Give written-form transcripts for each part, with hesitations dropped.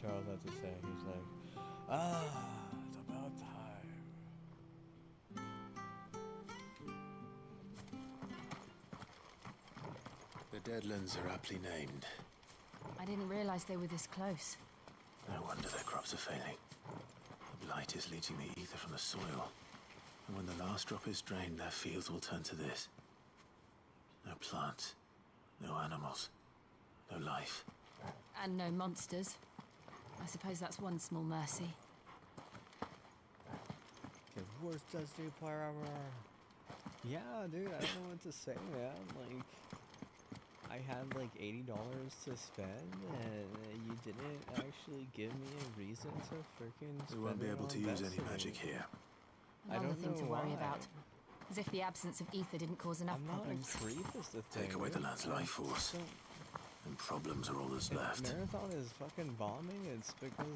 Charles had to say. He's like, ah, it's about time. The Deadlands are aptly named. I didn't realize they were this close. No wonder their crops are failing. The blight is leaching the ether from the soil. And when the last drop is drained, their fields will turn to this. No plants, no animals, no life. And no monsters. I suppose that's one small mercy. Cause worse does do power. Yeah, dude, I don't know what to say, man. Like, I had like $80 to spend, and you didn't actually give me a reason to freaking spend. We won't be able to use any Destiny. magic here. Another thing to worry why. about. As if the absence of ether didn't cause enough I'm not problems. a creep is the thing. Take away the dude. land's life force, and problems are all that's left. Marathon is fucking bombing. It's because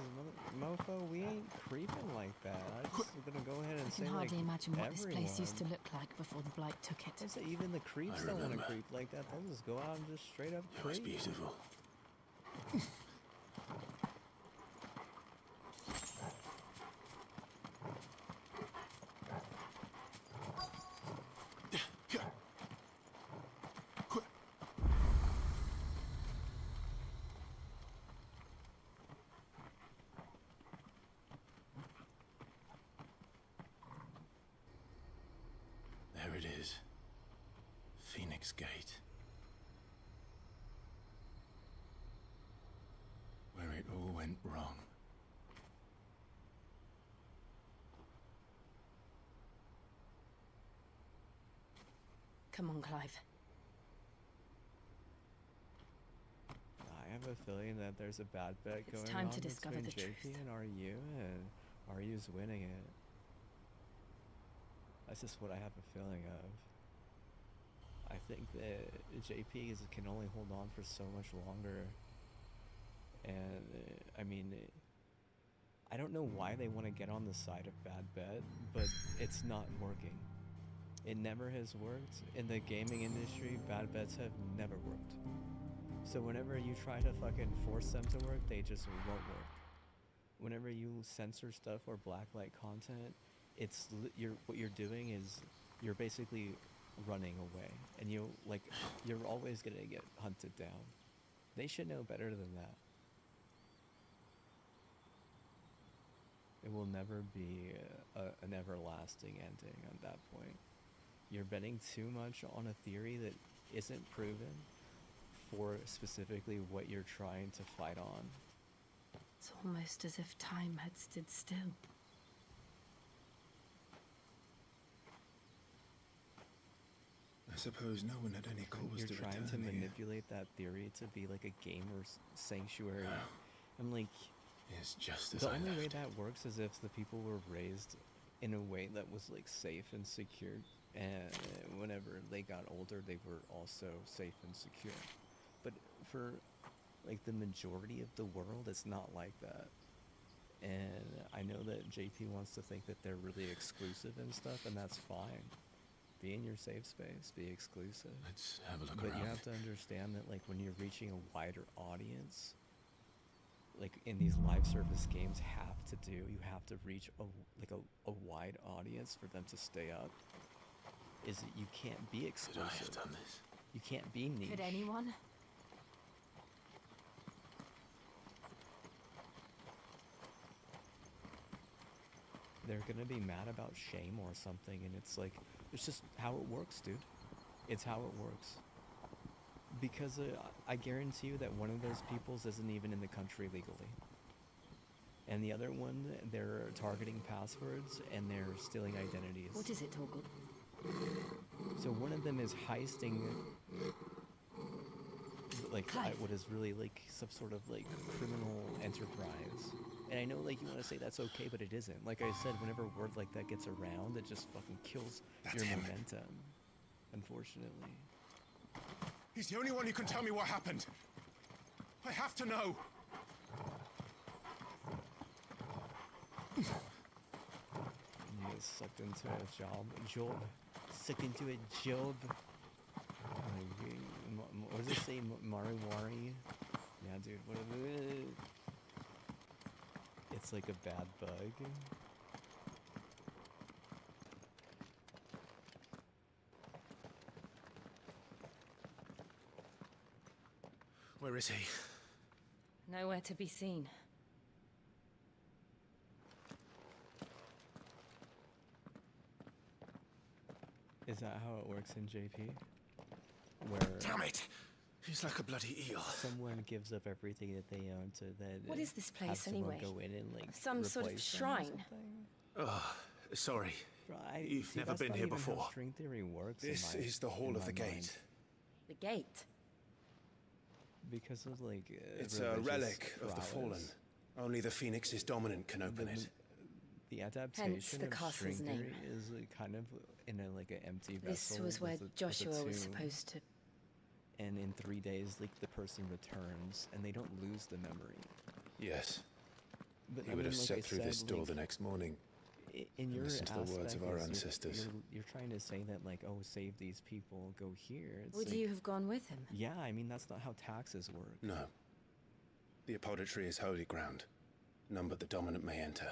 mofo, we ain't creeping like that. I'm just gonna go ahead and I say can hardly like, imagine what this place used to everyone. look like before the blight took it. I say even the creeps I don't want to remember. creep like that. They'll just go out and just straight up It was creep. beautiful. There it is. Phoenix Gate. Where it all went wrong. Come on, Clive. I have a feeling that there's a bad bet It's going time on to discover between the JP truth. and RU, and RU's winning it. That's just what I have a feeling of. I think that can only hold on for so much longer. And, I mean, I don't know why they want to get on the side of bad bet, but it's not working. It never has worked. In the gaming industry, bad bets have never worked. So whenever you try to fucking force them to work, they just won't work. Whenever you censor stuff or blacklight content, what you're doing is you're basically running away, and you're always gonna get hunted down. They should know better than that. It will never be an everlasting ending at that point. You're betting too much on a theory that isn't proven for specifically what you're trying to fight on. It's almost as if time had stood still. I suppose no one had any cause You're to trying return to here. manipulate that theory to be like a gamer sanctuary. I'm like, It's just as the I only way left. that works is if the people were raised in a way that was like safe and secure, and whenever they got older they were also safe and secure. But for like the majority of the world, it's not like that. And I know that JP wants to think that they're really exclusive and stuff, and that's fine. Be in your safe space, be exclusive. Let's have a look But around. you have to understand that like when you're reaching a wider audience, like in these live service games you have to reach a wide audience for them to stay up. Is that you can't be Could I exclusive. have done this? You can't be niche. Could anyone? They're gonna be mad about shame or something, and it's like, it's just how it works, dude. It's how it works. Because I guarantee you that one of those peoples isn't even in the country legally. And the other one, they're targeting passwords and they're stealing identities. What is it, Torgal? So one of them is heisting, like, Clive. what is really like some sort of like criminal enterprise. And I know like you want to say that's okay, but it isn't. Like I said, whenever a word like that gets around, it just fucking kills That's your him. momentum, unfortunately. He's the only one who can tell me what happened. I have to know. You get sucked into a job. Sucked into a job. What does it say? Mariwari? Yeah, dude. What is it? It's like a bad bug. Where is he? Nowhere to be seen. Is that how it works in JP? Where Damn it! He's like a bloody eel. someone gives up everything that they own to then What is this have place someone anyway? go in and like Some sort of replace them or shrine? something? Oh, sorry. Bro, You've see, never that's been not here even how before. string theory works. This in my, is the Hall in of the my mind. Gate. The gate. Because of like It's a religious relic of the Fallen. prowess. Only the Phoenix's dominant can open it. The adaptation the of castle's string name. theory is like kind of in a like an empty vessel. This was where with a Joshua was tomb, supposed to... And in 3 days, like the person returns, and they don't lose the memory. Yes. But He I would mean, have like stepped I through said, this door like, the next morning. in your listen to the words of aspect our is ancestors. You're trying to say that like, oh, save these people, go here. It's Would like, you have gone with him? Yeah, I mean that's not how taxes work. No. The apodatory is holy ground. None but the dominant may enter.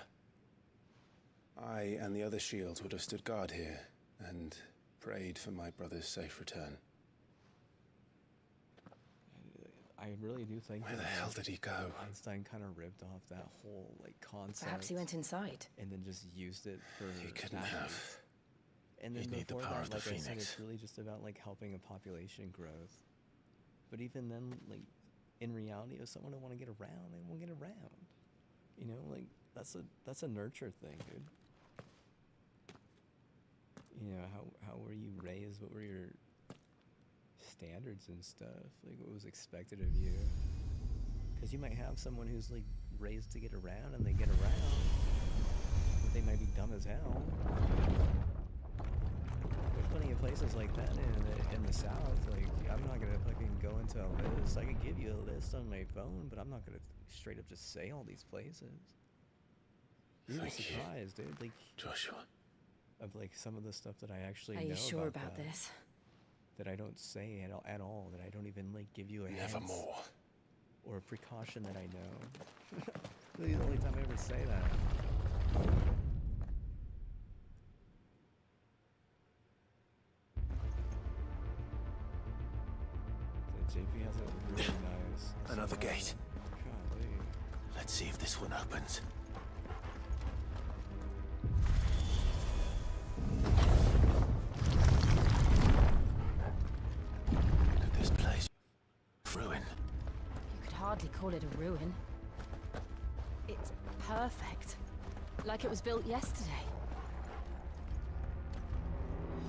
I and the other shields would have stood guard here and prayed for my brother's safe return. I really do think Where the that, hell like, did he go? Einstein kind of ripped off that whole like concept. Perhaps he went inside. and then just used it for. He couldn't that have. use. And then He'd need the before power that, of the like I said, Phoenix. it's really just about like helping a population growth. But even then, like in reality, if someone don't want to get around, they won't get around. You know, like that's a nurture thing, dude. You know, how were you raised? What were your standards and stuff? Like what was expected of you? Because you might have someone who's like raised to get around and they get around, but they might be dumb as hell. There's plenty of places like that in the South. Like I'm not gonna fucking go into a list. I could give you a list on my phone, but I'm not gonna straight up just say all these places. You'd be Thank you, surprised, dude. Like Joshua. of like some of the stuff that I actually Are know you sure about about that, this? that I don't say at all. That I don't even like give you a hint Nevermore. or a precaution that I know. This is the only time I ever say that. The JP has it really nice. Another gate. Golly. Let's see if this one opens. Look at this place. Ruin. You could hardly call it a ruin. It's perfect. Like it was built yesterday.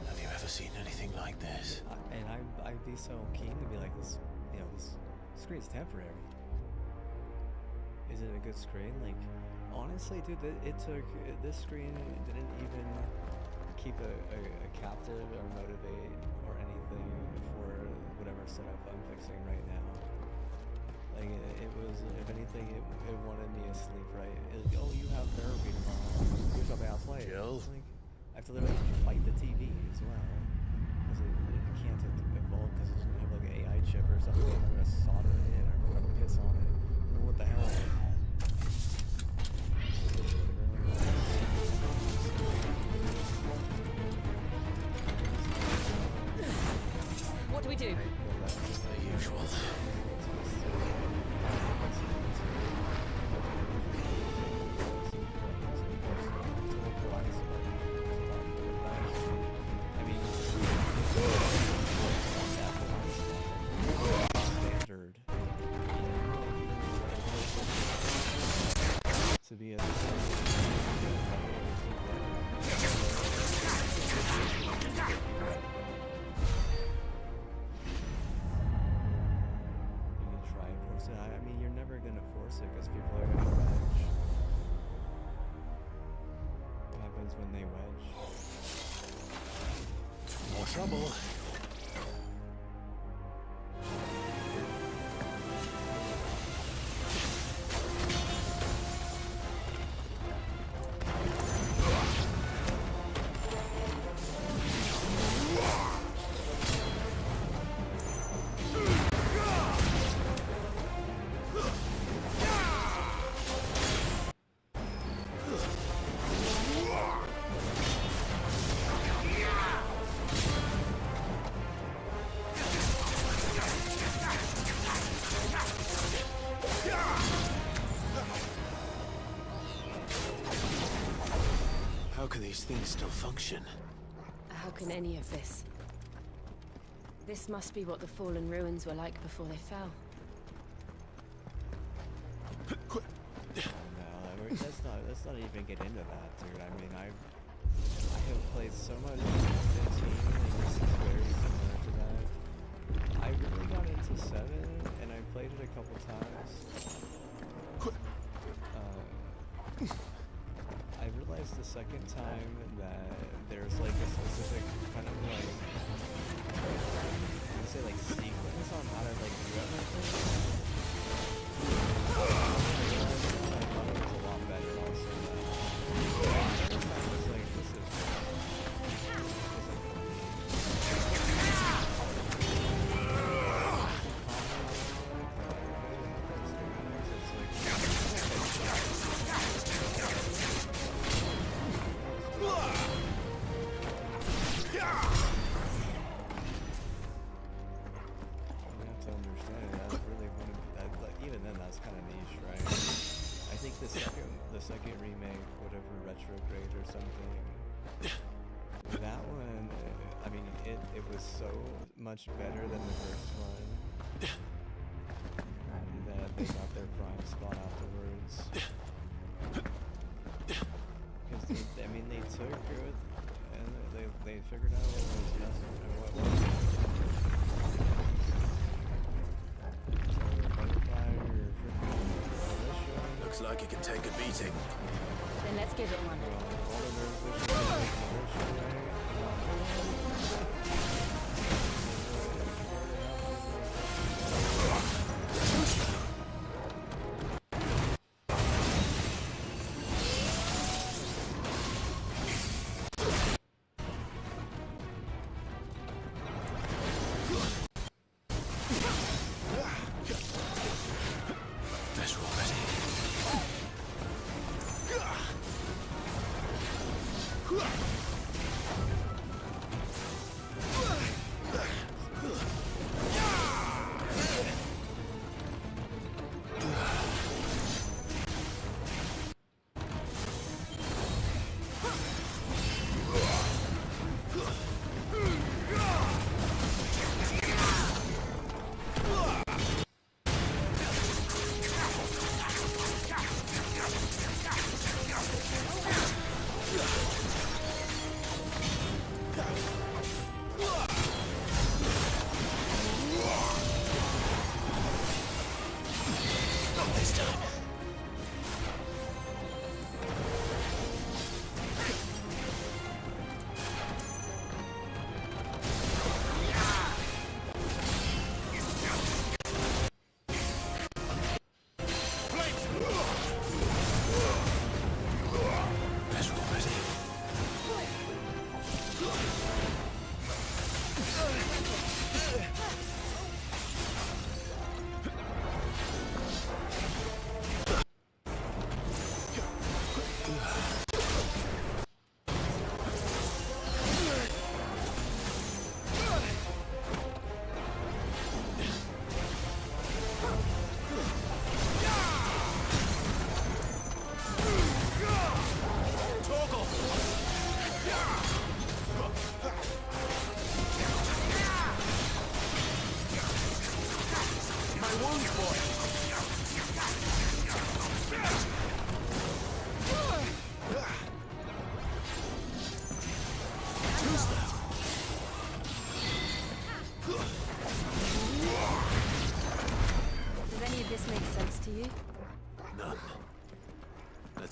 Have you ever seen anything like this? And I'd be so keen to be like this, you know, this screen's temporary. Is it a good screen? Like, honestly, dude, this screen didn't even keep a captive or motivate or anything for whatever setup I'm fixing right now. Like, it was, if anything, it wanted me asleep, right? It was, oh, you have therapy tomorrow. Here's something I'll play. Jill? It's like, I have to literally fight the TV as well. Because it can't evolve because it doesn't have like an AI chip or something. I'm gonna solder it in or I'm gonna piss on it. I don't know what the hell. What do we do? The usual. Standard. To be a you can try and force it. I mean, you're never gonna force it because people are gonna wedge. What happens when they wedge? More trouble. How can these things still function? How can any of this? This must be what the fallen ruins were like before they fell. No, let's not even get into that, dude. I mean, I have played so much 15, and this is very similar to that. I really got into 7, and I played it a couple times. I realized the second time that there's like a specific kind of like, I would say like sequence on how to like do everything. I thought it was a lot better also. I was like, this is the second remake, whatever, retrograde or something. That one, I mean, it was so much better than the first one that they got their prime spot afterwards. Because I mean, they took it and they figured out what was messing and what wasn't. Looks like it can take a beating. Then let's give it one.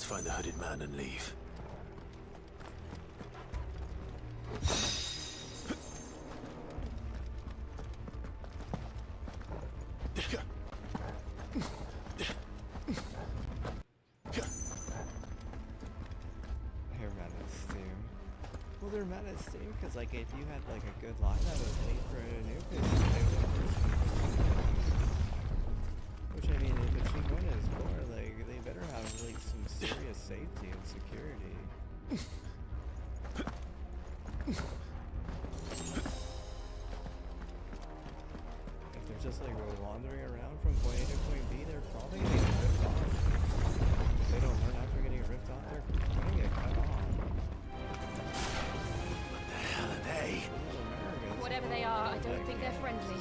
Find the hooded man and leave. Well, they're mad at Steam because, like, if you had like a good line that was made for a new PC, they would. Which I mean, if a cheap one is for, like, they better have like some serious safety and security. If they're just like wandering around from point A to point B, they're probably gonna get ripped off. If they don't learn after getting ripped off, they're gonna get cut off. They're friendly.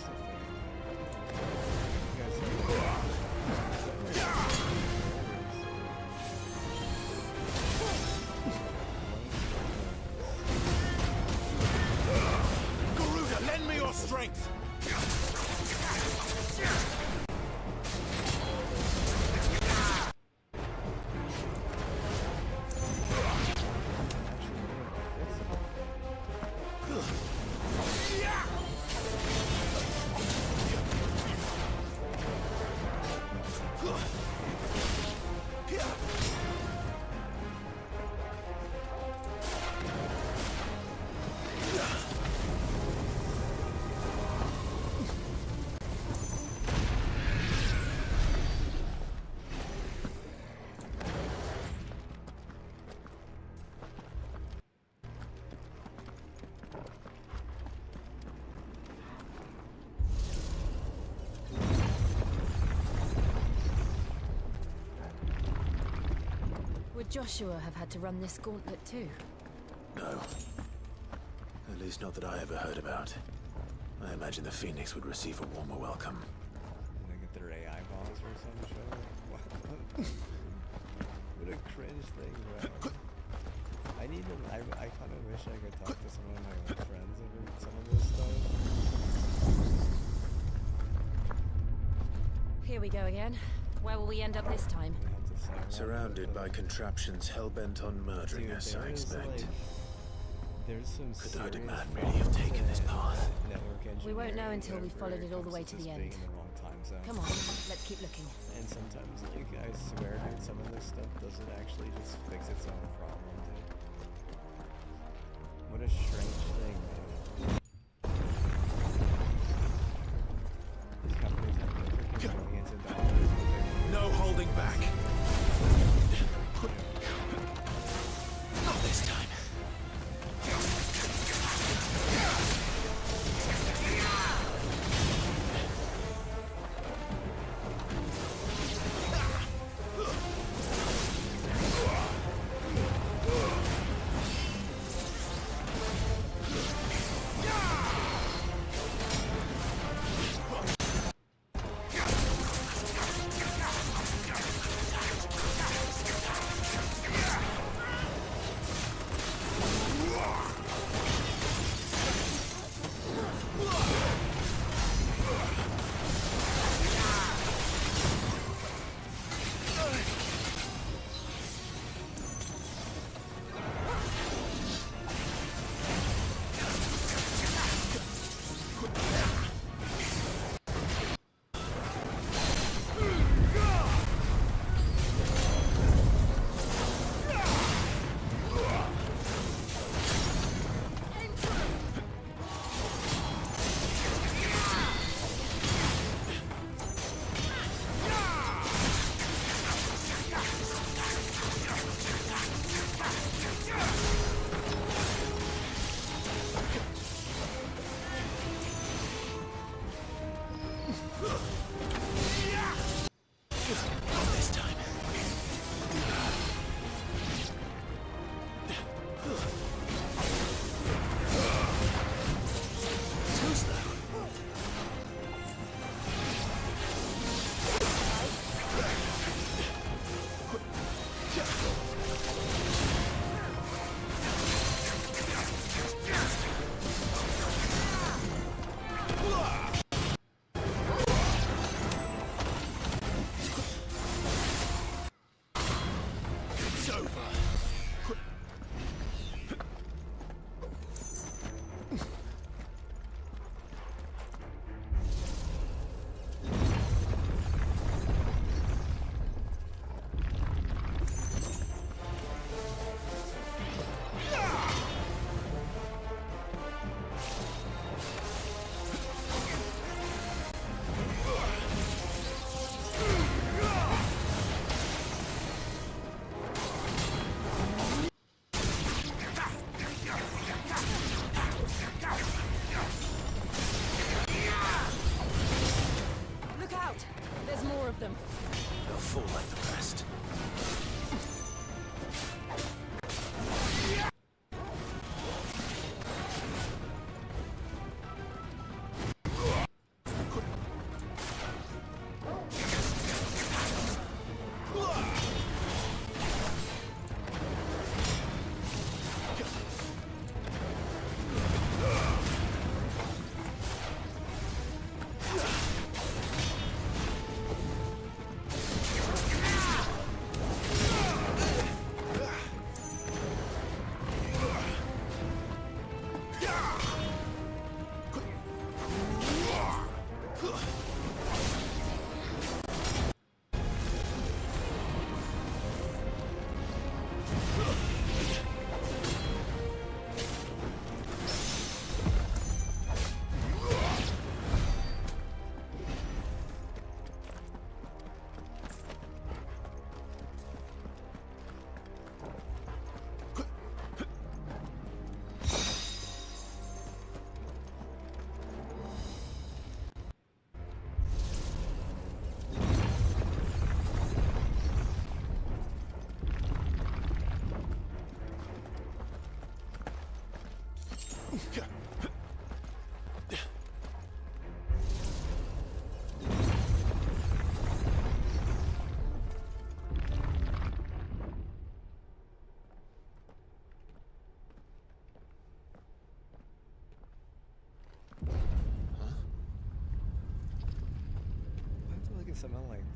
Garuda, lend me your strength! Would Joshua have had to run this gauntlet too? No. At least not that I ever heard about. I imagine the Phoenix would receive a warmer welcome. And they get their AI balls or some shit. What a cringe thing, bro. I kind of wish I could talk to some of my old friends over some of this stuff. Here we go again. Where will we end up this time? I have to say, Surrounded by contraptions hell-bent on murdering dude, us, I expect. There's some Could the hooded serious man really have taken this flaws path? in network We won't know engineering until we whenever followed it all the comes way to just the being end. in the wrong time zone. Come on, let's keep looking. And sometimes, like, I swear, dude, some of this stuff doesn't actually just fix its own problem, dude. What a strange thing, dude. These companies have freaking millions of dollars, but they're No holding back. Not this time.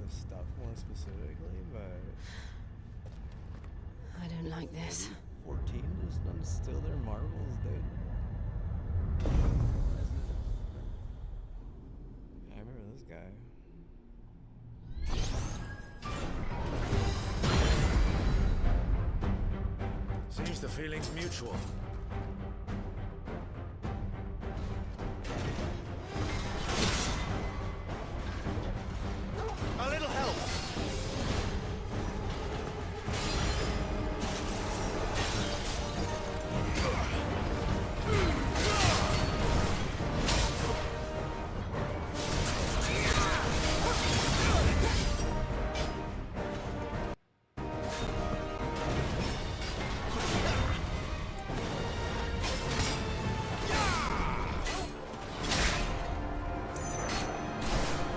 the stuff more specifically, but I don't like this. 14 just unstill their marbles, dude. I remember this guy. Seems the feeling's mutual. A little help!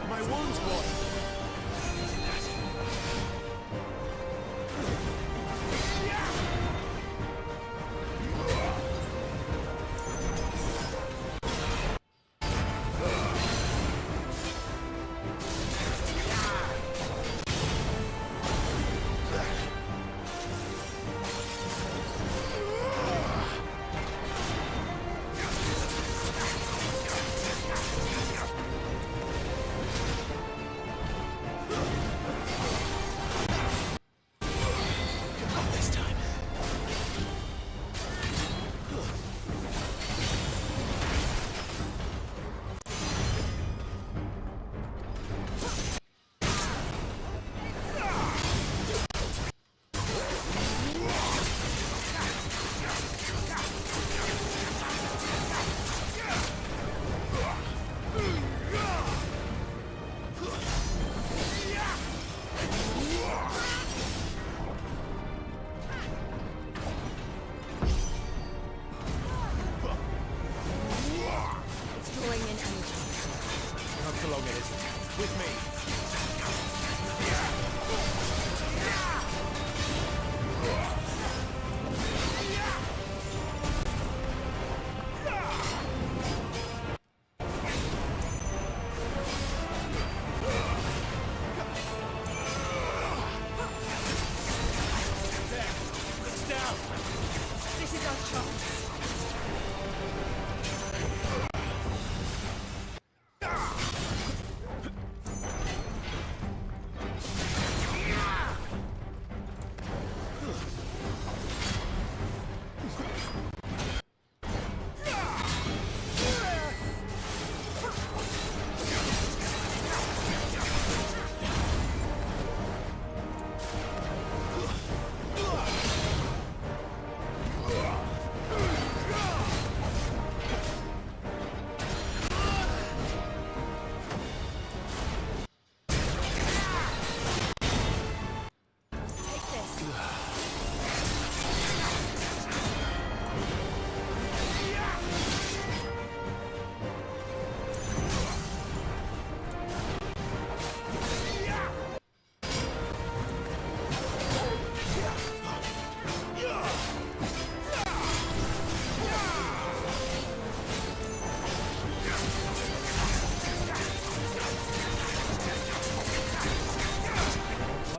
My wounds, boy! Not this time. It's drawing in energy. Not for long, it isn't. With me. There! It's down! This is our chance. Take this.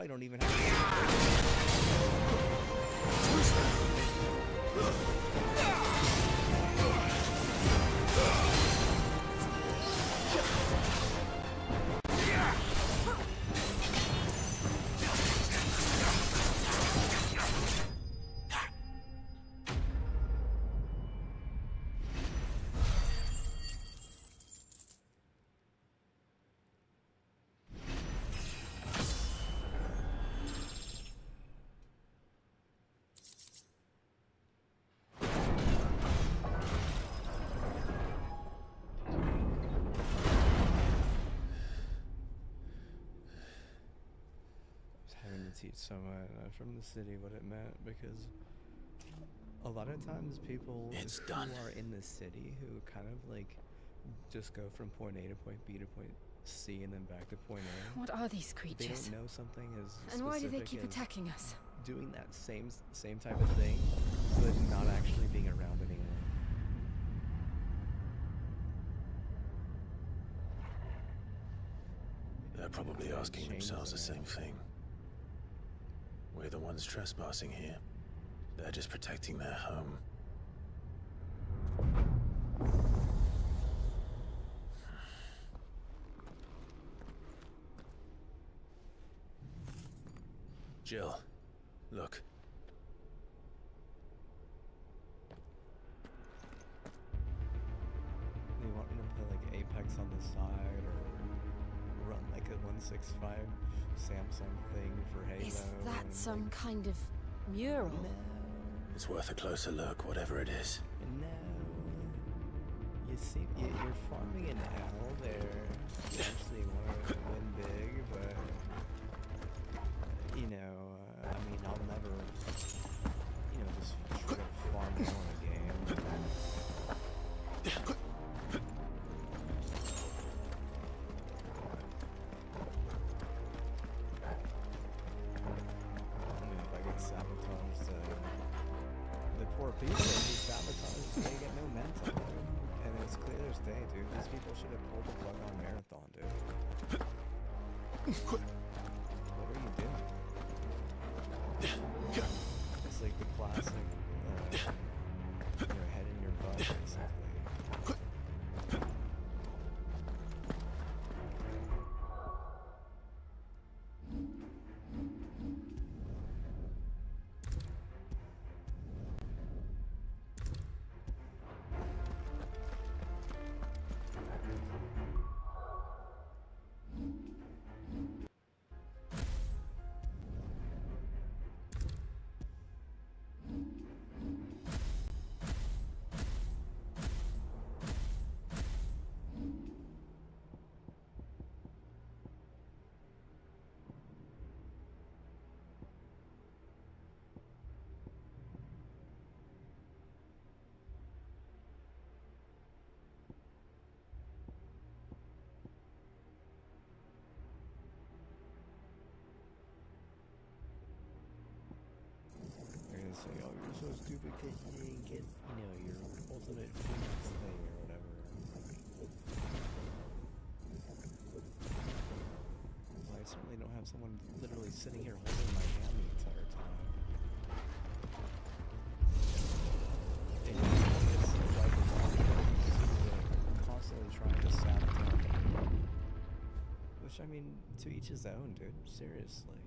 I don't even have having to teach someone from the city what it meant, because a lot of times people It's who done. are in the city who kind of like just go from point A to point B to point C and then back to point A. What are these They creatures? don't know something as And why do they specific keep as attacking us? doing that same type of thing, but not actually being around anymore. They're probably asking Chains themselves the around. same thing. We're the ones trespassing here. They're just protecting their home. Jill, look. They want me to play like Apex on the side or run like a 165 Samsung thing for Halo. Is that and, some like, kind of mural? No. It's worth a closer look, whatever it is. No. You see, you're farming in hell there. You actually want to win big, but you know, I mean, I'll never, you know, just straight up farm more in a game. I mean, if I get sabotaged, the poor people who sabotaged, they get no mental. And it's clear as day, dude. These people should have pulled the plug on Marathon, dude. What are you doing? It's like the classic, your head in your butt, basically. Say, oh, you're so stupid because you didn't get, you know, your ultimate phoenix thing or whatever. Well, I certainly don't have someone literally sitting here holding my hand the entire time. And it's like constantly trying to sabotage me. Which, I mean, to each his own, dude. Seriously.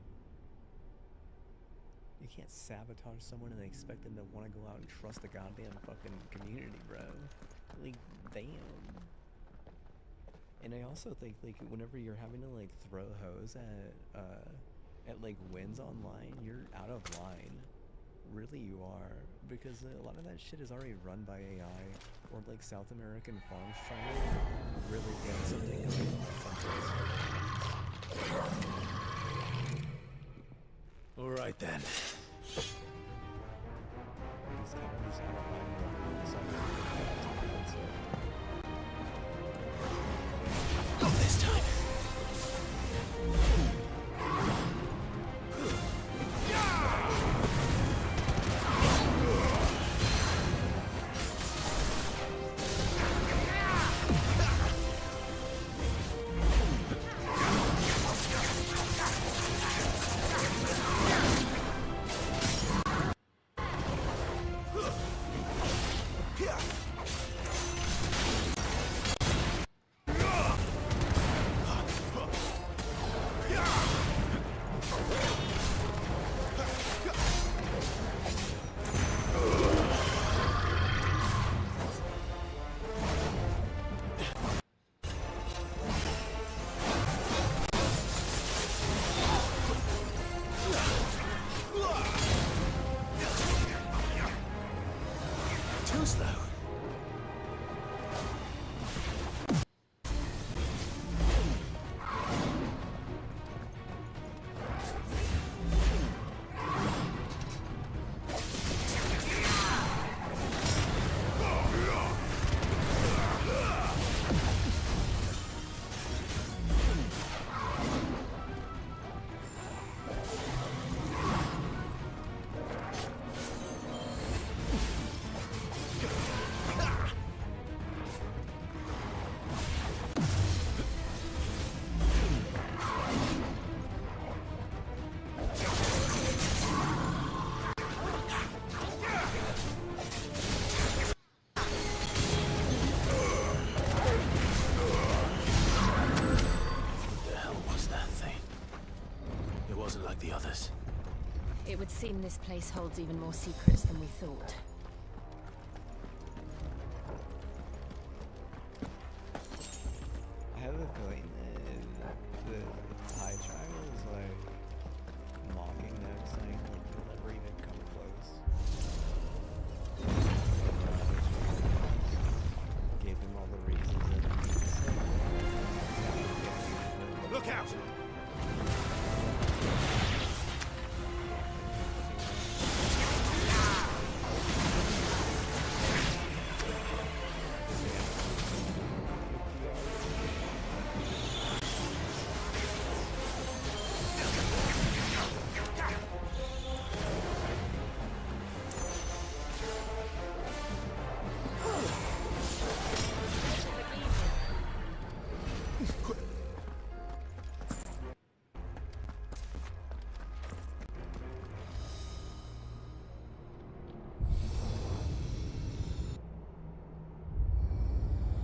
You can't sabotage someone and expect them to want to go out and trust the goddamn fucking community, bro. Like, damn. And I also think, like, whenever you're having to, like, throw hose at like, wins online, you're out of line. Really, you are. Because a lot of that shit is already run by AI. Or, like, South American farms trying to really get something in All right, then. Not this time. Too slow. seem this place holds even more secrets than we thought. I have a feeling that the High Trial is like mocking them, saying like you'll never even come close. Gave him all the reasons that he needed to say. Look out!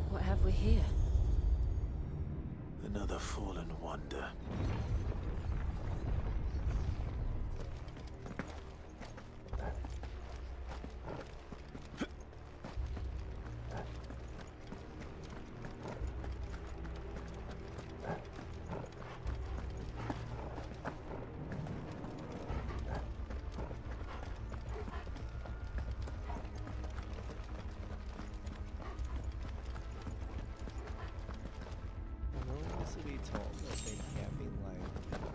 What have we here? Another fallen wonder. We're also be told that they can't be like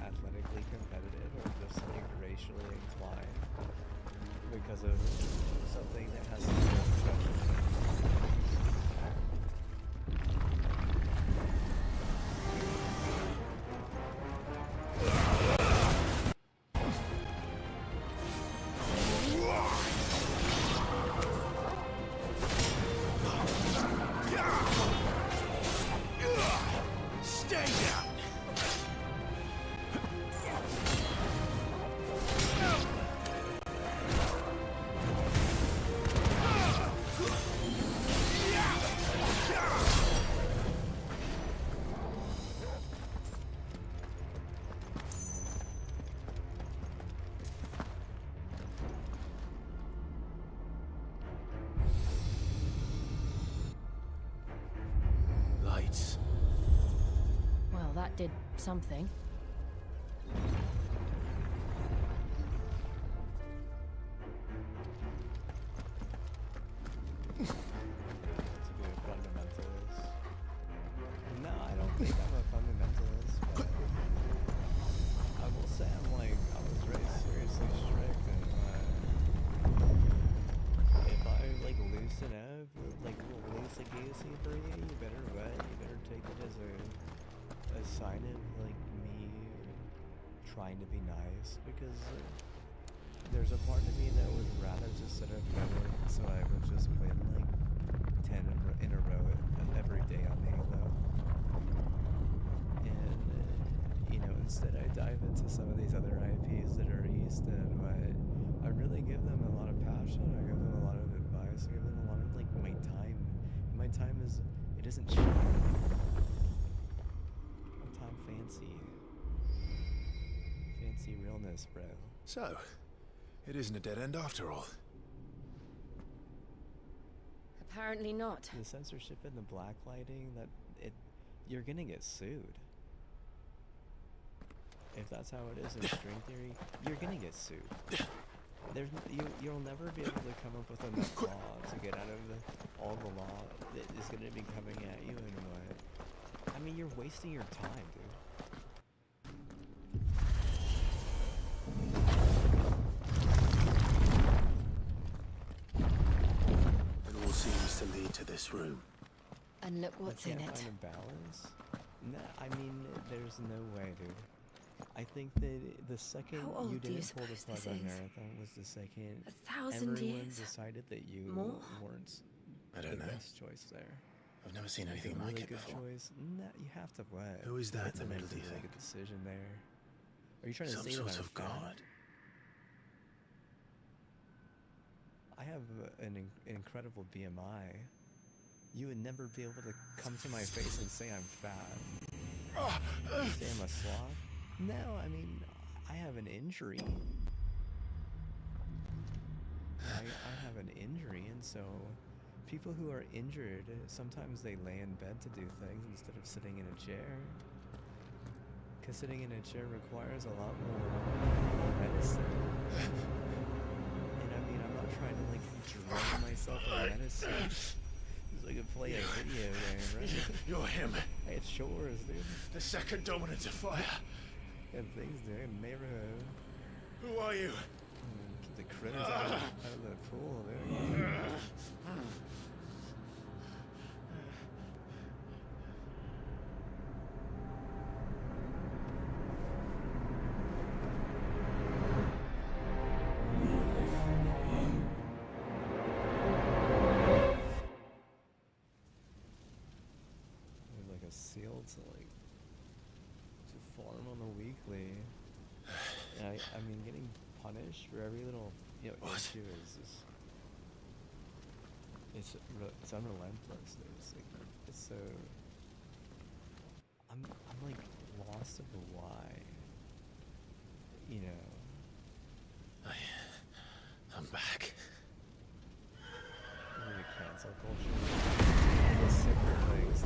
athletically competitive or just like racially inclined because of something that has to do with special. Stay down! Lights. Well, that did something. To be a fundamentalist. No, I don't think I'm a fundamentalist, but I will say I was raised seriously strict, and if I like loosen up, like a little loosey-goosey for you, you better take it as a sign of like me trying to be nice, because there's a part of me that would rather just sit up better, so I would just win like 10 in a row every day on Halo. And, you know, instead I dive into some of these other IPs that are East, and I really give them a lot of passion, I give them a lot of advice, I give them a lot of like my time. My time it isn't cheap. My time fancy realness, bro. So, it isn't a dead end after all. Apparently not. The censorship and the blacklighting, you're gonna get sued. If that's how it is in string theory, you're gonna get sued. You'll never be able to come up with enough law to get out of all the law that is gonna be coming at you, and what? I mean, you're wasting your time, dude. It all seems to lead to this room. And look what's You in can't it. find a balance? Nah, I mean, there's no way, dude. I think that the second How old you do you didn't pull the suppose plug this on is? Marathon was the second 1,000 everyone years? decided that you More? weren't I the don't know. best choice there. I've never seen Like anything a like really it good before. choice? Nah, you have to what? Who is that You in the have to middle, do make you like think? a decision there. Are you trying to Some say that sort I'm of fat? god. I have an incredible BMI. You would never be able to come to my face and say I'm fat. Say I'm a sloth? No, I mean, I have an injury. So people who are injured, sometimes they lay in bed to do things instead of sitting in a chair. Because sitting in a chair requires a lot more medicine. And I mean, I'm not trying to like drown myself in medicine. So I can play a video game, right? You're him. Hey, it's chores, dude. The second dominant of fire. And things, dude. Neighborhood. Who are you? Keep the critters out of the pool, dude. Like a seal to like to farm on the weekly. And I mean, getting punished for every little issue is just, it's unrelentless. It's so I'm like lost of why. I'm back. Really cancel culture. The simple things.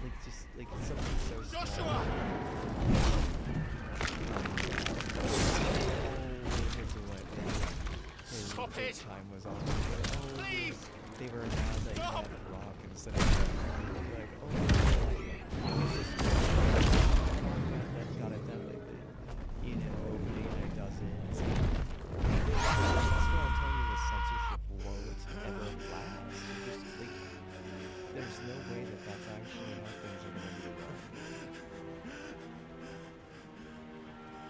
Like just like something so Joshua! Stop it! Time was on. Please! They were mad that you had a rock instead of like, that got it done, like opening and it doesn't. That's what I'm telling you, the censorship won't ever last. Just like, there's no way that that's actually how things are going to be run.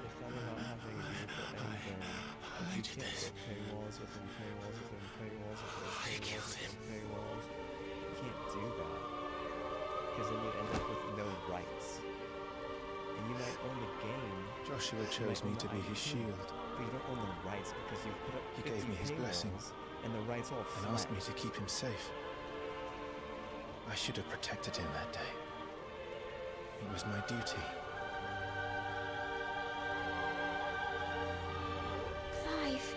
If that were not happening here for anything, you can't put paywalls within paywalls within paywalls within paywalls within paywalls. You can't do that. Because then you'd end up with no rights. And you might own the game. Joshua chose me to be his shield. But you don't own the rights because you put up He gave me his blessing. And the rights all And asked me to keep him safe. I should have protected him that day. It was my duty. Clive.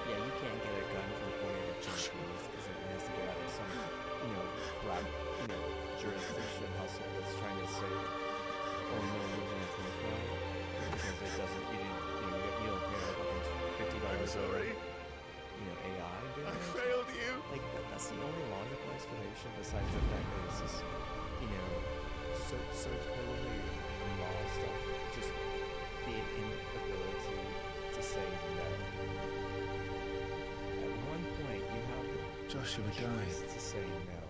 Yeah, you can't get a gun from pointing at Joshua because it has to get out of some, crap, jurisdiction hustle that's trying to say, oh no, we're gonna take that. Because it doesn't, you don't pay like $50 sorry. AI doing I it. failed you. Like, that's the only logical explanation besides the fact that it's just, so totally raw stuff. Just the inability to say no. At one point, you have Joshua the choice died. to say no,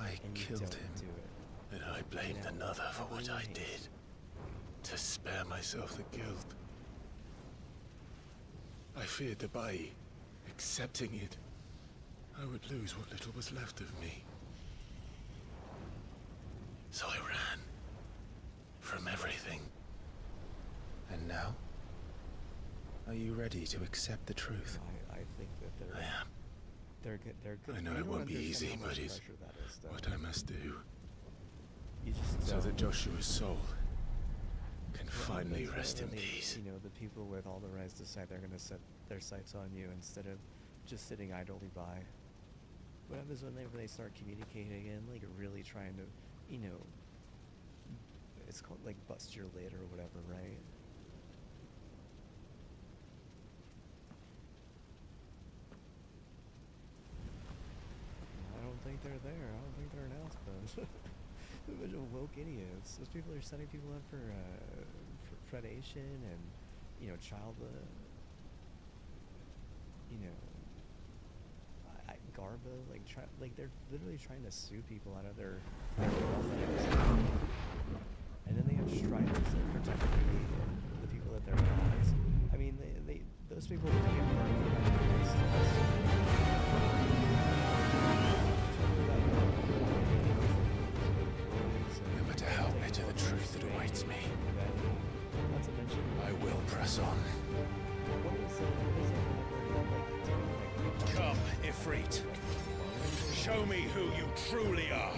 I and you killed don't him. do it. And I blamed another for what I did. To spare myself the guilt. I feared that by accepting it, I would lose what little was left of me. So I ran. From everything. And now? Are you ready to accept the truth? I think that they're. I am. They're good. I know You it don't won't be understand easy, how much but it's pressure that is, though. what I must do. You just So don't. that Joshua's soul can Well, finally that's rest in really, peace. The people with all the rights decide they're going to set their sights on you instead of just sitting idly by. What happens whenever they start communicating and like really trying to, it's called like bust your lid or whatever, right? I don't think they're there. I don't think they're announced, but a bunch of woke idiots. Those people are setting people up for predation and, child, garba, they're literally trying to sue people out of their wealth. And then they have striders that protect the people that they're not. I mean, those people are going to get burned for No matter how bitter the truth that awaits me, not to mention, I will press on. what is Come, Ifrit. Show me who you truly are.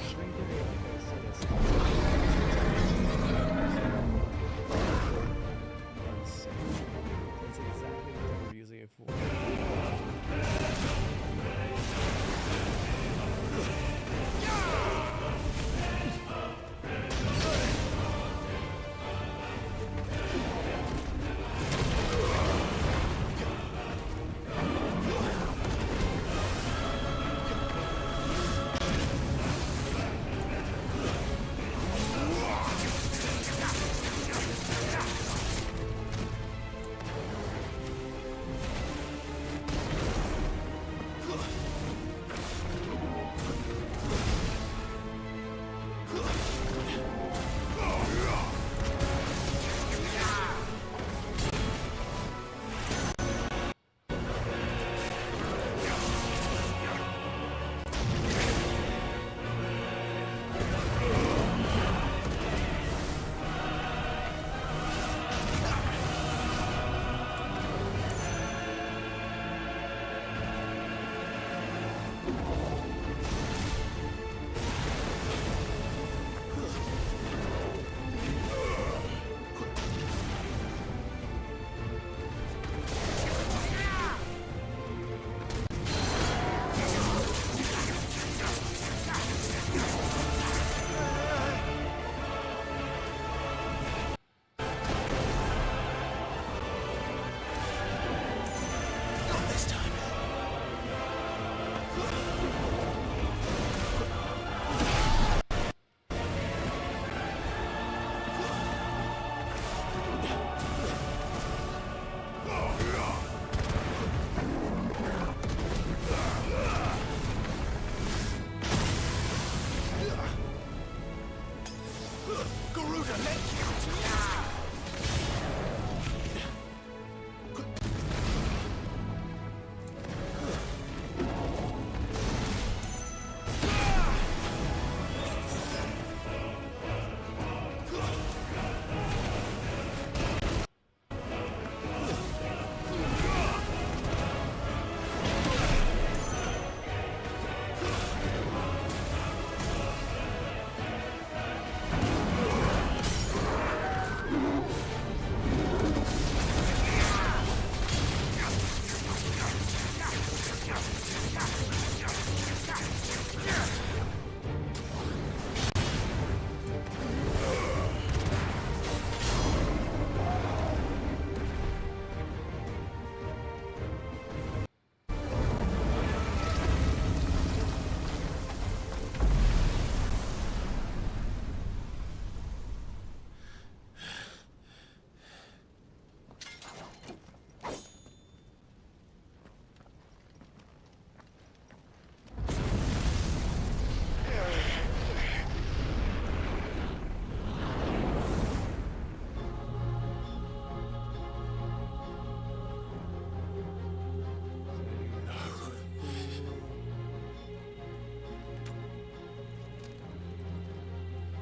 Garuda, let...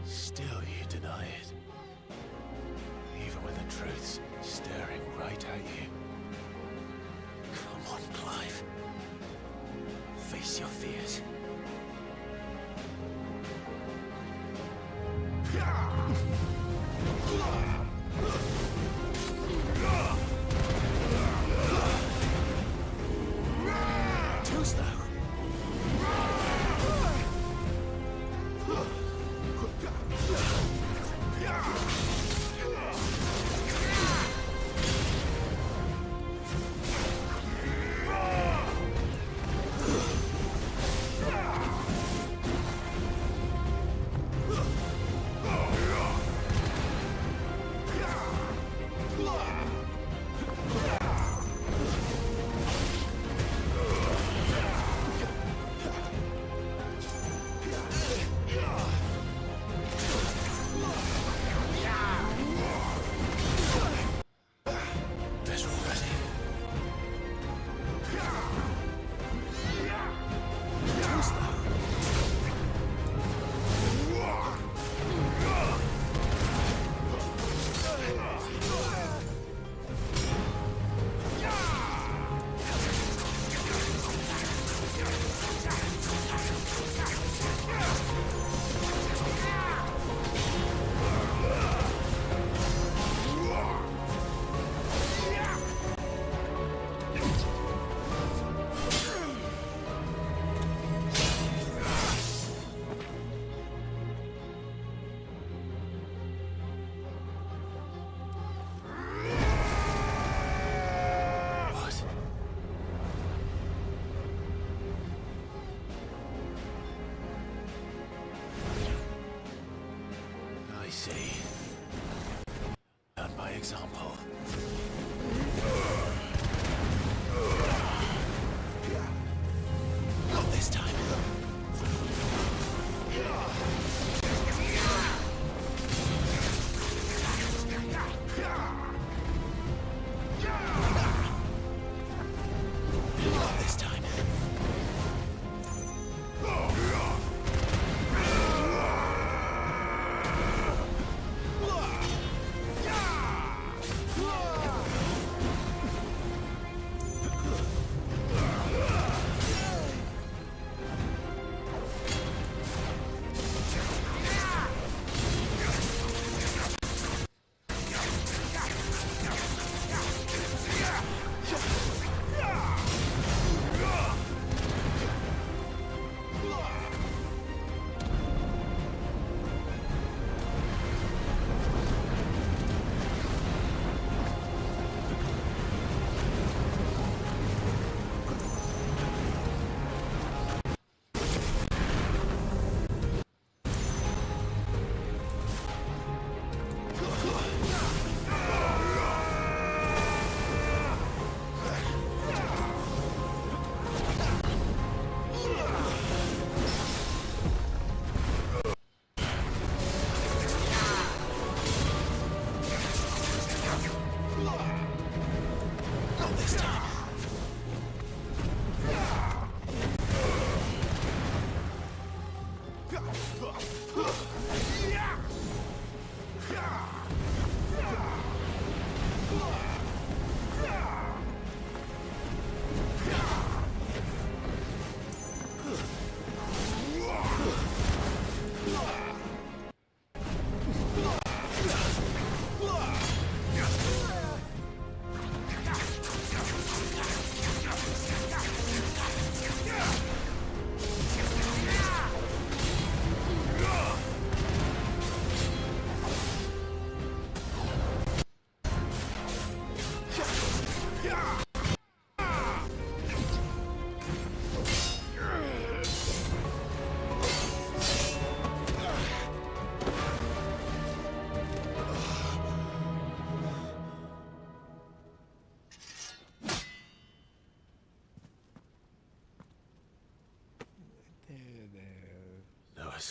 Still you deny it. Even when the truth's staring right at you. Come on, Clive. Face your fears. Too slow. See. Learn by example. Not this time. Not this time.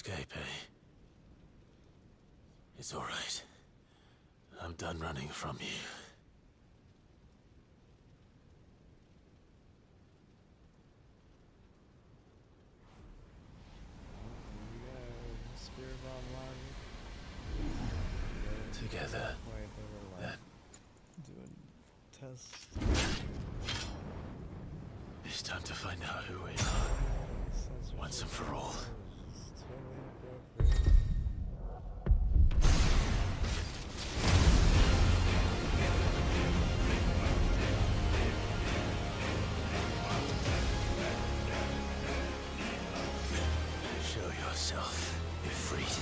escape, eh? It's all right. I'm done running from you. Together. Then. Doing tests. It's time to find out who we are. Once and for all. Show yourself, Ifrit.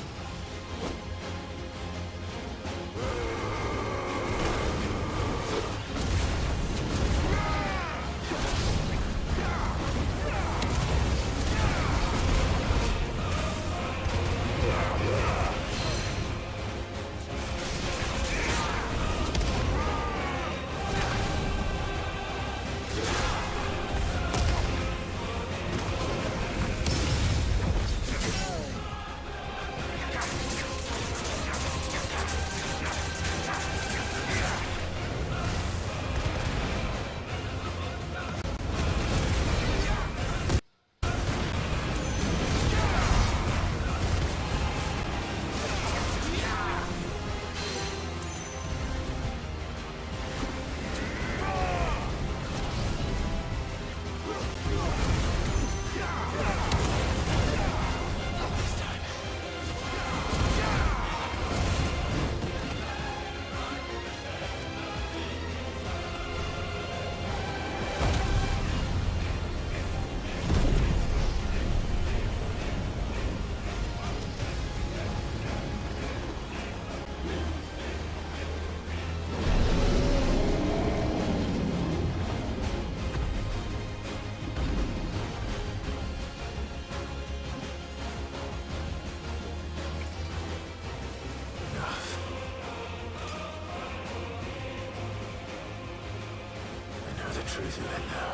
Truth of it now.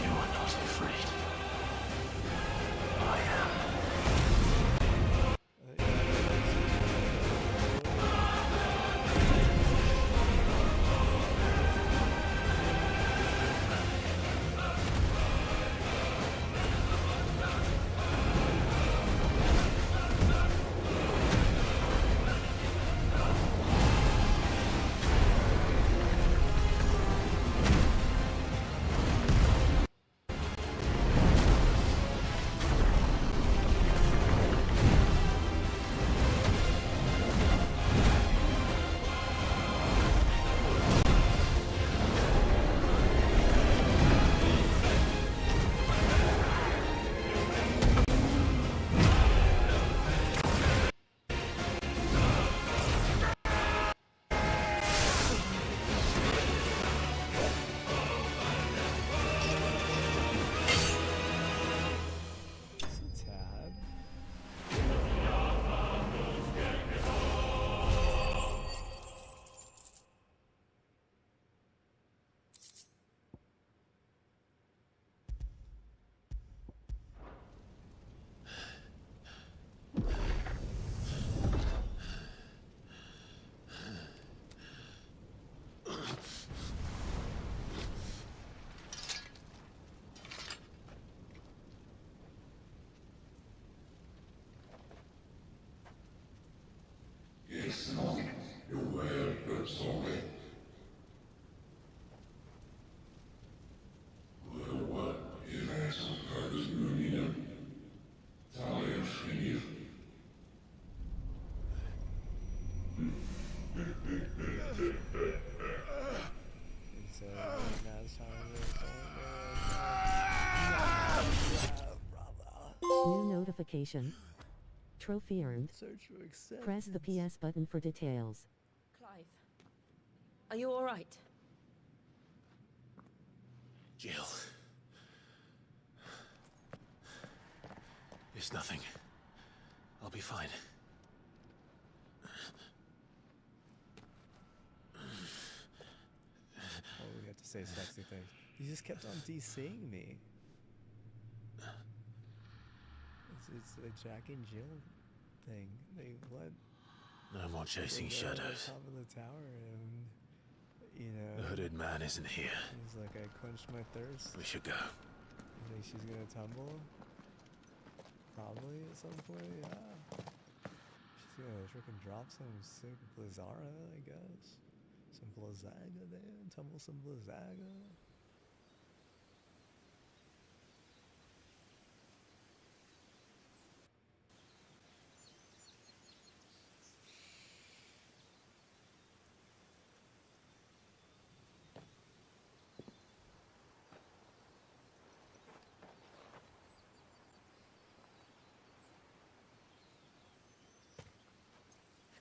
You are not afraid. I am. New notification. Trophy earned. Search for acceptance. Press the PS button for details. Clive, are you all right? Jill. It's nothing. I'll be fine. Oh, we have to say sexy things. You just kept on DCing me. It's a Jack and Jill thing. They let No more chasing they go to the shadows. top of the tower, and you know, The hooded man isn't here. he's like, I quenched my thirst. We should go. You think she's gonna tumble? Probably at some point, yeah. She's gonna freaking drop some sick Blizzara, I guess. Some Blizzaga there, tumble some Blizzaga.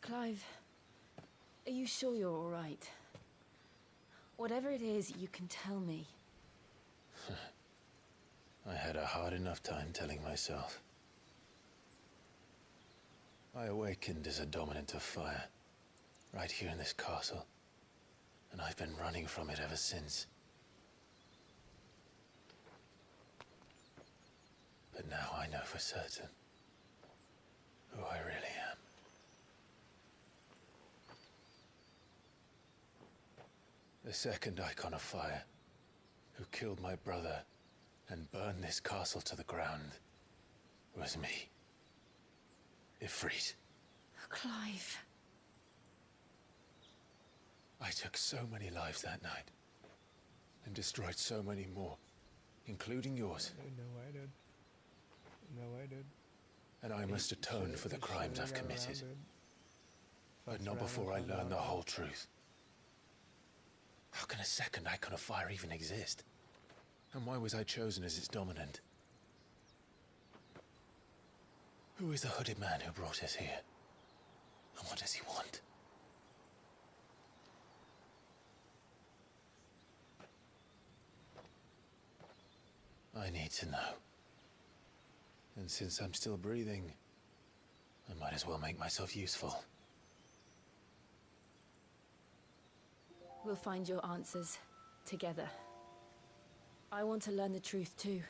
Clive, are you sure you're all right? Whatever it is, you can tell me. I had a hard enough time telling myself. I awakened as a dominant of fire, right here in this castle, and I've been running from it ever since. But now I know for certain who I really am. The second icon of fire, who killed my brother and burned this castle to the ground, was me. Ifrit. Clive. I took so many lives that night, and destroyed so many more, including yours. No, I did. No, I did. And I must atone for the crimes I've committed. But not before I learn the whole truth. How can a second icon of fire even exist? And why was I chosen as its dominant? Who is the hooded man who brought us here? And what does he want? I need to know. And since I'm still breathing, I might as well make myself useful. We'll find your answers together. I want to learn the truth too.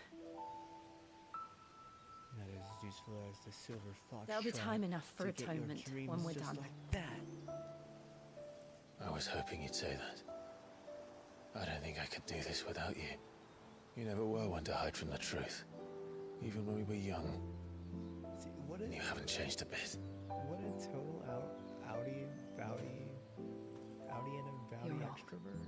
That is as useful as the silver fox. There'll be shrine time enough for to get your atonement dreams when we're just done. like that. I was hoping you'd say that. I don't think I could do this without you. You never were one to hide from the truth. Even when we were young. See, what And a you haven't changed a bit. what a total outie and a You're bowdy wrong. extrovert.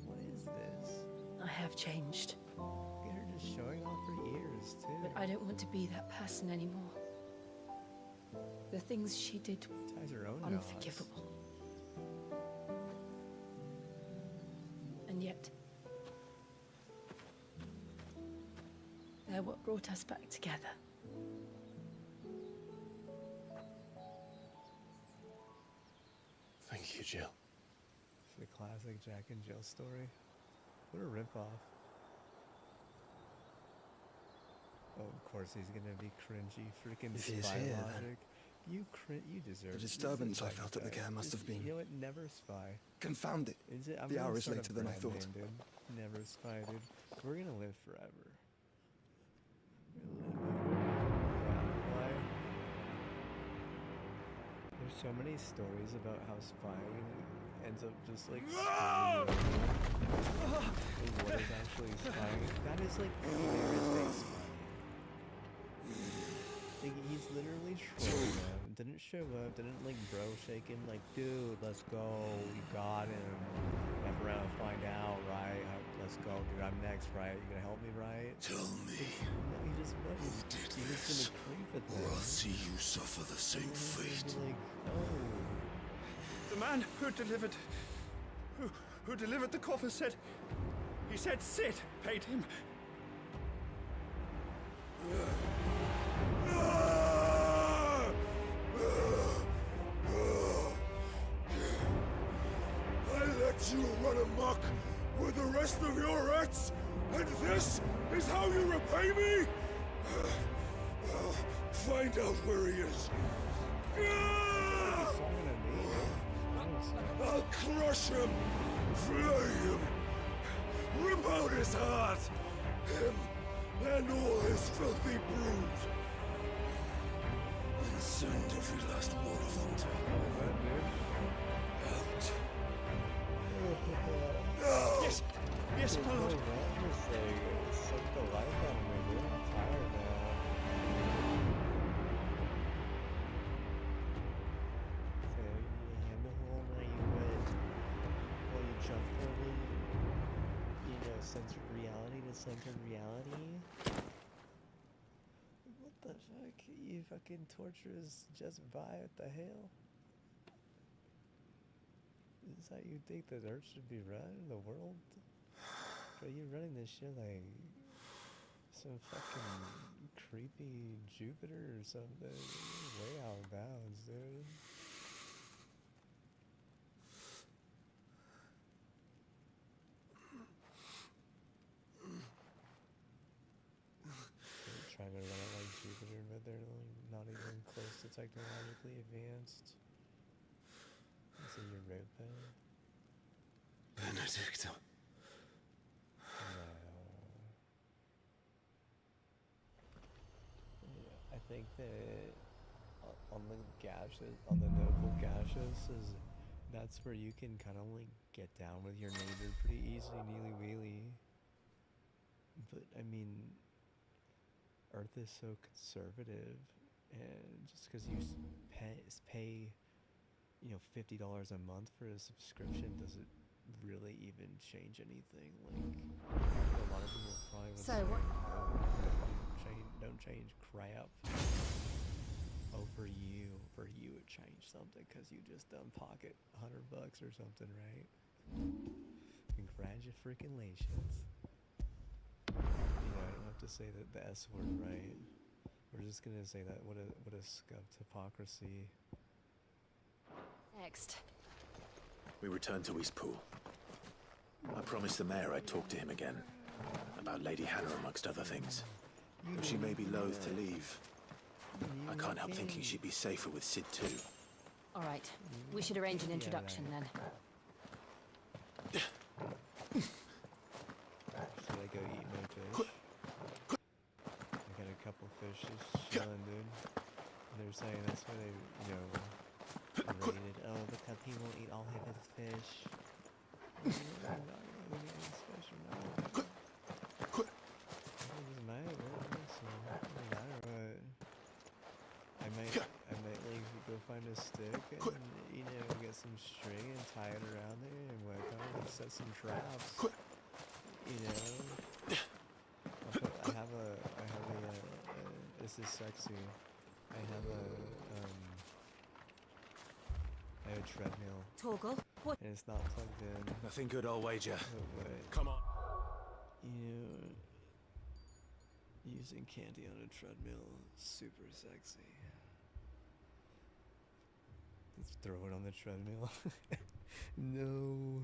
What is this? I have changed, Look at her just showing off her ears too. but I don't want to be that person anymore. The things she did ties her own unforgivable. And yet, they're what brought us back together. Thank you, Jill. It's the classic Jack and Jill story. What a ripoff. Oh, of course he's gonna be cringy, freaking If he is spy here, then logic. You deserve the it. disturbance I This is felt at the like care that. must have been- You know what? Never spy. Confound it. Is it? I'm The gonna hour is start a later than I brand thought. name, dude. Never spy, dude. We're gonna live forever. Why? There's so many stories about how spying ends up just like screwing you over. Like, what is actually spying? That is like clear as day spying. Like, he's literally trolling them. Didn't show up, didn't like bro shake him like, dude, let's go, we got him. F around and find out, right? Let's go, dude, I'm next, right? You gonna help me, right? Tell me, No, he just what? who did He was this, gonna creep at or them. I'll see you suffer the same And then he's fate. gonna be like, oh. The man who delivered the coffer said, he said Sid paid him. I let you run amok with the rest of your rats, and this is how you repay me? Find out where he is. Song on me. Honestly. I'll crush him, flay him, rip out his heart, him and all his filthy brood. Send every last one of them to out. Yes! Yes, my lord! Suck the life out of me, dude. I'm tired now. So you need a hammer hole while you jump from it, you know, center reality to center reality. What the fuck? You fucking torturous just by what the hell? Is this how you think the earth should be run in the world? Bro, you're running this shit like some fucking creepy Jupiter or something. You're way out of bounds, dude. They're trying to run it like Jupiter, but they're like not even close to technologically advanced. Is it Europa? Benedicta. No. Yeah, I think that on the gaseous, on the noble gaseous, that's where you can kind of like get down with your neighbor pretty easily, neely weely. But I mean, Earth is so conservative, and just because you pay, you know, $50 a month for a subscription doesn't really even change anything. Like, a lot of people probably would So say, what- don't change crap. For you would change something because you just done pocket $100 or something, right? Congratulations. You know, I don't have to say the S word, right? We're just gonna say that what a scuffed hypocrisy. Next. We return to Eastpool. I promised the mayor I'd talk to him again. About Lady Hannah amongst other things. Though she may be loath to leave, I can't help thinking she'd be safer with Sid too. All right. We should arrange an introduction then. Should I go eat my fish? I got a couple fish just chilling, dude. And they're saying that's why they, you know, rated. Oh, because he won't eat all of his fish. I'm not gonna eat his fish or not. It doesn't matter, so it doesn't matter what. I might like go find a stick and, you know, get some string and tie it around there and work on it and set some traps. You know, I have a, this is sexy. I have a treadmill Torgal, what? and it's not plugged in. Nothing good, I'll wager. But Come on. you know, using candy on a treadmill, super sexy. Let's throw it on the treadmill. No.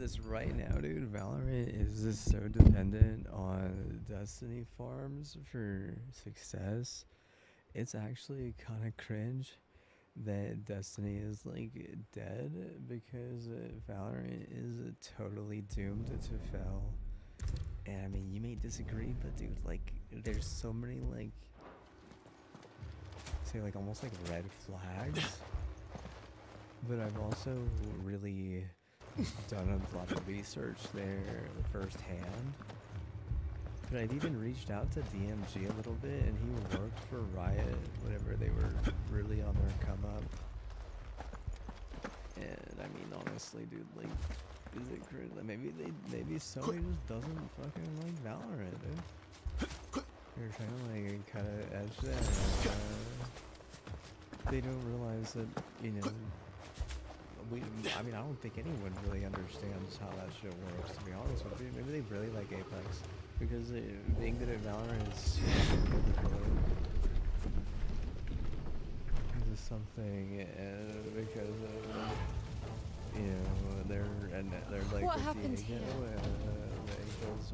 this right now, dude. Valorant is just so dependent on Destiny farms for success. It's actually kind of cringe that Destiny is like dead because Valorant is totally doomed to fail. And I mean, you may disagree, but dude, like, there's so many like, say like almost like red flags. But I've also really done a lot of research there firsthand. But I've even reached out to DMG a little bit, and he worked for Riot whenever they were really on their come up. And I mean, honestly, dude, like, is it crazy? Like, maybe Sony just doesn't fucking like Valorant, dude. They're trying to like kind of edge that. They don't realize that, you know. I mean, I don't think anyone really understands how that shit works, to be honest with you. Maybe they really like Apex. Because being good at Valorant is something, because you know, they're like What the happened Diego, here? the Angels,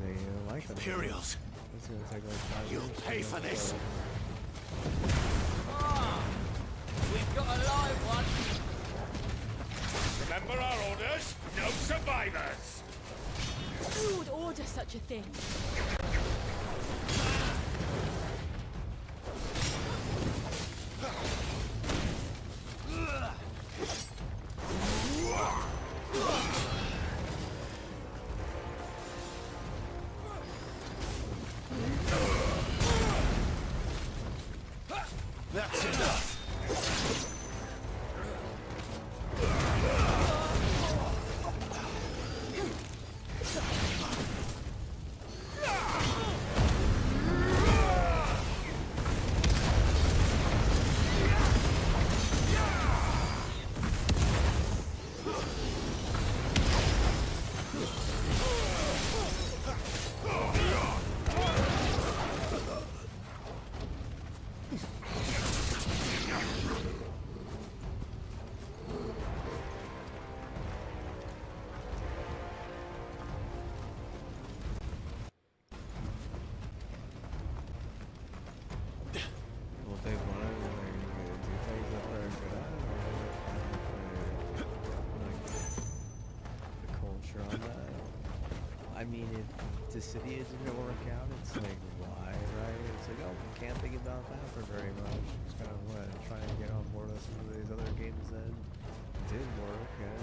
they like them. Imperials! It's gonna take like 5 You'll years pay for this! We've got a live one. Remember our orders? No survivors! Who would order such a thing? That's enough! I mean, if the city isn't gonna work out, it's like, why, right? It's like, oh, can't think about that for very much. It's kind of what, trying to get on board with some of these other games that did work, and,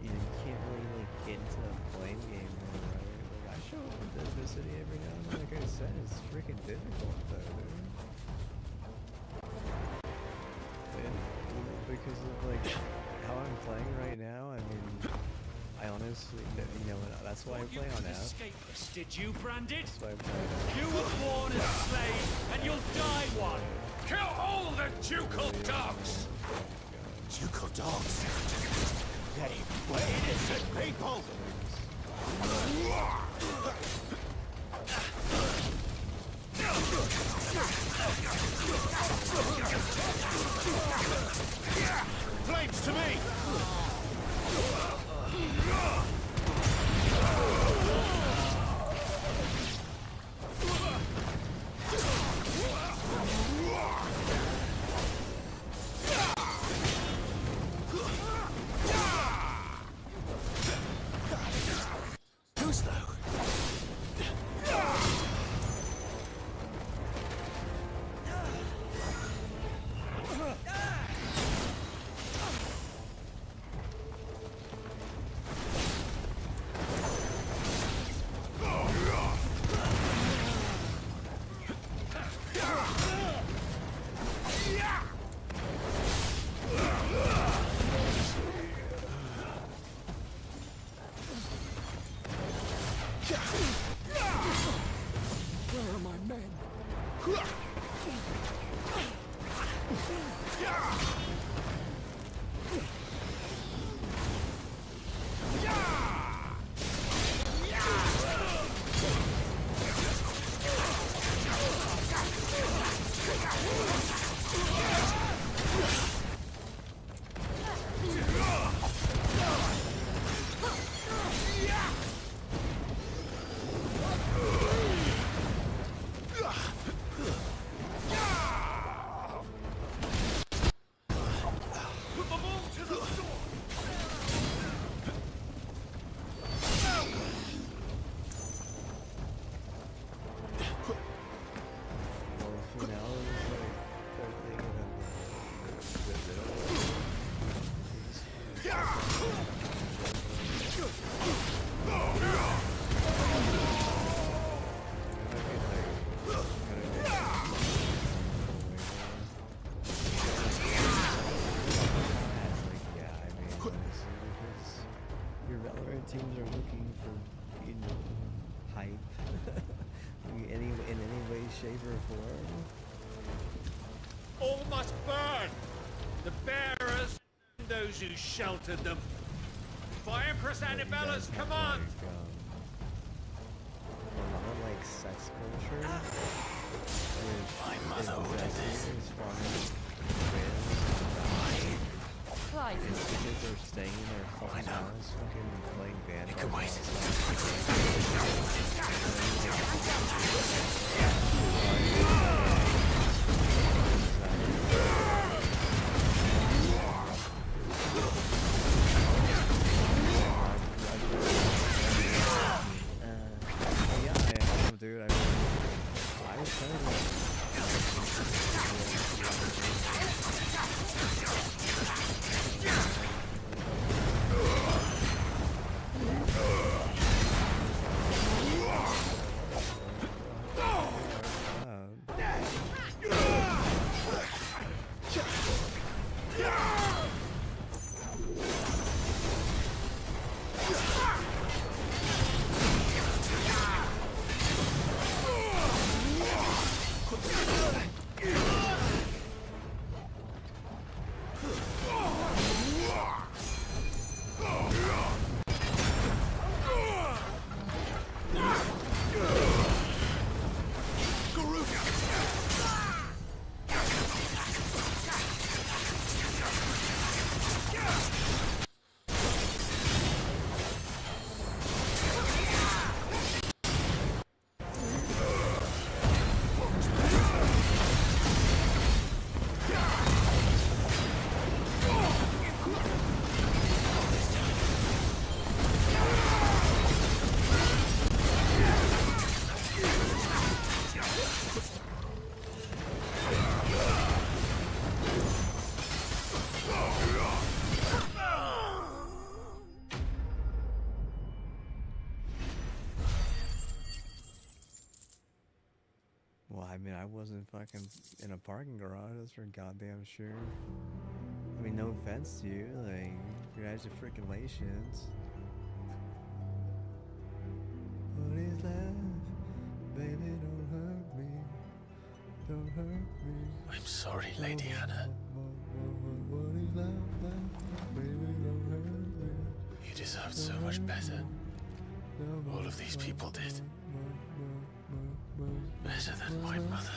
you can't really, like, get into the blame game, right? Like, I show up with the city every now and then, like I said, it's freaking difficult, though, dude. And, because of, like, how I'm playing right now, I mean, I honestly, you know, that's why I play on app. Escapists, did you, Branded? That's why I play on app. You were born a slave, and you'll die one. Kill all the ducal dogs! Ducal dogs? They were innocent people! Flames to me! Too slow. Where are my men? shaver of blood. All must burn! The bearers and those who sheltered them. By Empress Annabella's command! Like sex culture. My mother ordered this. Clive, Kids are staying in their fucking house, fucking playing band. You can wait. Yeah, I have, dude. I was telling I mean, I wasn't fucking in a parking garage, that's for goddamn sure. I mean, no offense to you, like, you guys are freaking Latians. What is love? Baby, don't hurt me. Don't hurt me. I'm sorry, Lady Anna. What is love? Baby, don't hurt me. You deserved so much better. All of these people did. Better than my mother.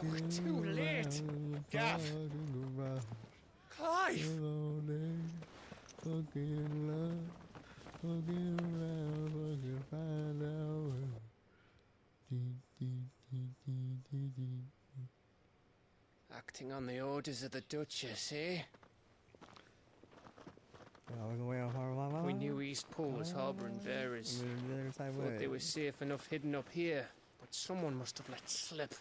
We're too late. Gav. Clive. Acting on the orders of the Duchess, eh? We knew Eastpool was harbouring bearers. Thought they were safe enough hidden up here, but someone must have let slip.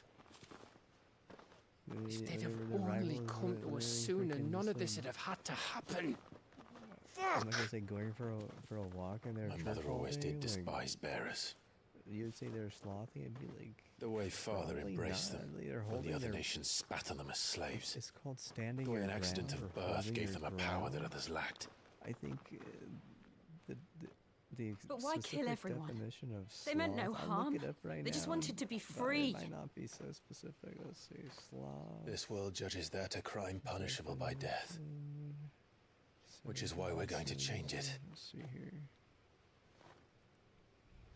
If they'd have only come to us sooner, none of this would have had to happen. I'm not gonna say going for a walk in their My mother always did despise bearers. You'd say they're slothy, it'd be like the way Father embraced them when the other their, nations spat on them as slaves. It's called standing. The way your an accident ground of or birth gave holding them a your power ground. that others lacked. I think the But why kill everyone? definition of They meant no sloth- I'll harm. look it up right They just now, wanted to be but free. It might not be so specific. Let's see, sloth. This world judges that a crime punishable by death, which is why we're going to change it. Let's see here.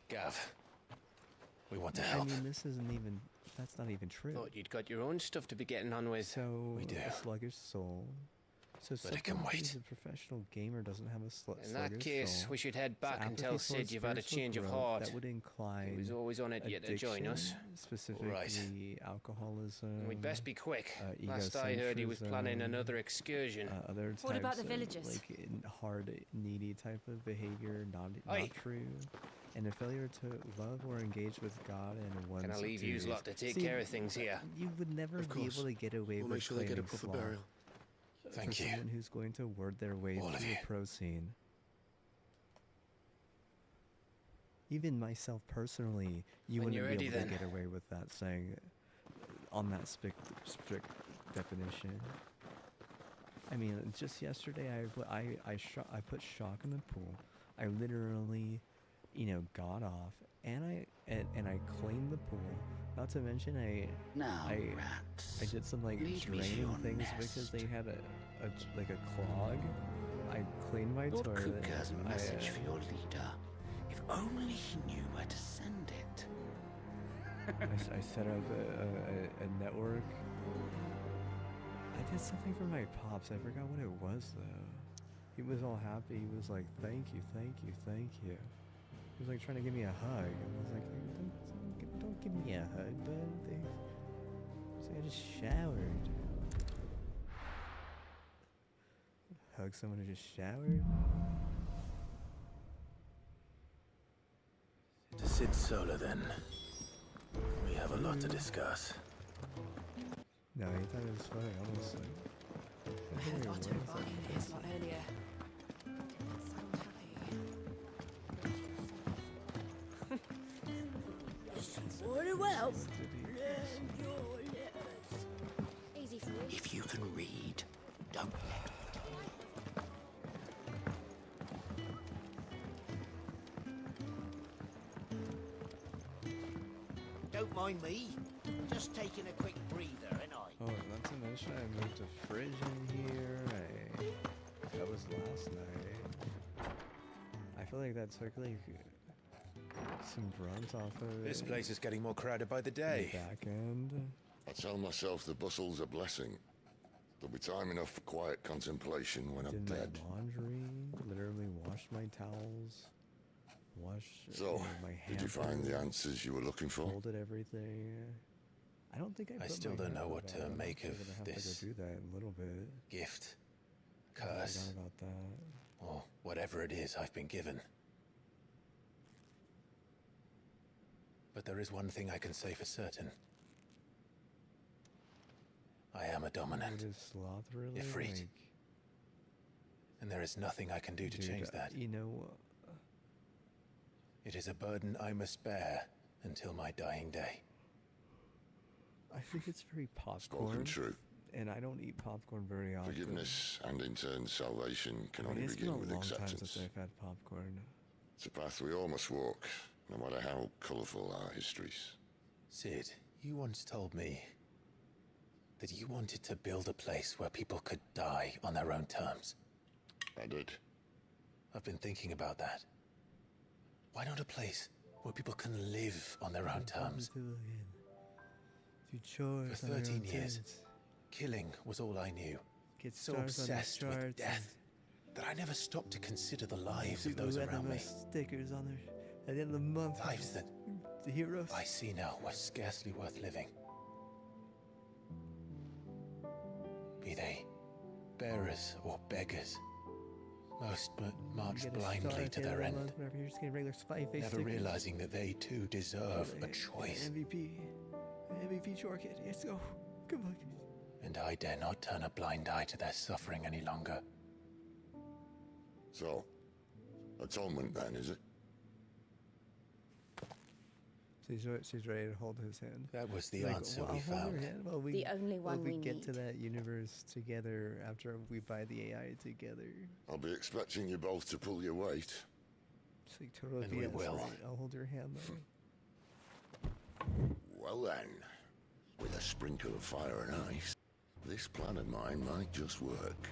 Gav, we want to I help. mean, this isn't even. That's not even true. Thought you'd got your own stuff to be getting on with. So We do. a sluggish soul. So But it can someone wait. who's a professional gamer doesn't have a In sluggish that case, soul. we should head So back and apathy tell towards Sid you've had a spiritual change of growth, heart. That would incline He was always on it yet to join us. Specifically, alcoholism. We'd best be quick. uh, Last I heard, he was planning egocentrism, another excursion. Other types What about the of, villagers? like hard, needy type of behavior, not Aye. true, and a failure to love or engage with God and one's Can I leave yous duties. lot to take See, care of things here? You would never Of be course. able to get away We'll with make sure they get a claiming proper sloth burial. Thank for you. someone who's going to word their way All through of the you. pro scene. even myself personally, you When wouldn't you're be ready, able to then. get away with that saying on that strict definition. I mean, just yesterday I put shock in the pool. I literally, got off and I cleaned the pool. Not to mention Now, I rats. did some like lead me to draining your things nest. because they had a clog. I cleaned my Lord toilet. Cook has a I, message for your leader. If only he knew where to send it. I set up a network. I did something for my pops. I forgot what it was though. He was all happy. He was like, "Thank you, thank you, thank you." He was like trying to give me a hug. I was like, "Don't give me a hug, bud." He's like, "I just showered." Hug someone who just showered? To Sid Solar, then. We have a lot to discuss. No, he thought it was funny, honestly. I heard Otto barking at his lot earlier. Very well. Easy for you. If you can read, don't let. Don't mind me. Just taking a quick breather, ain't I? Oh, not to mention I moved a fridge in here. That was last night. I feel like that took like some brunt off of This it. place is getting more crowded by the The day. back end. I tell myself the bustle's a blessing. There'll be time enough for quiet contemplation when I'm Did dead. my laundry. Literally washed my towels. Washed So, my did you find the answers you were looking for? Folded everything. I don't think I. I put still my don't know hamper what to back. I'm make actually of gonna have this to go do that in a little bit. Gift, I curse, forgot about that. or whatever it is I've been given. But there is one thing I can say for certain. I am a dominant, It is sloth really. Ifrit. Like, and there is nothing I can do to dude, change that. You know, It is a burden I must bear until my dying day. I think it's very Spoken popcorn. true. And I don't eat popcorn very often. Forgiveness and in turn salvation can I mean, only it's been a begin with long time acceptance. since I've had popcorn. It's a path we all must walk, no matter how colourful our histories. Sid, you once told me that you wanted to build a place where people could die on their own terms. I did. I've been thinking about that. Why not a place where people can live on their own terms? Do chores For on their 13 own years, terms. killing was all I knew. Get So stars on their obsessed with charts death that I never stopped to consider the lives and of those people around me. stickers on their at the end of the month. Lives that The heroes. I see now were scarcely worth living. Be they bearers or beggars, most march Get a blindly star at to the their of the end, month whenever you're just getting regular spy face never stickers. realizing that they too deserve a Like, choice. MVP chore kid. Let's go. Come on. And I dare not turn a blind eye to their suffering any longer. So, atonement then, is it? She's ready to hold his hand. That was the Like, answer well, we I'll hold found. your hand while we, The only while one we we get to need. that universe together after we buy the AI together. I'll be expecting you both to pull your weight. It's like total And we BS, will. right? I'll hold your hand though. Well then, with a sprinkle of fire and ice, this plan of mine might just work.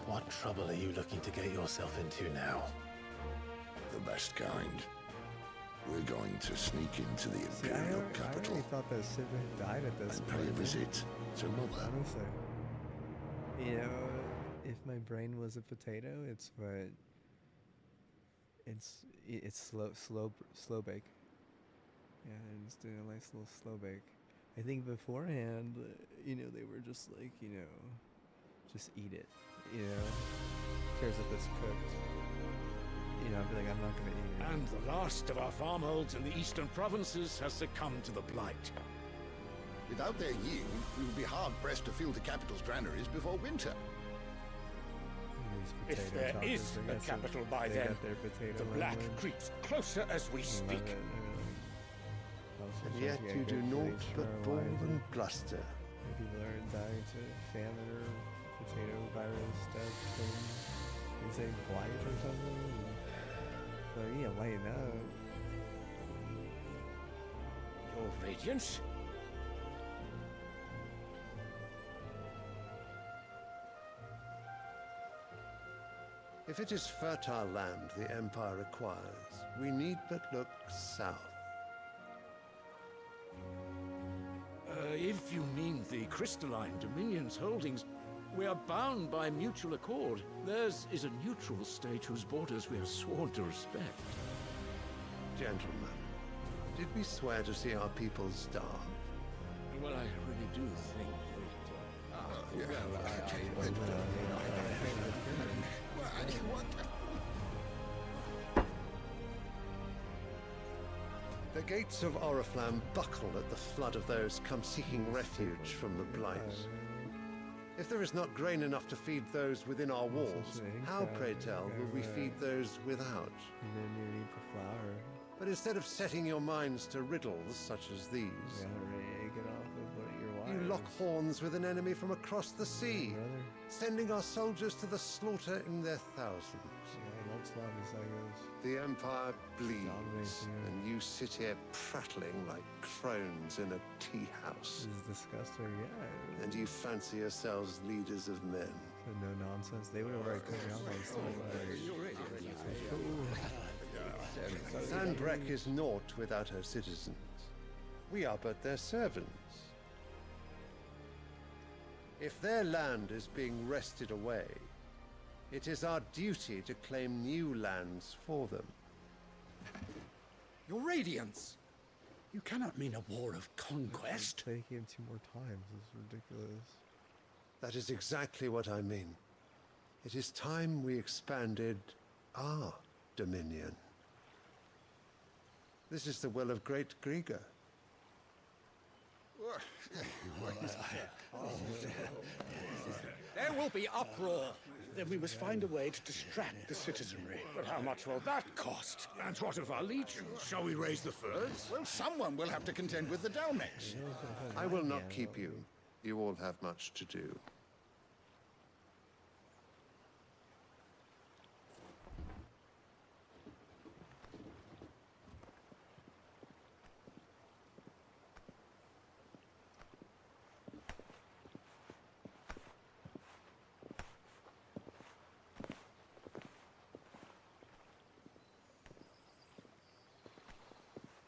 What trouble are you looking to get yourself into now? The best kind. We're going to sneak into the See, Imperial I capital really thought that Sid had died at this and pay point. a visit to Mother. Honestly. You know, if my brain was a potato, it's what it's slow bake. Yeah, I'm just doing a nice little slow bake. I think beforehand, you know, they were just like, you know, just eat it. You know, cares if it's cooked. You know, I'd be like, I'm not gonna eat it. And the last of our farmholds in the eastern provinces has succumbed to the blight. Without their yield, we will be hard-pressed to fill the capital's granaries before winter. These potato there chokers. is They a got some- capital by they then, got their potato the black language. creeps closer as we speak. And yet you do naught but bawl and bluster. People are dying to famine or potato virus death and they say blight or something. So yeah, lighten up. Your Radiance? If it is fertile land the Empire requires, we need but look south. If you mean the crystalline Dominion's holdings, we are bound by mutual accord. Theirs is a neutral state whose borders we are sworn to respect. Gentlemen, did we swear to see our people starve? Well, I really do think The gates of Oriflamme buckle at the flood of those come seeking refuge from the blight. If there is not grain enough to feed those within our walls, how, pray tell, will we feed those without? But instead of setting your minds to riddles such as these, you lock horns with an enemy from across the sea, sending our soldiers to the slaughter in their thousands. The Empire bleeds, and you sit here prattling like crones in a tea house. This is disgusting, yeah. And you fancy yourselves leaders of men. So no nonsense. They would have already put me on my story. Sanbreque is naught without her citizens. We are but their servants. If their land is being wrested away, it is our duty to claim new lands for them. Your Radiance! You cannot mean a war of conquest. They came 2 more times. It's ridiculous. That is exactly what I mean. It is time we expanded our dominion. This is the will of great Grieger. There will be uproar. Then we must find a way to distract the citizenry. But how much will that cost? And what of our legions? Shall we raise the furs? Well, someone will have to contend with the Dalmex. I will not keep you. You all have much to do.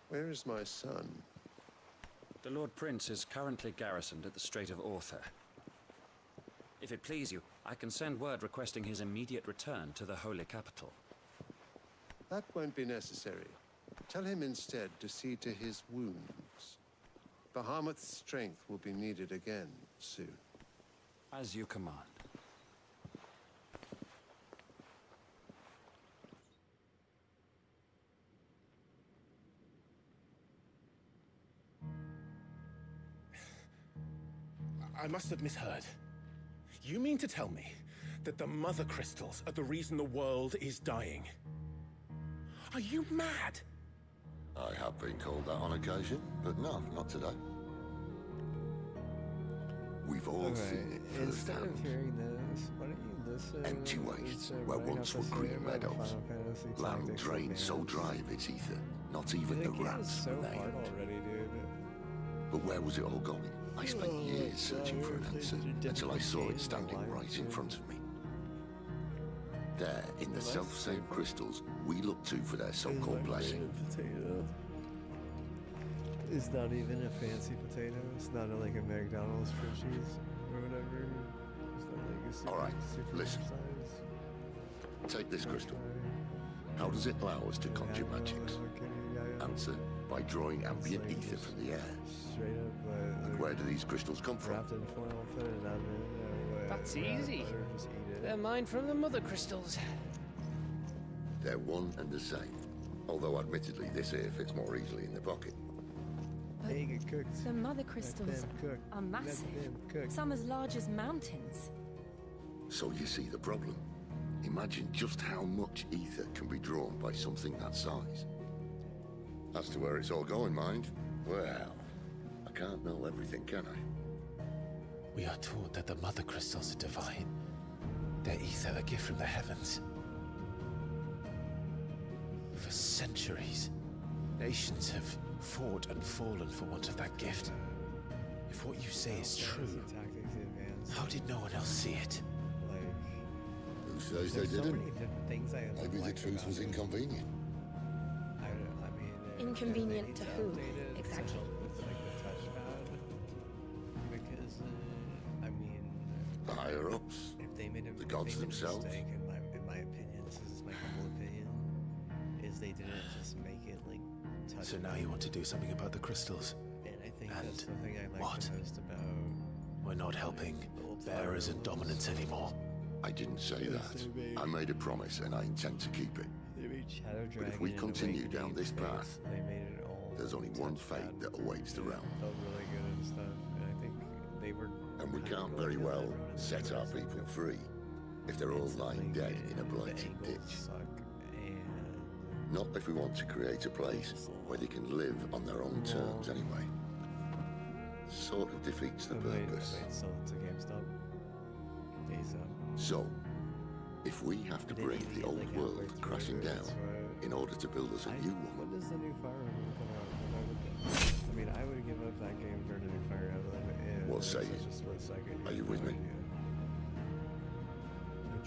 Where is my son? The Lord Prince is currently garrisoned at the Strait of Arthur. If it please you, I can send word requesting his immediate return to the Holy Capital. That won't be necessary. Tell him instead to see to his wounds. Bahamut's strength will be needed again soon. As you command. I must have misheard. You mean to tell me that the mother crystals are the reason the world is dying? Are you mad? I have been called that on occasion, but no, not today. We've all seen it Instead of firsthand. hearing this, why don't you listen? Empty wastes to where what I once have were to say green about meadows. Final Fantasy Land Tactics drained so Advance? dry of its ether, not even the game is rats so remained. hard already, dude. But where was it all going? I spent years searching for an answer until I saw it standing right in front of me. There, in the self-same crystals we look to for their so-called blessing. Potato. It's not even a fancy potato. It's not like a McDonald's Frenchies or whatever. It's not like a super, All right, super listen. size. Take this crystal. How does it allow us to conjure magics? Answer, by drawing ambient ether from the air. Straight up, And where do these crystals come from? wrapped in foil, put it on it. That's wrap easy. butter, just eat it. They're mined from the mother crystals. They're one and the same. Although admittedly this here fits more easily in the pocket. They get cooked. The mother crystals them cooked. are massive. them cooked. Some as large as mountains. So you see the problem. Imagine just how much ether can be drawn by something that size. As to where it's all going, mind, well, I can't know everything, can I? We are taught that the mother crystals are divine. Their ether a gift from the heavens. For centuries, nations have fought and fallen for want of that gift. If what you say is true, how did no one else see it? Who says they didn't? Maybe the truth was inconvenient. Inconvenient to who, exactly? Because, I mean... The higher-ups, the gods themselves. In my opinion, this is my humble opinion, is they didn't just make it, like, touch. So now you want to do something about the crystals? And I think that's the thing I like the most about... We're not helping bearers and dominants anymore. I didn't say that. I made a promise and I intend to keep it. But if we continue down this path, there's only one fate that awaits the realm. Felt really good and stuff, and I think they were... And we can't very well set our people free if they're all lying dead in a blighted ditch. Not if we want to create a place where they can live on their own terms anyway. Sort of defeats the purpose. So, if we have to bring the old world crashing down in order to build us a new one... When does the new Fire Emblem come out? I mean, I would give up that game for the new Fire Emblem. What say you? Are you with me?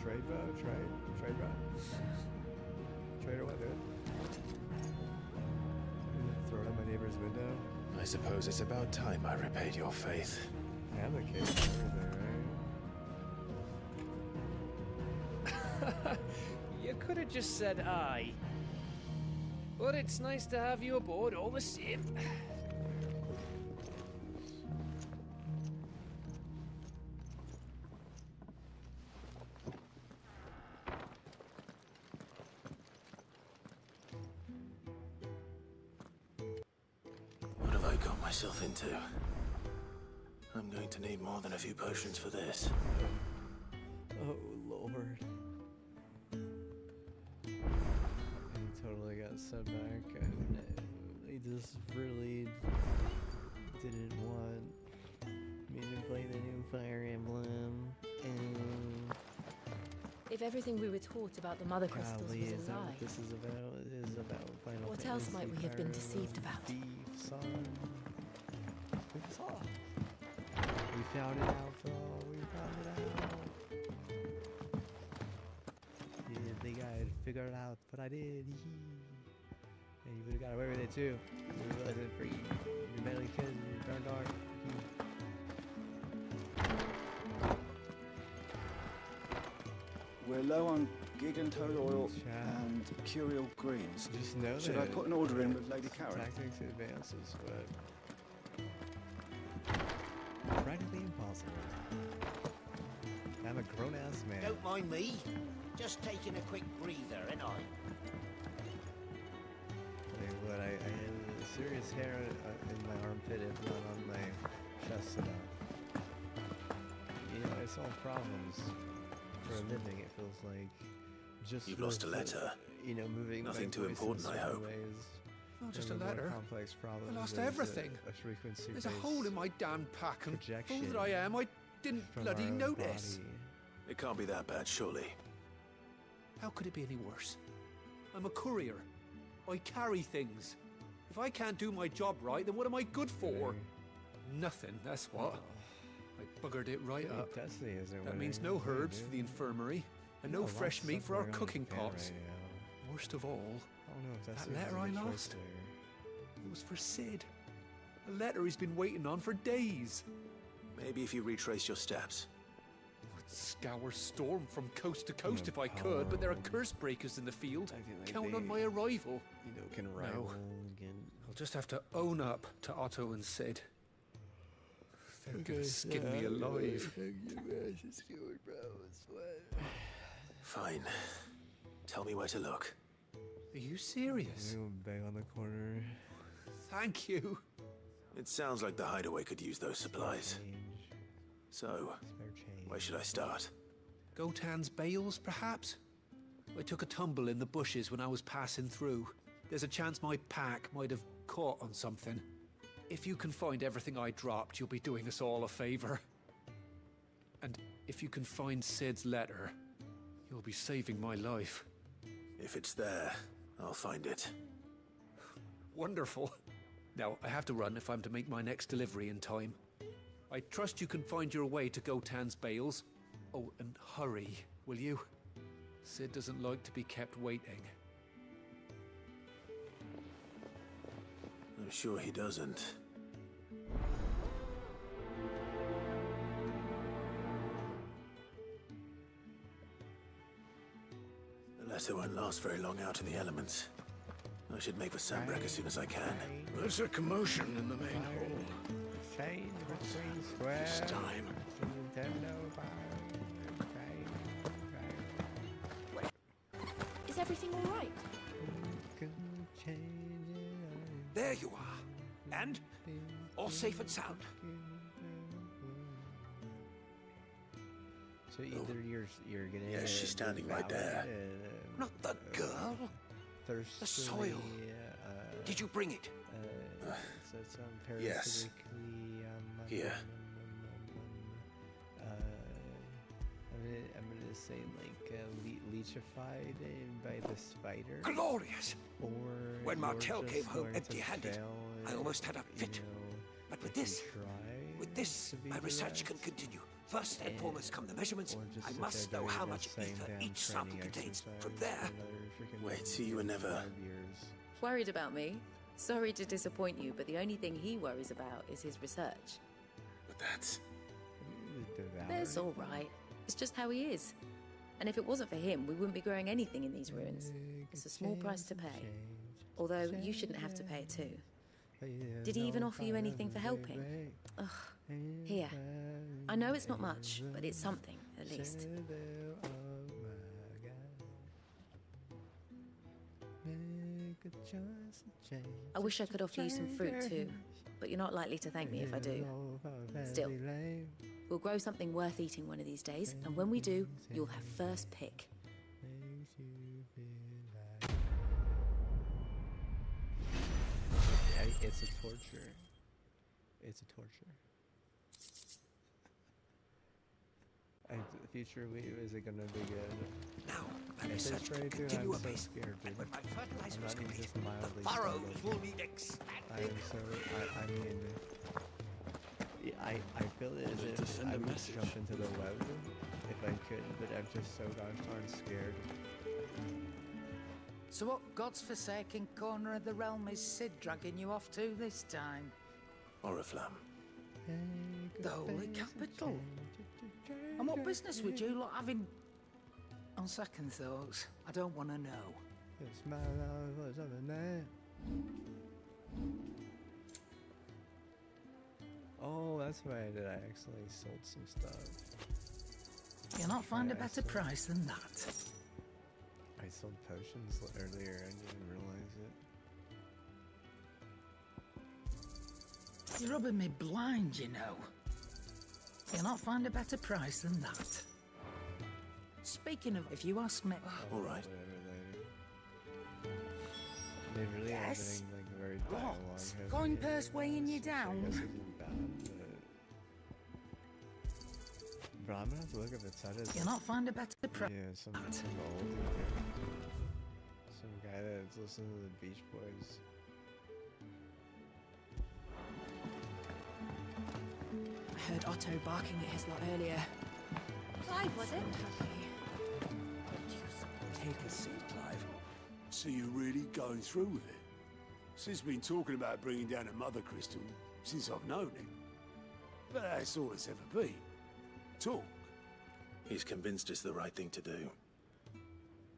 Trade, bro? Trade, bro? Trader, what, dude? Throw it out my neighbor's window? I suppose it's about time I repaid your faith. I am the king of everything, right? You could have just said aye. But it's nice to have you aboard all the same. What have I got myself into? I'm going to need more than a few potions for this. Oh, Lord. He totally got set back, and he just really didn't want me to play the new Fire Emblem. And If everything we were taught about the mother crystals golly, was is a that lie, what this is about? It is about Final what else might we have been deceived about? Son. We saw. We found it out, bro. We found it out. You didn't think I'd figure it out, but I did. And you would have got away with it too. You realized it free. You barely could. You turned dark. We're low on gigantone oil and curial greens. Just know Should that I put an order in with Lady Karen? Tactics advances, but practically impossible. I'm a grown-ass man. Don't mind me. Just taking a quick breather, ain't I? But I had a serious hair in my armpit and blood on my chest and you know, I solve problems for a living, it feels like. Just You've lost a letter. You know, moving Nothing my too voice important, in I certain hope. ways. Not just a There are more letter. complex problems. I lost There's everything. A frequency There's a hole in my damn pack, and projection fool that I am, I didn't from bloody our notice. body. It can't be that bad, surely. How could it be any worse? I'm a courier. I carry things. If I can't do my job right, then what am I good for? Nothing, that's what. I buggered it right Hey, up. Destiny isn't That means winning. no herbs for the infirmary, and no Lots of fresh meat stuff for our going on cooking in Japan pots. right now. Worst of all, I don't know if that's that letter I lost, it was for Sid. A letter he's been waiting on for days. Maybe if you retrace your steps. I'd scour Storm from coast to coast if I could, but there are curse breakers in the field. Count on my arrival. You know, can rival again. I'll just have to own up to Otto and Sid. They're gonna skin me alive. Fine. Tell me where to look. Are you serious? Bang on the corner. Thank you. It sounds like the hideaway could use those supplies. So, where should I start? Gotan's bales, perhaps? I took a tumble in the bushes when I was passing through. There's a chance my pack might have caught on something. If you can find everything I dropped, you'll be doing us all a favor. And if you can find Sid's letter, you'll be saving my life. If it's there, I'll find it. Wonderful. Now, I have to run if I'm to make my next delivery in time. I trust you can find your way to Gotan's bales. Oh, and hurry, will you? Sid doesn't like to be kept waiting. I'm sure he doesn't. The letter won't last very long out in the elements. I should make for Sandbreck as soon as I can. There's a commotion in the main hall. This time. Is everything all right? There you are. And all safe and sound. So either you're gonna. Yes, she's standing right there. Not the girl. The soil. Did you bring it? So it's yes. Here. I'm gonna say like leachified by the spider. Glorious! Or when Martel just came home learn to empty-handed, fail I almost had a fit. But with this, my research can continue. First and foremost come the measurements. I must know how much ether each sample contains. From there... Wait, so you were never... Worried about me? Sorry to disappoint you, but the only thing he worries about is his research. But that's... That's all right. It's just how he is. And if it wasn't for him, we wouldn't be growing anything in these ruins. It's a small price to pay. Although, you shouldn't have to pay it too. Did he even offer you anything for helping? Ugh. Here. I know it's not much, but it's something, at least. I wish I could offer you some fruit too, but you're not likely to thank me if I do. Still, we'll grow something worth eating one of these days, and when we do, you'll have first pick. It's a torture. It's a torture. The future is it gonna be good? Now, my If it's research very can good, continue I'm so apace. scared, dude. And when my fertilizer I'm is not even complete, just mildly the furrows startled. will need I expanding. am so. I mean, I feel as if send I a would message. jump into the web if I could, but I'm just so gosh darn scared. So what God's forsaken corner of the realm is Sid dragging you off to this time? Oriflamme. The Holy Capital. And what business would you lot having? On second thoughts, I don't want to know. It's my love was over there. Oh, that's why I actually sold some stuff. You'll not find a better sold- price than that. I sold potions earlier. I didn't realize it. You're rubbing me blind, you know. You'll not find a better price than that. Speaking of, if you ask me... All right. They really Yes? are getting like very dialogue heavy. Going purse weighing you which I down? guess isn't bad, but I'm gonna have to look up its status. You'll not find a better price. Yeah, some old dude. Some guy that's listening to the Beach Boys. I heard Otto barking at his lot earlier. Clive, was it? Take a seat, Clive. So you're really going through with it? Sid's been talking about bringing down a mother crystal since I've known him. But that's all it's ever been. Talk. He's convinced it's the right thing to do.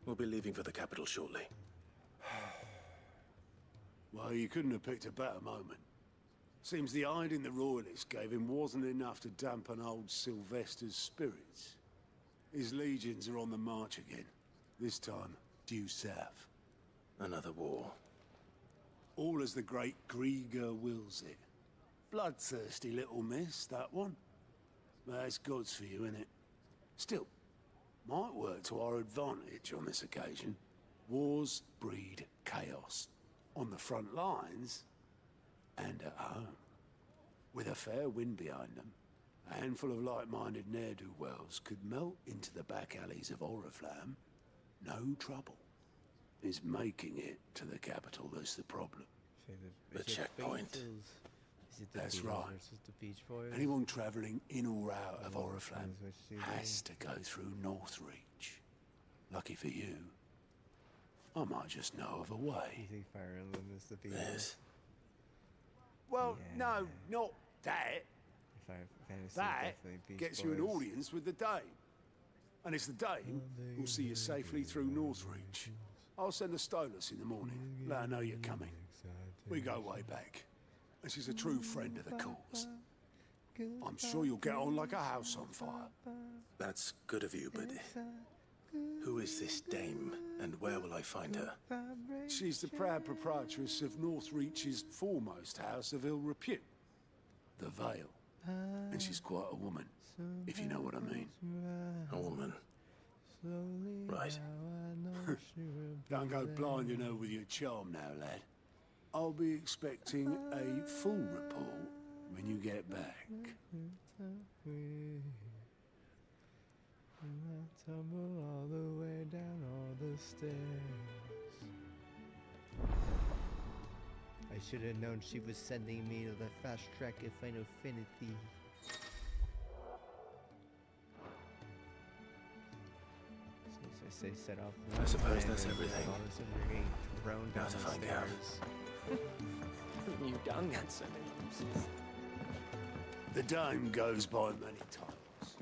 We'll be leaving for the capital shortly. Well, you couldn't have picked a better moment. Seems the hiding the royalists gave him wasn't enough to dampen old Sylvester's spirits. His legions are on the march again. This time, due south. Another war. All as the great Grieger wills it. Bloodthirsty little miss, that one. But that's God's for you, innit? Still, Might work to our advantage on this occasion. Wars breed chaos. On the front lines and at home. With a fair wind behind them, a handful of like-minded ne'er-do-wells could melt into the back alleys of Oriflamme. No trouble. It's making it to the capital that's the problem. The checkpoint. Is it the That's Beatles right. versus the Beach Boys? Anyone travelling in or out of Oriflamme has to go through Northreach. Lucky for you, I might just know of a You way. think Fire Emblem is the Beatles? Well, no, not that. Final Fantasy is That definitely Beach gets Boys. you an audience with the Dame. And it's the Dame who'll see you safely through Northreach. I'll send a Stolas in the morning. Let her know you're coming. We go way back. And she's a true friend of the cause. I'm sure you'll get on like a house on fire. That's good of you, but who is this dame, and where will I find her? She's the proud proprietress of Northreach's foremost house of ill repute, the Vale. And she's quite a woman, if you know what I mean. A woman. Right. Don't go blinding her with your charm now, lad. I'll be expecting a full report when you get back. Tumble all the way down all the stairs. I should have known she was sending me to the fast track of Final Fantasy. As I say, set off. I suppose that's everything. All of a sudden we're getting thrown down Now to the find out. stairs. You done got so many uses. The Dame goes by many titles.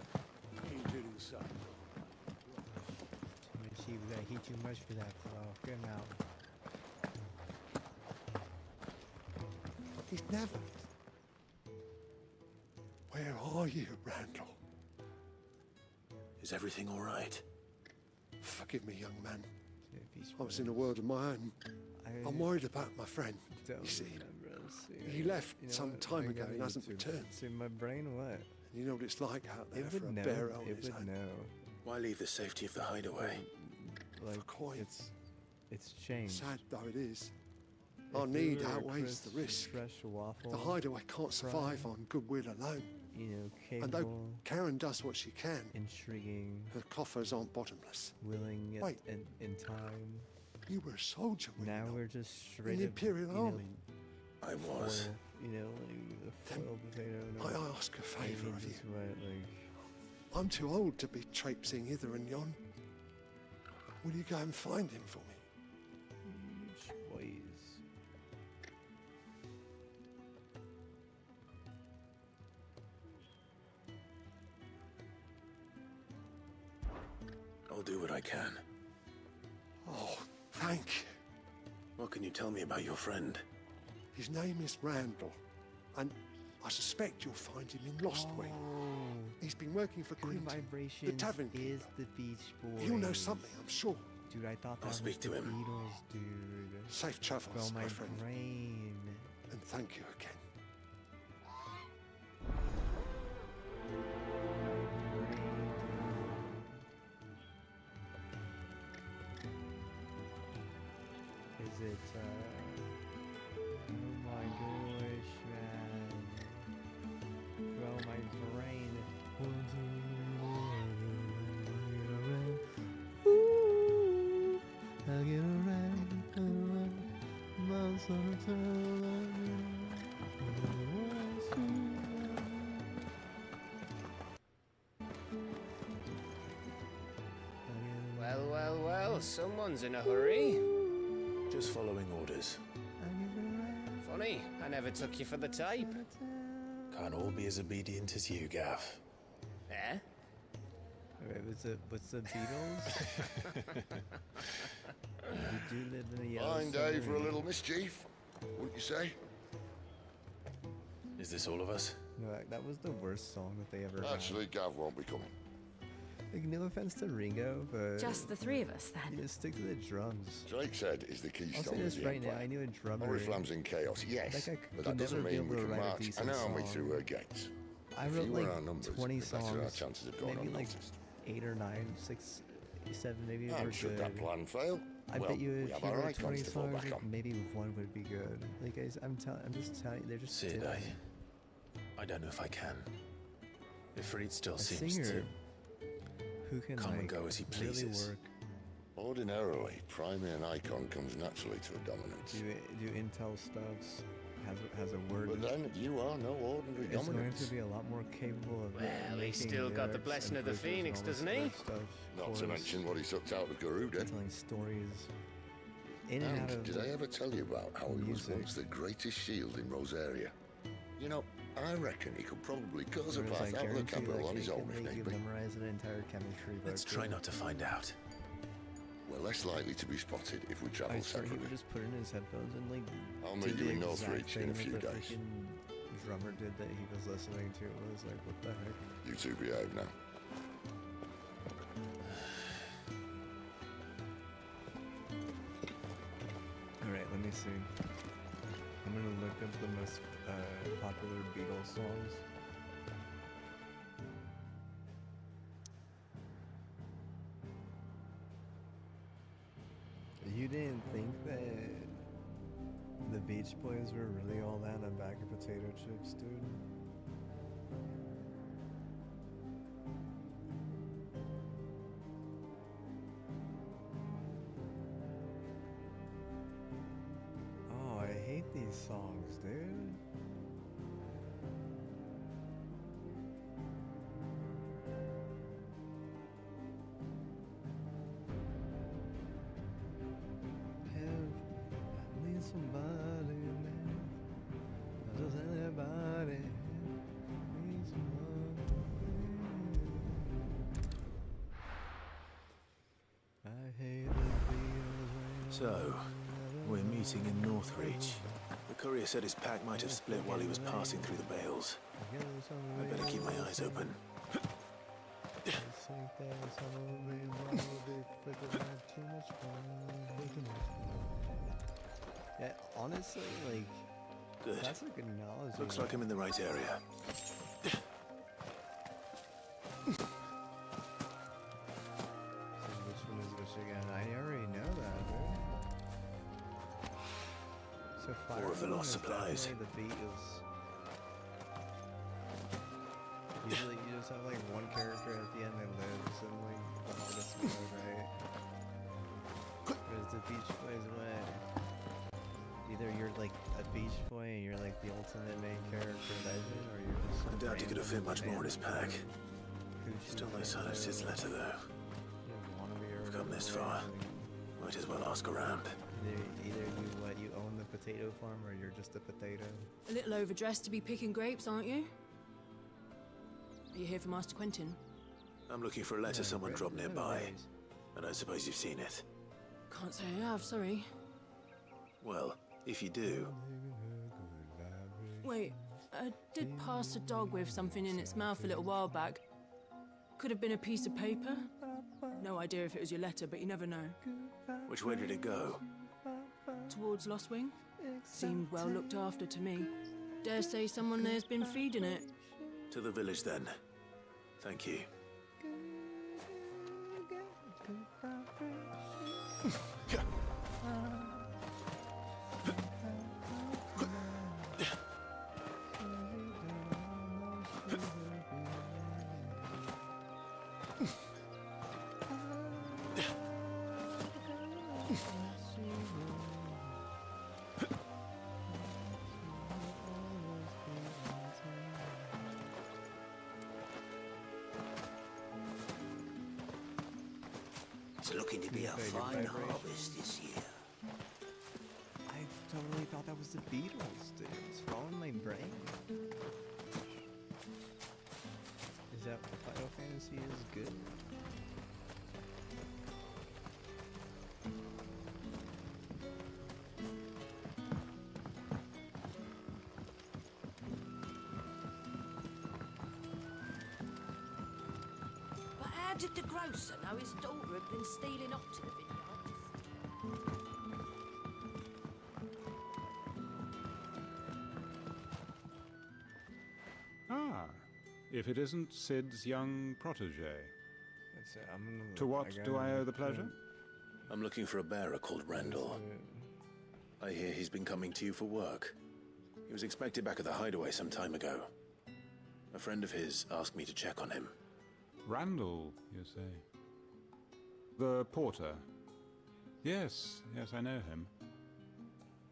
You do the same. She was like, he too much for that, bro. Get him out. He's never. Where are you, Randall? Is everything all right? Forgive me, young man. I was in a world of my own. I'm worried about my friend. You see, he left some time ago and hasn't returned. It's in my brain, what? You know what it's like out there It for would a know. bear on It his would own. know. Why leave the safety of the hideaway? Like, For coins. it's changed. Sad though it is. If Our we need were a outweighs the risk. fresh waffle, The hideaway can't survive fry, on goodwill alone. You know, And though capable, Karen does what she can, intriguing, her coffers aren't bottomless. willing Wait. in time. You were a soldier when Now you know, we're just in straight the up, Imperial you know, Army. I was. foil, you know, like the foil potato. I ask a favour of you. Just what, like, I'm too old to be traipsing hither and yon. Will you go and find him for me? boys. I'll do what I can. Oh, thank you. What can you tell me about your friend? His name is Randall, and I suspect you'll find him in Lostwing. He's been working for Good Quinton, the vibrations tavern is the Beach Boys. He'll know something, I'm sure. Dude, I thought that I'll was speak to the him. Beatles, dude. Safe travels, From my my friend. brain. And thank you again. Is it, oh my gosh, man. From my brain. Ooh, I'll get around, most of the time. Well, well, well, someone's in a hurry. Just following orders. Funny, I never took you for the type. Can't all be as obedient as you, Gav. Eh? Alright, what's the Beatles? We do live in a yellow Fine day for a submarine. little mischief, wouldn't you say? Is this all of us? No, that was the worst song that they ever Actually, Gav won't be coming. had. Like, no offense to Ringo, but Just the three of us, then. just stick to the drums. Drake said is the I'll keystone say of this the right now, Empire. I knew a drummer. Oriflamme's in chaos, yes, That guy but could that doesn't never be mean we able to can write a march decent an army song. through her gates. I If wrote you were like our numbers, 20 the better our songs, chances of going maybe like unnoticed. 8 or 9, 6, 7 maybe were And should good. that plan fail, I well, bet you we if have you our wrote icons 20 to fall songs, back on. maybe one would be good. Like guys, I'm just telling you, they're just Sid, different. I don't know if I can. If Reed still A seems singer to who can come and like go as he really pleases. work. Ordinarily, primary and icon comes naturally to a dominance. Do Intel stuffs has a word. But then you are no ordinary It's going dominance. to be a lot more capable of. Well, he's making still got the lyrics blessing and of the bridges and Phoenix, all this doesn't he? other Stuff, Not to chorus, mention what he sucked out of Garuda. telling stories in and out And of. did I ever tell you about how he was music. once the greatest shield in Rosaria? You know, I reckon he could probably cause a Whereas I path out of the guarantee, capital like, on his it own can if make you need be. memorize an entire chemistry book. Let's try not to find out. We're less likely to be spotted if we travel I swear he separately. would just put in his headphones and like. I'll do meet you the in exact Northreach in a thing few that the days. freaking drummer did that he was listening to. It was like, what the heck? You two behave now. Alright, let me see. I'm gonna look up the most popular Beatles songs. You didn't think that the Beach Boys were really all that in a bag of potato chips, dude? Oh, I hate these songs, dude. I need somebody, man. Not just anybody. Need somebody. I hate the Beatles. So, we're meeting in Northreach. The courier said his pack might have split while he was passing through the bales. I better keep my eyes open. Yeah, honestly, like, Good. that's a good knowledge. Looks like I'm in the right area. Which one is which again? I already know that, dude. So More of the Fireman lost is supplies. definitely the Beatles. Usually you just have like one character at the end that lives and like the hardest mode, right? Whereas the Beach Boys way. Either you're like a Beach Boy and you're like the ultimate main character legend, or you're just I doubt he could have fit much more in his pack. Who's Still no sign of Sid's letter, though. We've come this far. Might as well ask around. Either you own the potato farm or you're just a potato. A little overdressed to be picking grapes, aren't you? Are you here for Master Quentin? I'm looking for a letter someone dropped nearby. And I suppose you've seen it. Can't say I have, sorry. Well, if you do, Wait, I did pass a dog with something in its mouth a little while back. Could have been a piece of paper. No idea if it was your letter, but you never know. which way did it go? Towards Lost Wing? Seemed well looked after to me. Dare say someone there's been feeding it. To the village, then. Thank you. It's looking to be a fine harvest this year. I totally thought that was the Beatles, dude. It's following my brain. Is that Final Fantasy is good? But how did the grocer know his daughter had been stealing up to the vineyard? Ah, if it isn't Sid's young protege. To what do I owe the pleasure? I'm looking for a bearer called Randall. I hear he's been coming to you for work. He was expected back at the hideaway some time ago. A friend of his asked me to check on him. Randall, you say? The porter? Yes, I know him.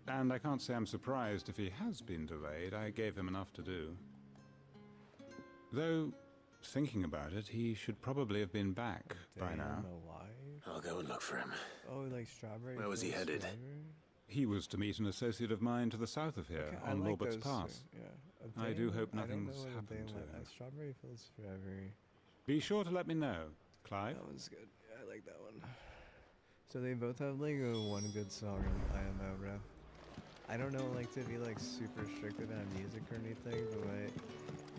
And I can't say I'm surprised if he has been delayed. I gave him enough to do. Though, thinking about it, he should probably have been back by now. I'll go and look for him. Oh, like strawberry. Where was he headed? He was to meet an associate of mine to the south of here, Okay, on like Robert's those, Pass. yeah. I do hope I don't nothing's know what happened they to want. him. Strawberry fields forever. Be sure to let me know, Clive. That one's good. Yeah, I like that one. So they both have like one good song on IMO, bro. I don't know like to be like super strict about music or anything, but like,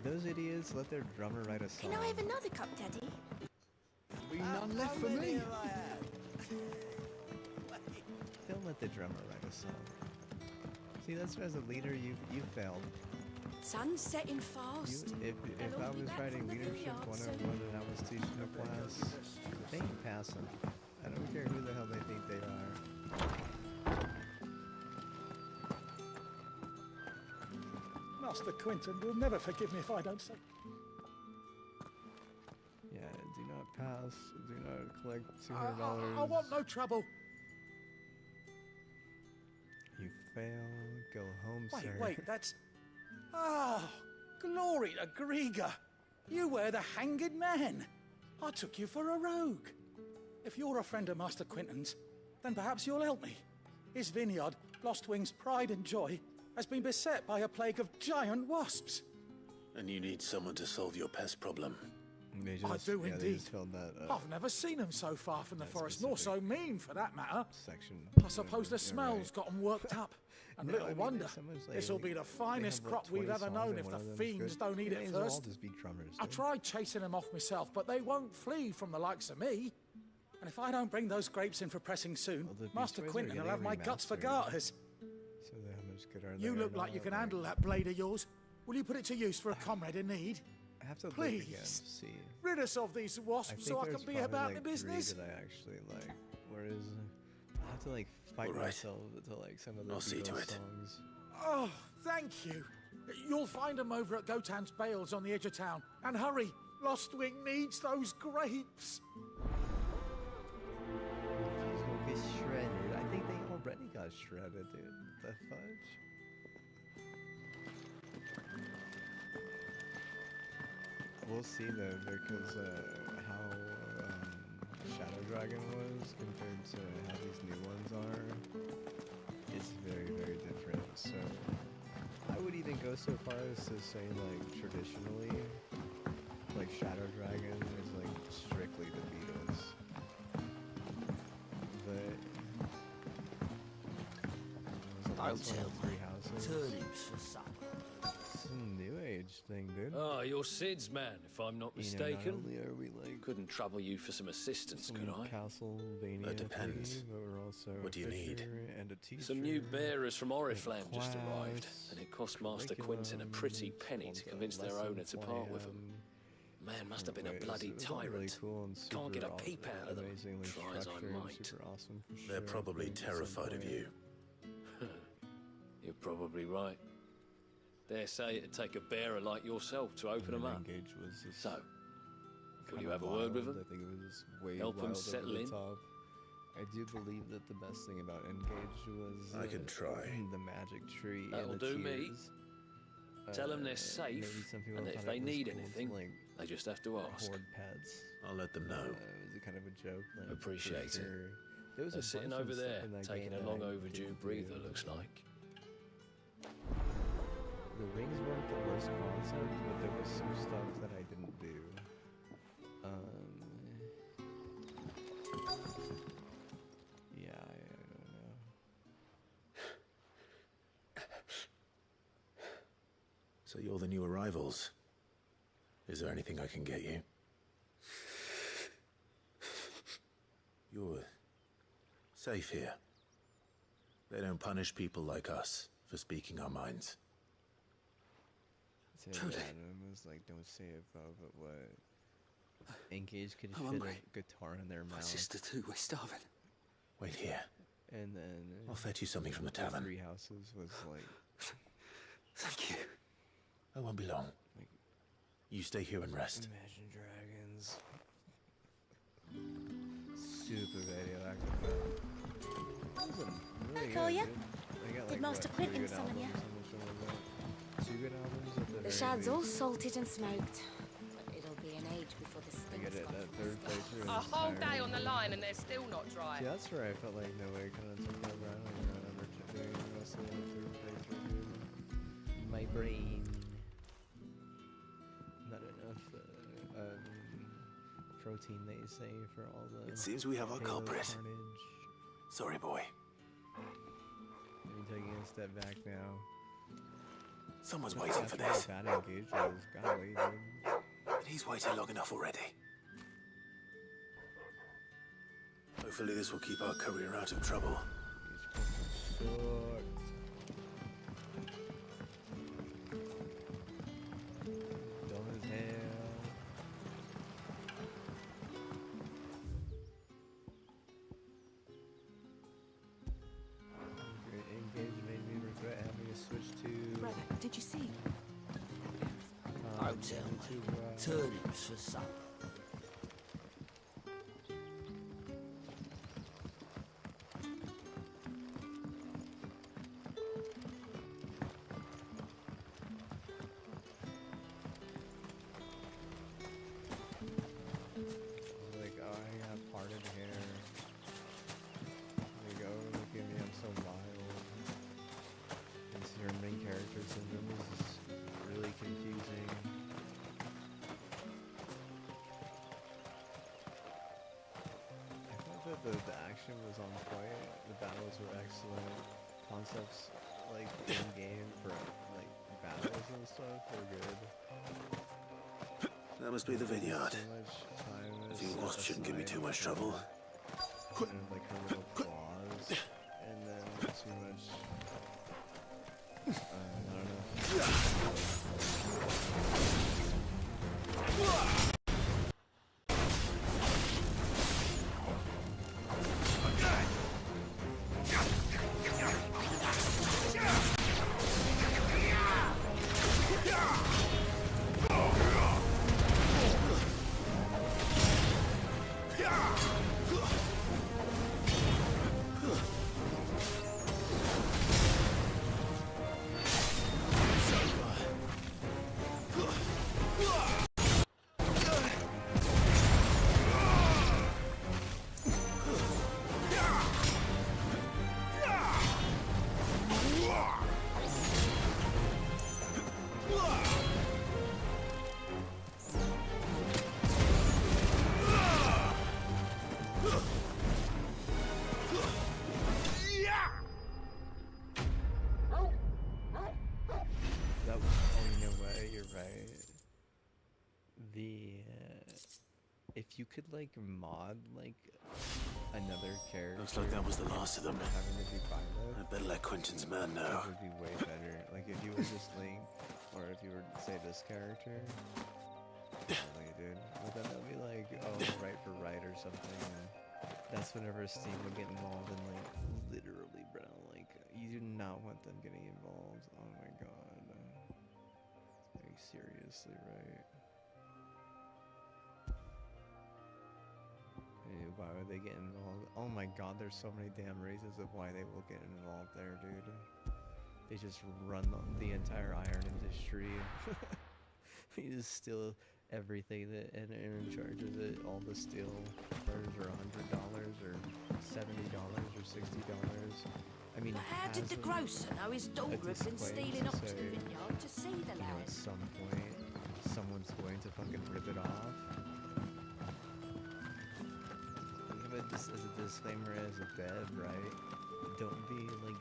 those idiots let their drummer write a song. Can I have another cup, Daddy? Be none left for me. Don't let the drummer write a song. See, that's as a leader, you failed. Sun's setting fast. If I was writing leadership 101 and I was teaching a class, they ain't passing. I don't care who the hell they think they are. Master Quinton will never forgive me if I don't say. Yeah, do not pass. Do not collect $200. I want no trouble. You fail. Go home, sir. Wait, that's... Oh, glory to Griga. You were the hanged man. I took you for a rogue. If you're a friend of Master Quinton's, then perhaps you'll help me. His vineyard, Lostwing's pride and joy, has been beset by a plague of giant wasps. And you need someone to solve your pest problem. I do indeed. I've never seen them so far from the forest, nor so mean for that matter. I suppose the smell's got them worked up. And little wonder, this'll be the finest crop we've ever known if the fiends don't eat it first. I tried chasing them off myself, but they won't flee from the likes of me. And if I don't bring those grapes in for pressing soon, Master Quinton will have my guts for garters. So how much good are they? You look like you can handle that blade of yours. Will you put it to use for a comrade in need? I have to look Please, again, see. rid us of these wasps so I can be about the business. That I actually like. Whereas I have to like fight myself to like some of the songs. Oh, thank you. You'll find them over at Gotan's Bales on the edge of town. And hurry, Lostwing needs those grapes. She's gonna get shredded. I think they already got shredded, dude. The fudge. We'll see though, because how Shadow Dragon was compared to how these new ones are is very, very different. So I would even go so far as to say, like, traditionally, like Shadow Dragon is like strictly the Beatles. But Don't tell me. Turnips for supper. It's a new age thing, dude. Oh, you're Sid's man, if I'm not mistaken. Not only are we like couldn't trouble you for some assistance, could I? Castlevania. That depends. But we're also What do you need? And a teacher. Some new bearers from Oriflamme just arrived, and it cost Master Quinton a pretty penny to convince their owner to part with them. Man must have been a bloody tyrant. Really cool and Can't get a super peep out of them, amazingly try as I structured, might. super awesome for They're sure. probably At some terrified of point. you. You're probably right. Dare say it'd take a bearer like yourself to open them up. Engage was just So, will you kinda have a word with wild. them? I think it was way Help 'em wild over settle the in? top. I do believe that the best thing about Engage was I can try. the magic tree That'll and the do me. tears. Tell them they're Maybe safe, some people and that thought if it they was need cool to, anything, like, they just have to ask. hoard pets. I'll let them know. It was a kind of a joke. Like, Appreciate for it. sure. There was They're a sitting bunch of over stuff there, in that taking game a that long I overdue didn't breather, do. looks like. The rings weren't the worst concept, but there was some stuff that I didn't do. Yeah, I don't know. So you're the new arrivals. Is there anything I can get you? You're safe here. They don't punish people like us for speaking our minds. So yeah, it was like, don't say it, bro, but what? Engage could I'm fit hungry. a guitar in their mouth. My sister too, we're starving. Wait here. And then I'll fetch you something from the tavern. Three Houses was like, Thank you. I won't be long. You stay here and rest. Imagine Dragons. Super radioactive. Really Hi, Collier. good, dude. They got, Did like, Master what, Quentin 3 good summon ya? albums on the show like that? 2 good albums at the The very shad's all least. salted and smoked. But it'll be an age before the I get stink's it, gone that from third the playthrough sky. is A whole day tiring. on the line and they're still not dry. See, that's where I felt like No Way kind of took over. I don't even remember doing the rest of the third playthrough, dude. My brain. Not enough protein, they say, for all the. It seems we have our Halo culprit. carnage. Sorry, boy. Maybe taking a step back now. Someone's That's waiting for how this. bad Engage is. Golly, dude. And he's waited long enough already. Hopefully this will keep our career out of trouble. Dumb as hell. Engage made me regret having to switch to. Brother, did you see? Oh, tell me. Turnips for supper. Like, oh, I got parted hair. There you go, look at me, I'm so wild. And so your main character syndrome is really confusing. I thought that the action was on point, the battles were excellent. Concepts, like, in-game for, like, battles and stuff were good. That must be the vineyard. So much time A few set wasps shouldn't give me aside too much for, trouble. like her little claws, and then too much. I don't know. That was, oh, you know what? You're right. The if you could like mod like another character. Looks like that was the last of them. Having to be Philo, I better let Quentin's man know. that would be way better. Like if you were just Link, or if you were say this character. Like, dude, well, then that'd be like, oh, right for right or something. And that's whenever Steam would get involved in like literally, bro. Like you do not want them getting involved. Oh my god. Like seriously, right? Hey, why would they get involved? Oh my god, there's so many damn reasons of why they will get involved there, dude. They just run the entire iron industry. They just steal everything that and are in charge of it. All the steel are $100 or $70 or $60. I mean, But how did the grocer know his daughter had been stealing up to the vineyard to see the you know, lad? at some point, someone's going to fucking rip it off. Think of it just as a disclaimer, as a dev, right? Don't be like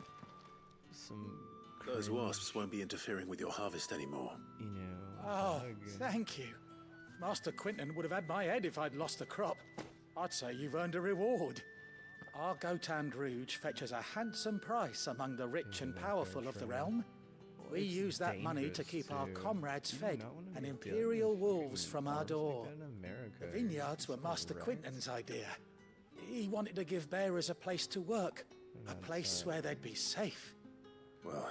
some. Those cringe, wasps won't be interfering with your harvest anymore. You know. Oh, bug. thank you. Master Quentin would have had my head if I'd lost the crop. I'd say you've earned a reward. Our Gotand Rouge fetches a handsome price among the rich and powerful of the realm. We it's use that money to dangerous, keep our too. comrades You do fed not wanna and be imperial dealing with wolves fucking from our farms like door. that in America, The vineyards were Master Quinton's idea. He wanted to give bearers a place to work, a place where they'd be safe. Well,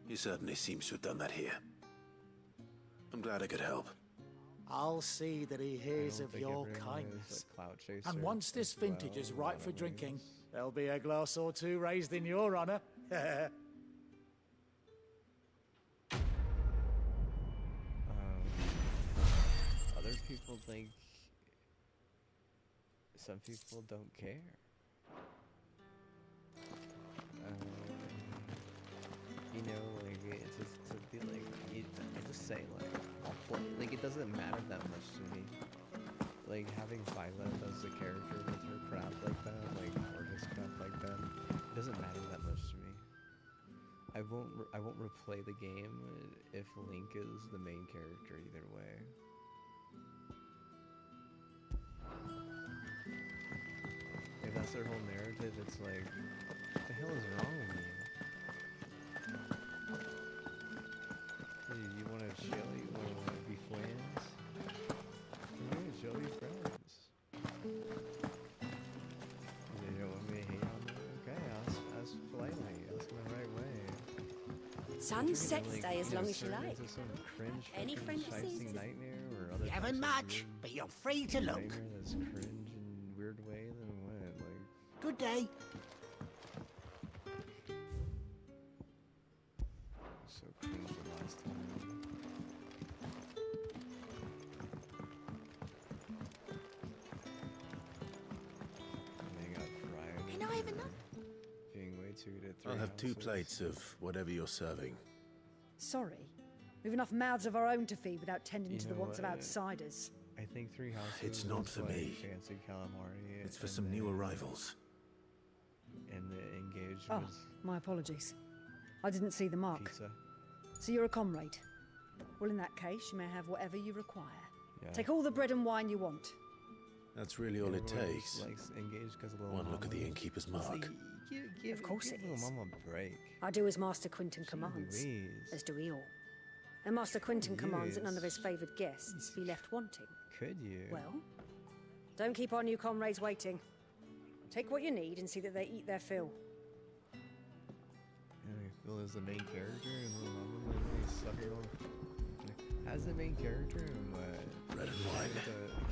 he certainly seems to have done that here. I'm glad I could help. I'll see that he hears of your kindness. And once this vintage is ripe for drinking, there'll be a glass or two raised in your honor. Other people think some people don't care. You know, like it's just to be like, you just say like, I'll play. Like it doesn't matter that much to me. Like having Violet as the character with her craft like that, like or his craft like that, it doesn't matter that much to me. I won't replay the game if Link is the main character either way. If that's their whole narrative, it's like, what the hell is wrong with you? You want to chill? You want to be friends? You want to chill, be friends. You don't want me to hate on you? Okay, ask politely. Ask in the right way. Sunset Like, stay as you know, long as you turn like. into some cringe Any fucking friend sightseeing sees it. nightmare or other You haven't types of much, weird but you're free to look. nightmare that's cringe in a weird way, then what? Like, Good day. so cringe the last time. And they got fried. You know, I have enough. Being way too good at three I'll have 2 houses. plates of whatever you're serving. Sorry. We've enough mouths of our own to feed without tending You to the know wants of what? outsiders. I think 3 houses. It's not is for like me. Fancy calamari. It's for and some new then- arrivals. And the engaged Oh, was my apologies. I didn't see the mark. pizza. So you're a comrade. Well, in that case, you may have whatever you require. Yeah. Take all the bread and wine you want. That's really all it Everyone takes. just likes engaged because of little One look at the mama. innkeeper's It's like, mark. Of course give it little is. mama a break. I do as Master Quinton commands, Louise. as do we all. And Master Quinton commands that none of Yes. his favoured guests be left wanting. Could you? Well, don't keep our new comrades waiting. Take what you need and see that they eat their fill. Phil is the main character and little mama like suck it all. As the main character and what? Bread and wine.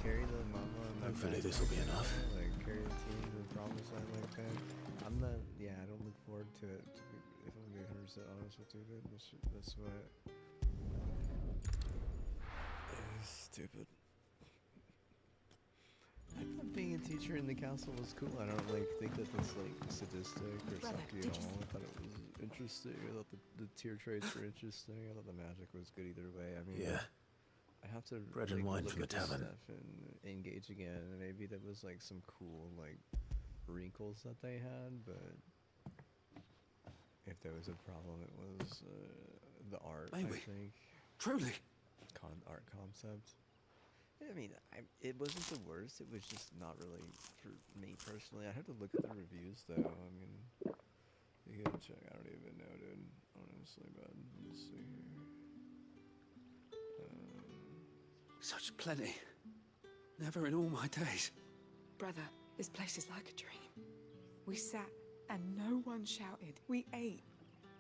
Carry the mama and Hopefully this'll be enough. Like carry the team to the promised land like that. I'm not. Yeah, I don't look forward to it. If I'm being 100% honest with you, dude, that's what. Stupid. I thought being a teacher in the council was cool. I don't like think that that's like sadistic or Brother, sucky did at you all. I thought it was interesting. I thought the tier traits were interesting. I thought the magic was good either way. I mean, Yeah. I have to Bread and wine look from the at this tavern. stuff and engage again. And maybe there was like some cool like wrinkles that they had, but if there was a problem, it was the art. Maybe. I think. Truly. Art concept. I mean, it wasn't the worst. It was just not really for me personally. I had to look at the reviews though. I mean, you gotta check. I don't even know, dude. Honestly, but let's see here. Such plenty. Never in all my days. Brother, this place is like a dream. We sat and no one shouted. We ate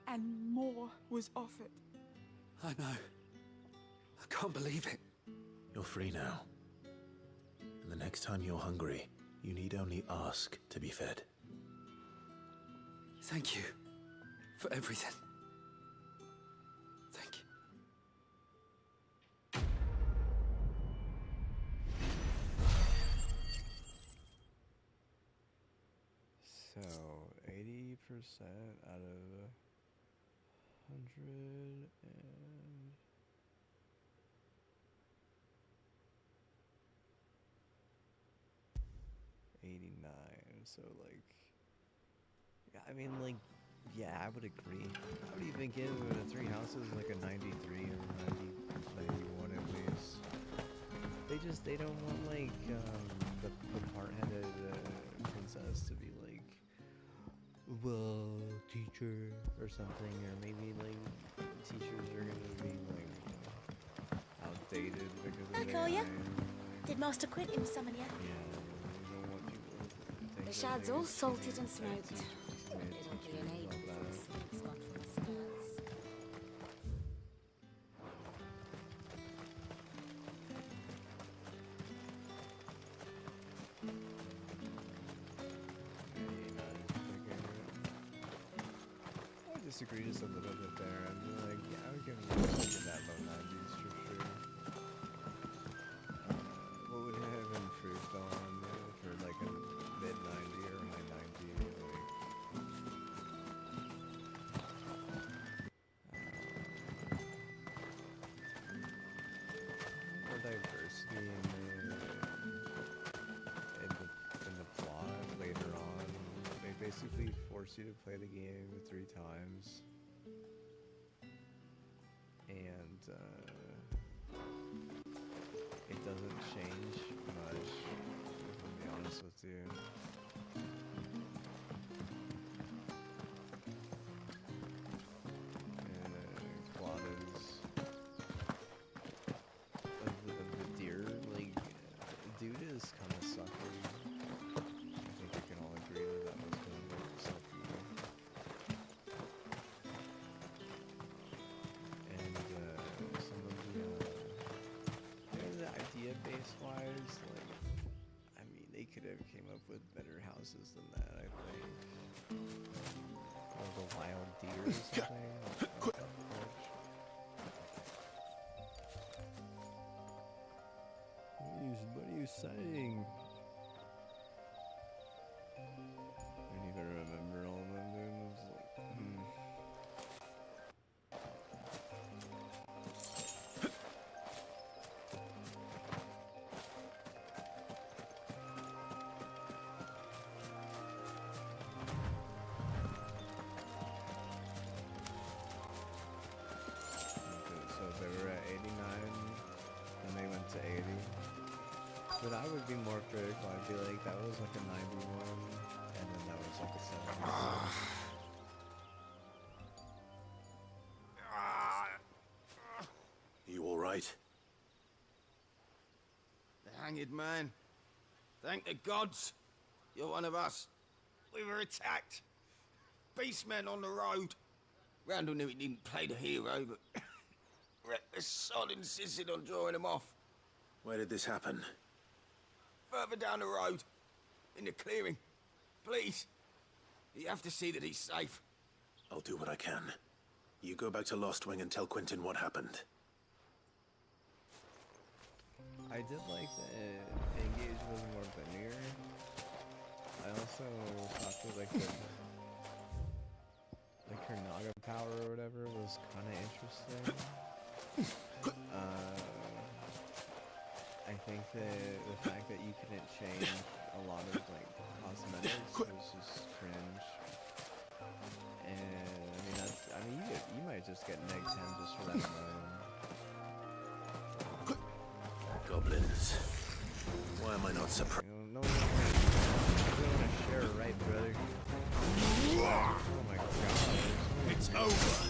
and more was offered. I know. I can't believe it. You're free now. And the next time you're hungry, you need only ask to be fed. Thank you for everything. Thank you. So 80% out of 100 and 89. So like, yeah, I mean like, yeah, I would agree. I would even give Three Houses like a 93 or 91 at least. They don't want like the part-headed princess to be like, well, teacher or something, or maybe like teachers are gonna be like outdated because of I call ya? Did Master Quentin summon you? Yeah, we don't want people to think The shad's all salted and smoked. It'll It'll be an age before the sleep's gone from the skirts. I disagree just a little bit there. I'd be like, yeah, I would give him like that low 90s for sure. What would it have improved on for like a mid 90 or high 90? More diversity in the plot later on. They basically force you to play the game 3 times, and it doesn't change much, if I'm being honest with you. Plot is of the deer, like, dude is kind of sucky. I think we can all agree that was kind of sucky. And some of the idea base wise, like, I mean, they could have came up with better houses than that, I think. Or the wild deer or something. What are you saying? I don't even remember all of them, dude. It was like, Okay, so they were at 89, and they went to 80. But I would be more critical. I'd be like, that was like a 91, and then that was like a 76. You all right? The hanged man. Thank the gods. You're one of us. We were attacked. Beastmen on the road. Randall knew he didn't play the hero, but reckless sod insisted on drawing him off. Where did this happen? Further down the road. In the clearing. Please. You have to see that he's safe. I'll do what I can. You go back to Lost Wing and tell Quentin what happened. I did like that Engage was more linear. I also thought that like her Naga power or whatever was kind of interesting. I think that the fact that you couldn't change a lot of like cosmetics was just cringe. And I mean you might just get neg 10 just for that alone. Goblins. Why am I not surprised? No one want to share, right, brother? Oh my god. It's over.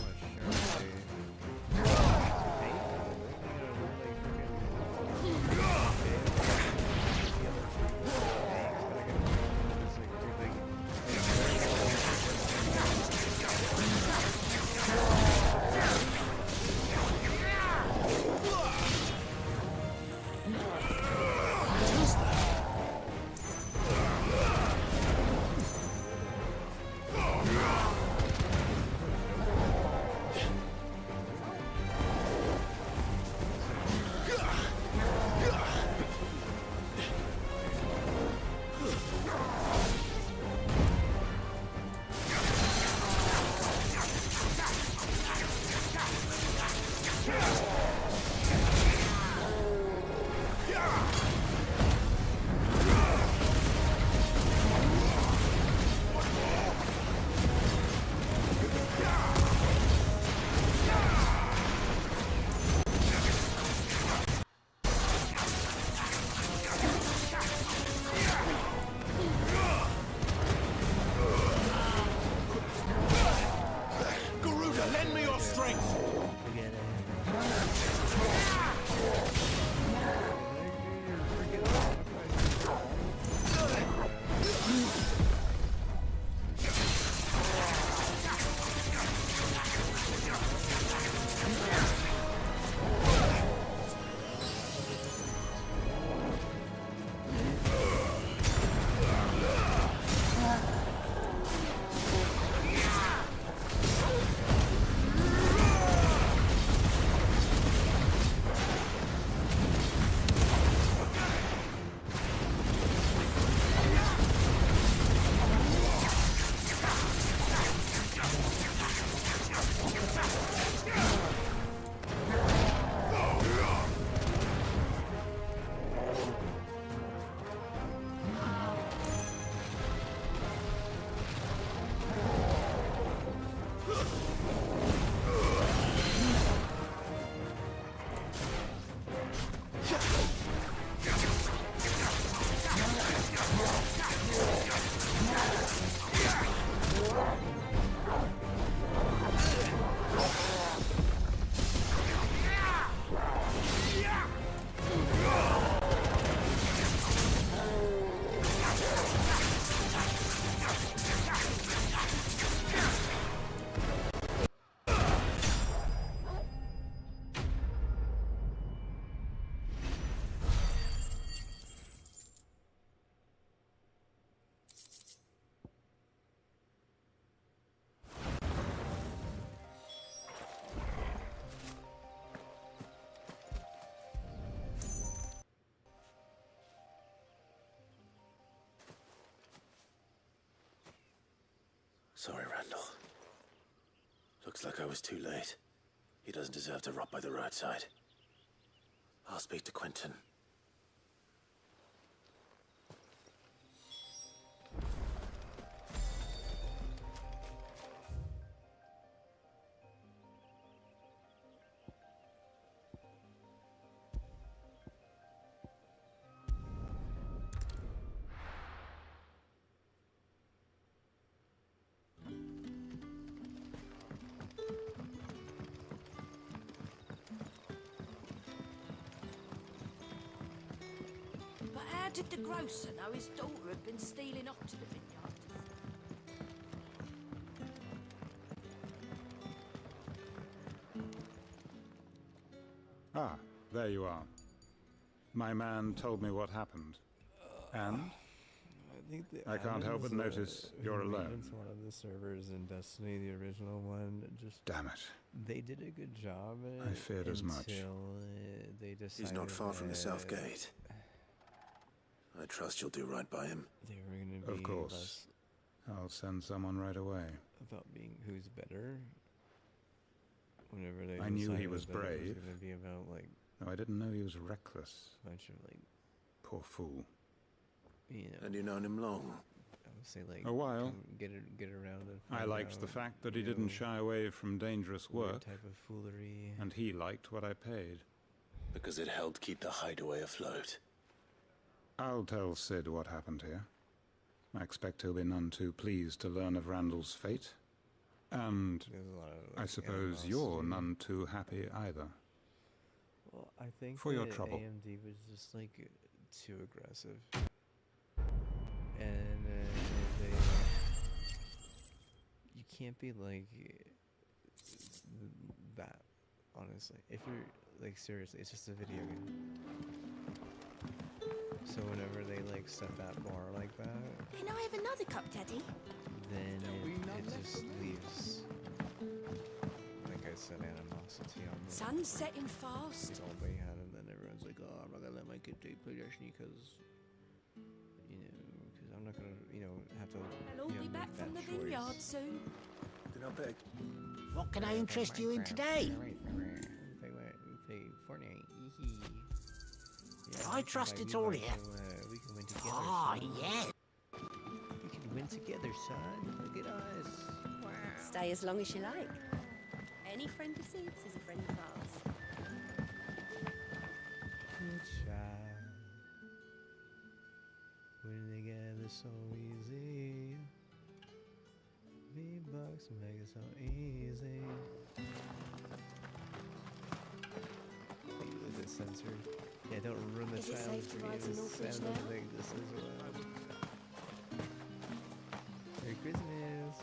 Sorry, Randall. Looks like I was too late. He doesn't deserve to rot by the roadside. I'll speak to Quentin. But how did the grocer know his daughter had been stealing off to the vineyard? Ah, there you are. My man told me what happened. And? I can't help but notice you're alone. It's one of the servers in Destiny, the original one. Just damn it. They did a good job. I feared as much. They decided He's not far from the south gate. I trust you'll do right by him. They were going to be Of course. I'll send someone right away. about being who's better. Whenever they I knew he decided was that it brave. was going to be about like No, I didn't know he was reckless. a bunch of like, Poor fool. you know. And you known him long? I would say like A while. Get around and I find liked the out, fact that he you didn't know, shy away from dangerous weird work, type of foolery. and he liked what I paid. Because it helped keep the hideaway afloat. I'll tell Sid what happened here. I expect he'll be none too pleased to learn of Randall's fate. And There's a lot of, I like, suppose you're animosity. none too happy either. Well, I think For your that trouble. AMD was just like too aggressive, and they you can't be like that. Honestly, if you're like seriously, it's just a video game. So whenever they like set that bar like that, Can I have another cup, Daddy? then it just leaves, like I said, animosity on the Sun's setting fast. all they had, and then everyone's like, "Oh, I'm not gonna let my kid take Destiny because, because I'm not gonna, have to." They'll all be back from the vineyard soon. Then I'll beg. What can I interest you in today? I trust it's all here. We can win together. Ah, son. yeah. We can win together, son. Look at us. Wow. Stay as long as you like. Any friend of Sid's is a friend of ours. Good child. Winning together so easy. V-Bucks make it so easy. Is it censored? Yeah, don't ruin the Is it sound safe to for ride you. to This Northridge sound now? like this is Merry Christmas.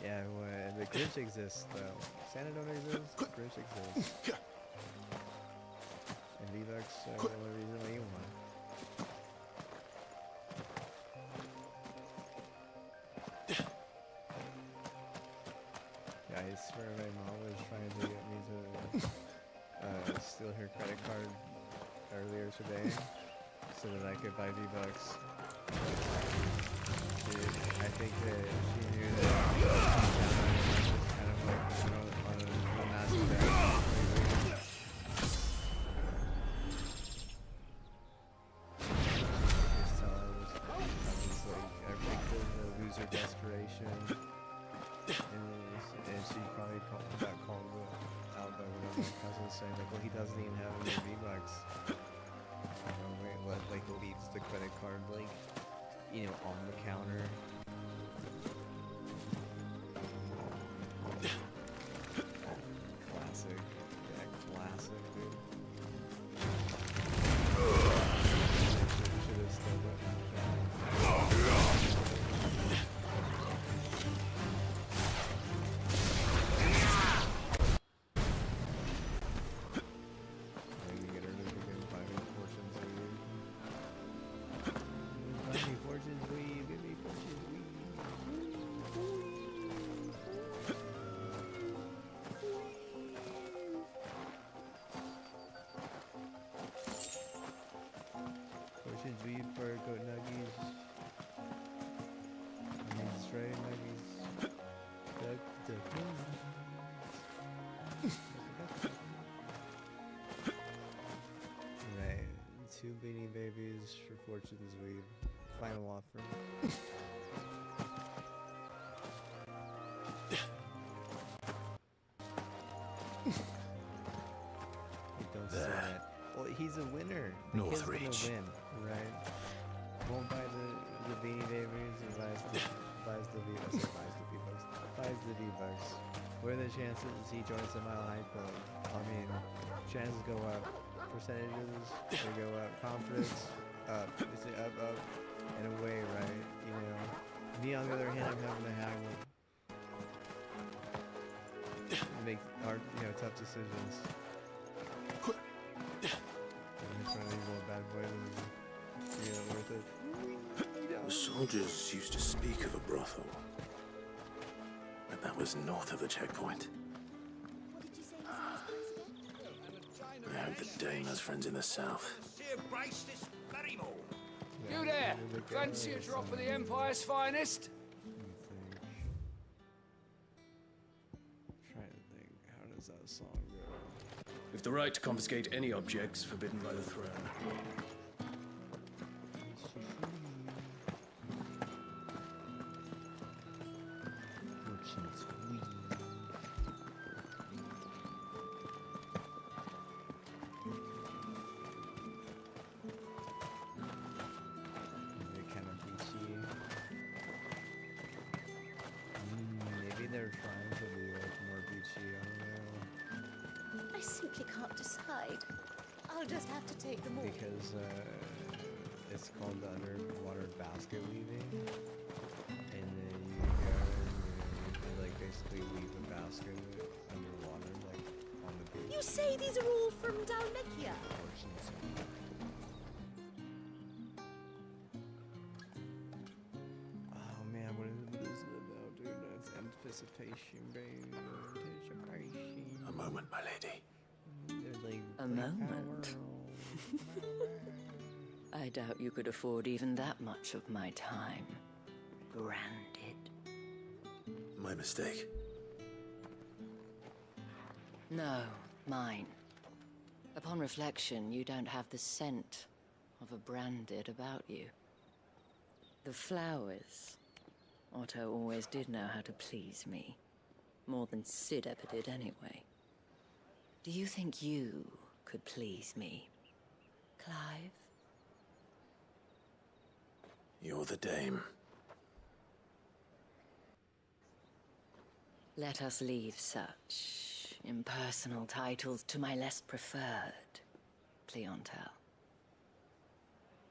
Yeah, well, the Grinch exists though. Santa don't exist. Grinch exists. And V-Bucks are the only reason why you want. Yeah, I swear my mom was trying to get me to steal her credit card earlier today so that I could buy V-Bucks. I think that she knew that I was kind of like on a massive bag. Just tell I was like, I think the loser desperation. And she probably got called out by one of my cousins saying like, well, he doesn't even have any V-Bucks. Like leaves the credit card like, on the counter. Classic. Yeah, classic, dude. Should have still Fortunes, we give me fortunes. Beanie Babies for Fortune's Weave. Final offer. You don't say that. Well, he's a winner. The kid's gonna win, right? Won't buy the Beanie Babies and buys the V-Bucks. Buys the V-Bucks. What are the chances he joins the Mile High Club? I mean, chances go up. Percentages, they go up. Confidence, up. You say up, and away, right? You know. Me, on the other hand, I'm having to haggle. Make hard, tough decisions. I'm trying to be a little bad boy. Worth it. The soldiers used to speak of a brothel, but that was north of the checkpoint. I hope the Dame has friends in the south. You there! Fancy a drop of the Empire's finest? Trying to think, how does that song go? With the right to confiscate any objects forbidden by the throne. Maybe they're trying to be like more beachy, I don't know. I simply can't decide. I'll just have to take them all. Because it's called the underwater basket weaving. And then you go and you like basically weave a basket underwater, like on the beach. You say these are all from Dalmekia? Oh man, what is it about, dude? That's anticipation, baby. Anticipation. A moment, my lady. A moment? I doubt you could afford even that much of my time. Branded. My mistake. No, mine. Upon reflection, you don't have the scent of a branded about you. The flowers. Otto always did know how to please me. More than Sid ever did anyway. Do you think you could please me, Clive? You're the Dame. Let us leave such impersonal titles to my less preferred clientele.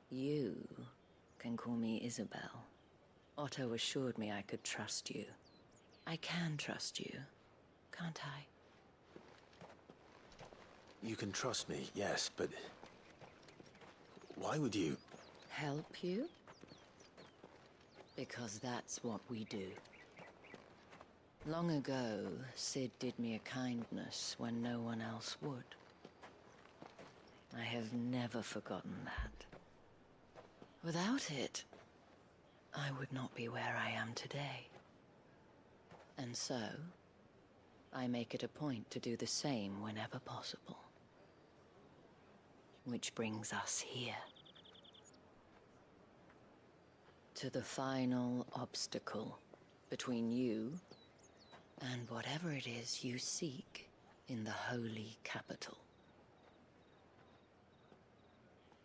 You can call me Isabel. Otto assured me I could trust you. I can trust you, can't I? You can trust me, yes, but why would you? Help you? Because that's what we do. Long ago, Sid did me a kindness when no one else would. I have never forgotten that. Without it, I would not be where I am today. And so, I make it a point to do the same whenever possible. Which brings us here. To the final obstacle between you and whatever it is you seek in the holy capital.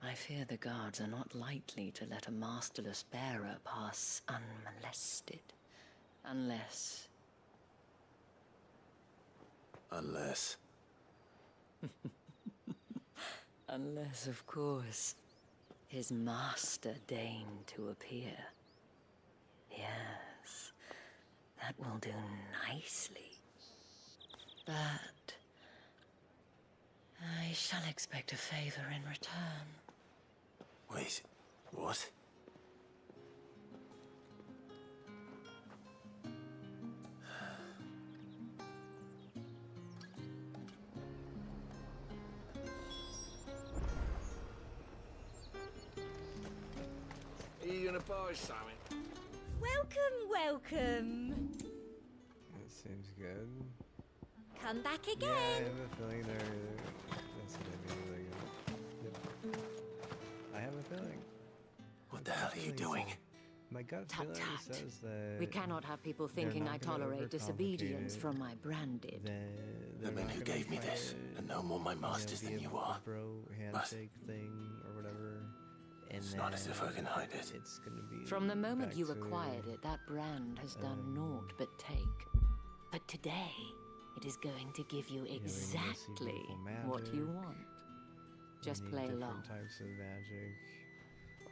I fear the guards are not likely to let a masterless bearer pass unmolested, unless... Unless... Unless, of course, his master deigned to appear. Yes, that will do nicely. But I shall expect a favor in return. Wait, what? Are you gonna buy something? Welcome, welcome. That seems good. Come back again. Yeah, I have a feeling that's gonna be really good. Yep. I have a feeling. What the hell are you doing? My gut feeling says that We cannot have people thinking I tolerate disobedience from my branded. The men who gave me this are no more my masters than you are. Bro handshake thing or whatever. And it's not as if I can hide it. It's gonna be from the moment you acquired it, that brand has done naught but take. But today, it is going to give you exactly what you want. Just play along. Different types of magic.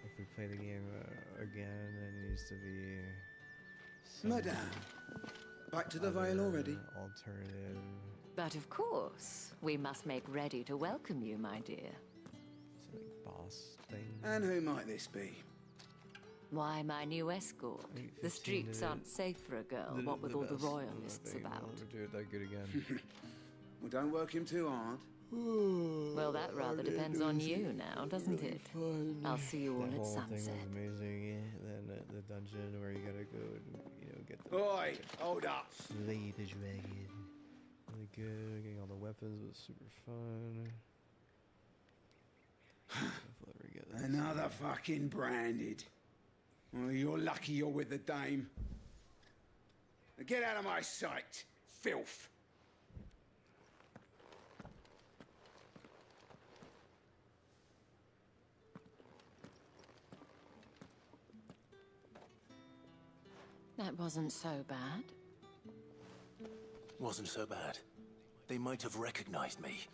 If we play the game again, it needs to be Madame, back to the Vale already? Alternative. But of course, we must make ready to welcome you, my dear. Something boss thing. And who might this be? Why, my new escort. The streets aren't safe for a girl, what with all the royalists about. I'll never do it that good again. Well, don't work him too hard. Well, that rather depends on you now, doesn't it? I'll see you all at sunset. The whole thing was amazing. Then the dungeon where you gotta go and, get the... Oi, hold up. Slay the dragon. Really good. Getting all the weapons was super fun. If I'll ever get this. Another fucking branded. Well, you're lucky you're with the dame. Now get out of my sight, filth. That wasn't so bad. Wasn't so bad. They might have recognized me.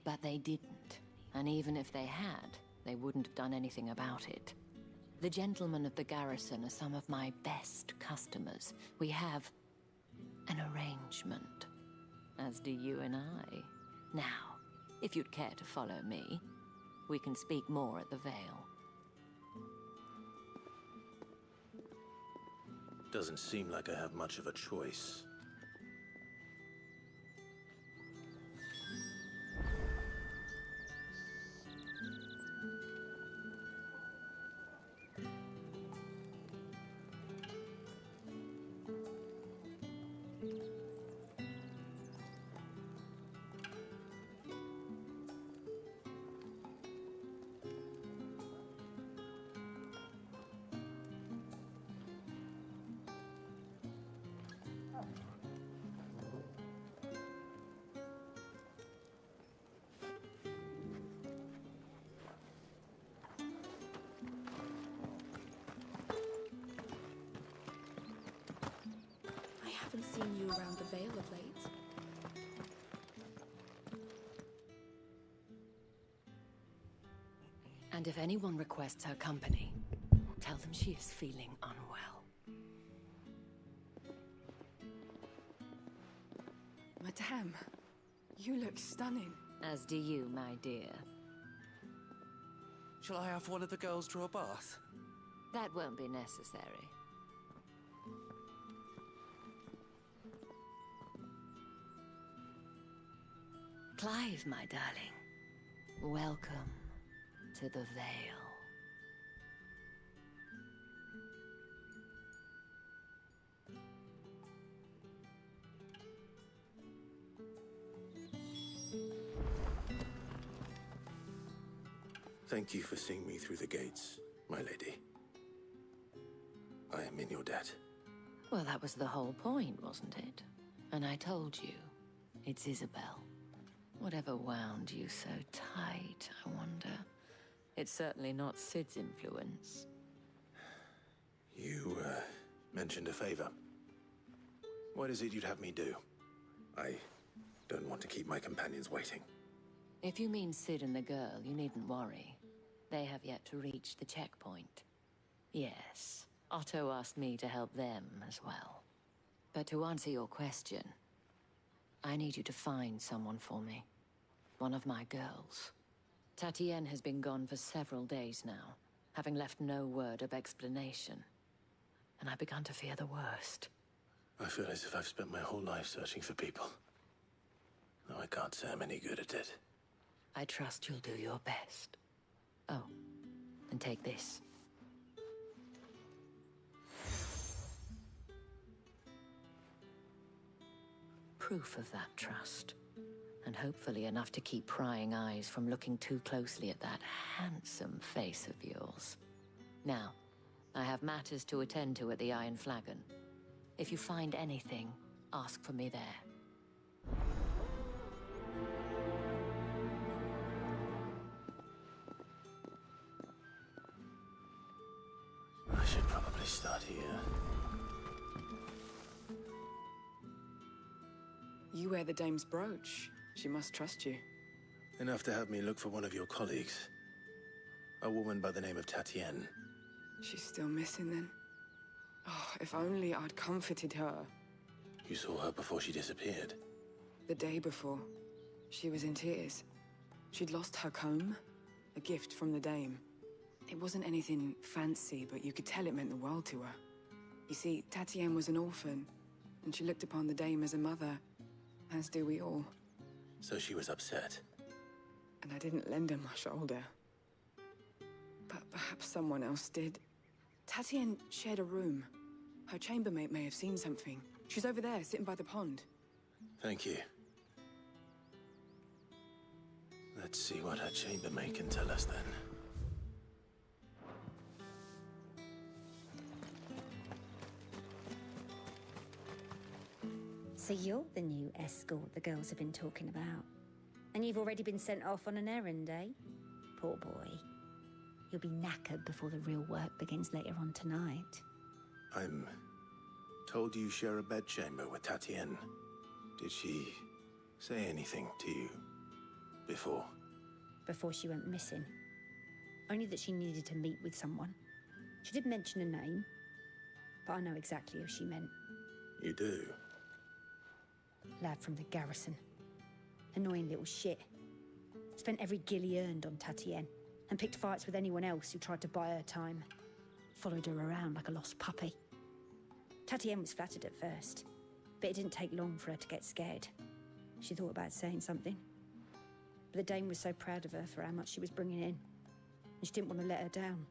But they didn't. And even if they had, they wouldn't have done anything about it. The gentlemen of the garrison are some of my best customers. We have an arrangement, as do you and I. Now, if you'd care to follow me, we can speak more at the Vale. Doesn't seem like I have much of a choice. I haven't seen you around the Vale of late. And if anyone requests her company, tell them she is feeling unwell. Madame, you look stunning. As do you, my dear. Shall I have one of the girls draw a bath? That won't be necessary. Clive, my darling. Welcome to the Vale. Thank you for seeing me through the gates, my lady. I am in your debt. Well, that was the whole point, wasn't it? And I told you, it's Isabel. Whatever wound you so tight, I wonder. It's certainly not Sid's influence. You, mentioned a favor. What is it you'd have me do? I don't want to keep my companions waiting. If you mean Sid and the girl, you needn't worry. They have yet to reach the checkpoint. Yes, Otto asked me to help them as well. But to answer your question, I need you to find someone for me. One of my girls. Tatienne has been gone for several days now, having left no word of explanation. And I've begun to fear the worst. I feel as if I've spent my whole life searching for people. Though I can't say I'm any good at it. I trust you'll do your best. Oh, and take this. Proof of that trust. and hopefully enough to keep prying eyes from looking too closely at that handsome face of yours. Now, I have matters to attend to at the Iron Flagon. If you find anything, ask for me there. I should probably start here. You wear the dame's brooch. She must trust you. Enough to have me look for one of your colleagues. A woman by the name of Tatienne. She's still missing then. Oh, if only I'd comforted her. You saw her before she disappeared? The day before. She was in tears. She'd lost her comb, a gift from the dame. It wasn't anything fancy, but you could tell it meant the world to her. You see, Tatienne was an orphan, and she looked upon the dame as a mother, as do we all. So she was upset. And I didn't lend her my shoulder. But perhaps someone else did. Tatienne shared a room. Her chambermaid may have seen something. She's over there, sitting by the pond. Thank you. Let's see what her chambermaid can tell us then. So you're the new escort the girls have been talking about. And you've already been sent off on an errand, eh? Poor boy. You'll be knackered before the real work begins later on tonight. I'm told you share a bedchamber with Tatienne. Did she say anything to you before? Before she went missing. Only that she needed to meet with someone. She did mention a name, but I know exactly who she meant. You do? Lad from the garrison. Annoying little shit. Spent every guil he earned on Tatienne, and picked fights with anyone else who tried to buy her time. Followed her around like a lost puppy. Tatienne was flattered at first, but it didn't take long for her to get scared. She thought about saying something. But the dame was so proud of her for how much she was bringing in, and she didn't want to let her down.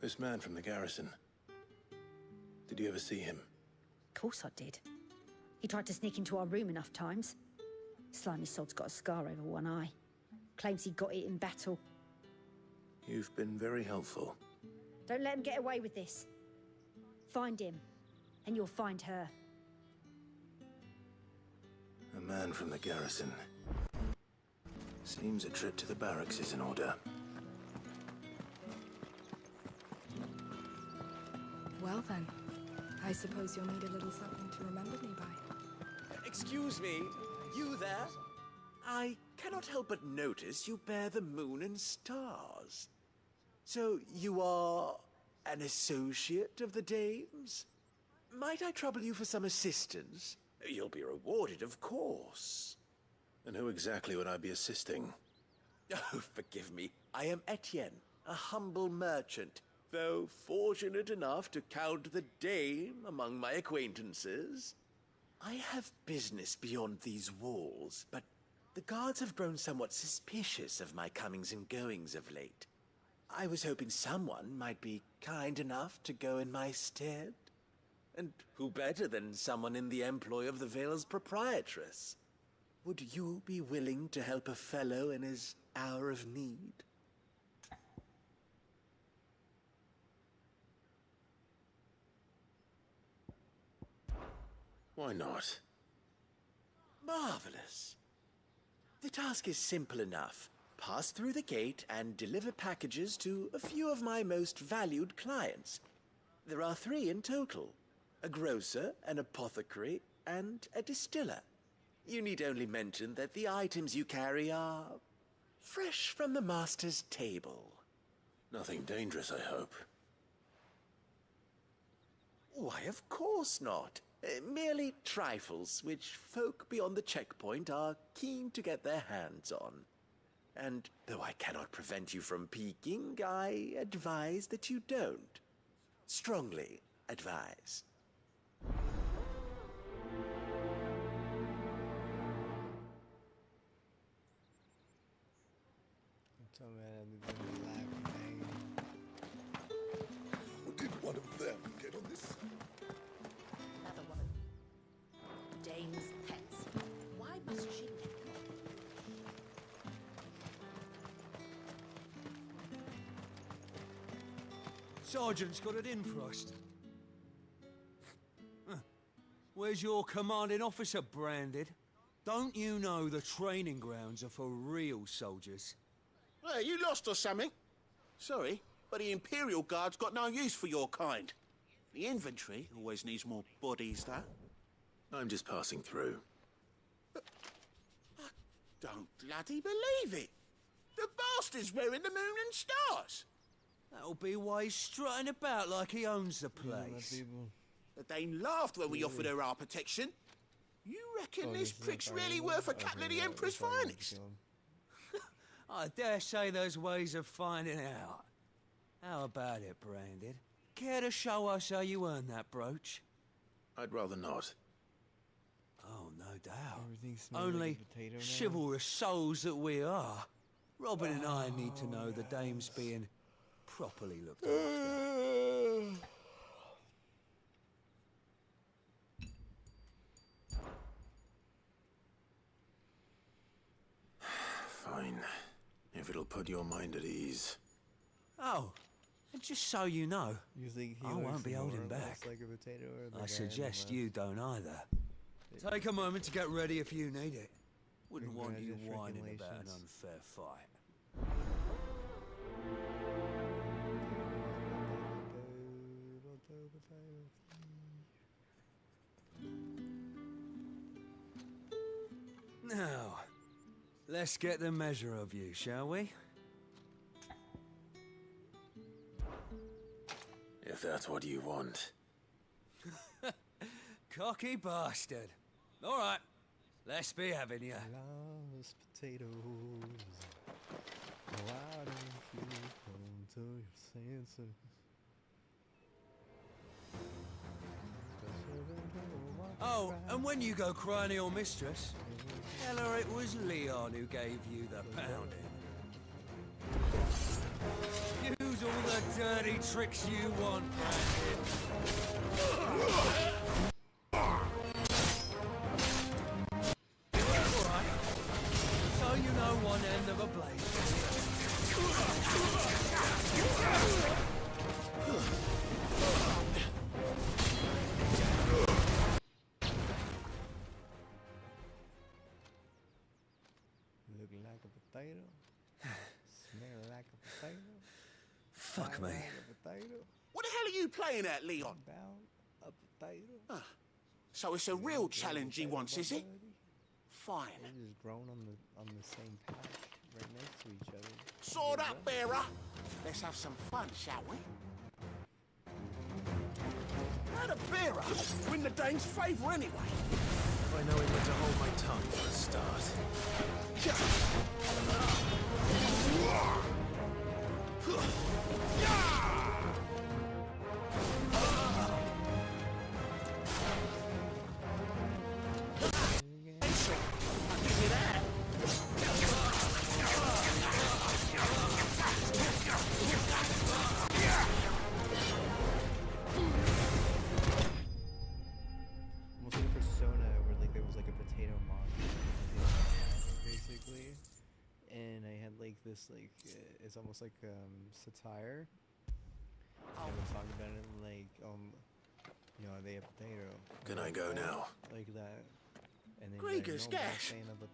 This man from the garrison. Did you ever see him? Of course I did. He tried to sneak into our room enough times. Slimy sod's got a scar over one eye. Claims he got it in battle. You've been very helpful. Don't let him get away with this. Find him, and you'll find her. A man from the garrison. Seems a trip to the barracks is in order. Well then, I suppose you'll need a little something to remember me by. Excuse me, you there? I cannot help but notice you bear the moon and stars. So you are an associate of the dame's? Might I trouble you for some assistance? You'll be rewarded, of course. And who exactly would I be assisting? Oh, forgive me. I am Etienne, a humble merchant, though fortunate enough to count the dame among my acquaintances. I have business beyond these walls, but the guards have grown somewhat suspicious of my comings and goings of late. I was hoping someone might be kind enough to go in my stead. And who better than someone in the employ of the Vale's proprietress? Would you be willing to help a fellow in his hour of need? Why not? Marvelous. The task is simple enough. Pass through the gate and deliver packages to a few of my most valued clients. There are 3 in total. A grocer, an apothecary, and a distiller. You need only mention that the items you carry are fresh from the master's table. Nothing dangerous, I hope. Why, of course not. Merely trifles which folk beyond the checkpoint are keen to get their hands on. And though I cannot prevent you from peeking, I advise that you don't. Strongly advise. How did one of them get on this? Another one of the dame's pets. Why must she let them? Sergeant's got it in thrust. Where's your commanding officer, Branded? Don't you know the training grounds are for real soldiers? Well, you lost or something? Sorry, but the Imperial Guard's got no use for your kind. The infantry always needs more bodies, though. I'm just passing through. But I don't bloody believe it. The bastard's wearing the moon and stars. That'll be why he's strutting about like he owns the place. The Dane laughed when we offered her our protection. You reckon this prick's really worth a couple of the Emperor's finest? I dare say there's ways of finding out. How about it, Branded? Care to show us how you earned that brooch? I'd rather not. Oh, no doubt. Only chivalrous souls that we are. Robin and I need to know the dame's being properly looked after. Fine. If it'll put your mind at ease. Oh, and just so you know, You think he I looks won't be holding more or less back. like a potato, or the I guy suggest in the you don't either. Take a moment to get ready if you need it. Wouldn't want you whining about an unfair fight. Now, let's get the measure of you, shall we? If that's what you want. Cocky bastard. All right, let's be having you. Lost potatoes. Why don't you come to your senses? Oh, and when you go crying to your mistress, tell her it was Leon who gave you the pounding. Use all the dirty tricks you want, Brandon. Alright, so you know one end of a blade. Look like a potato. Smell like a potato. Fuck me. Like a potato. What the hell are you playing at, Leon? About a potato. So it's a real challenge he wants, is it? Fine. They're just grown on the same patch, right next to each other. Sword up, bearer. Let's have some fun, shall we? How the bearer win the Dane's favour anyway? By knowing when to hold my tongue for a start. Almost like Persona, where like there was like a potato monster, basically, and I had like this like it's almost like satire. I was talking about it like you know, are they a potato? Can I go now? Like that. And then Gregor's gash.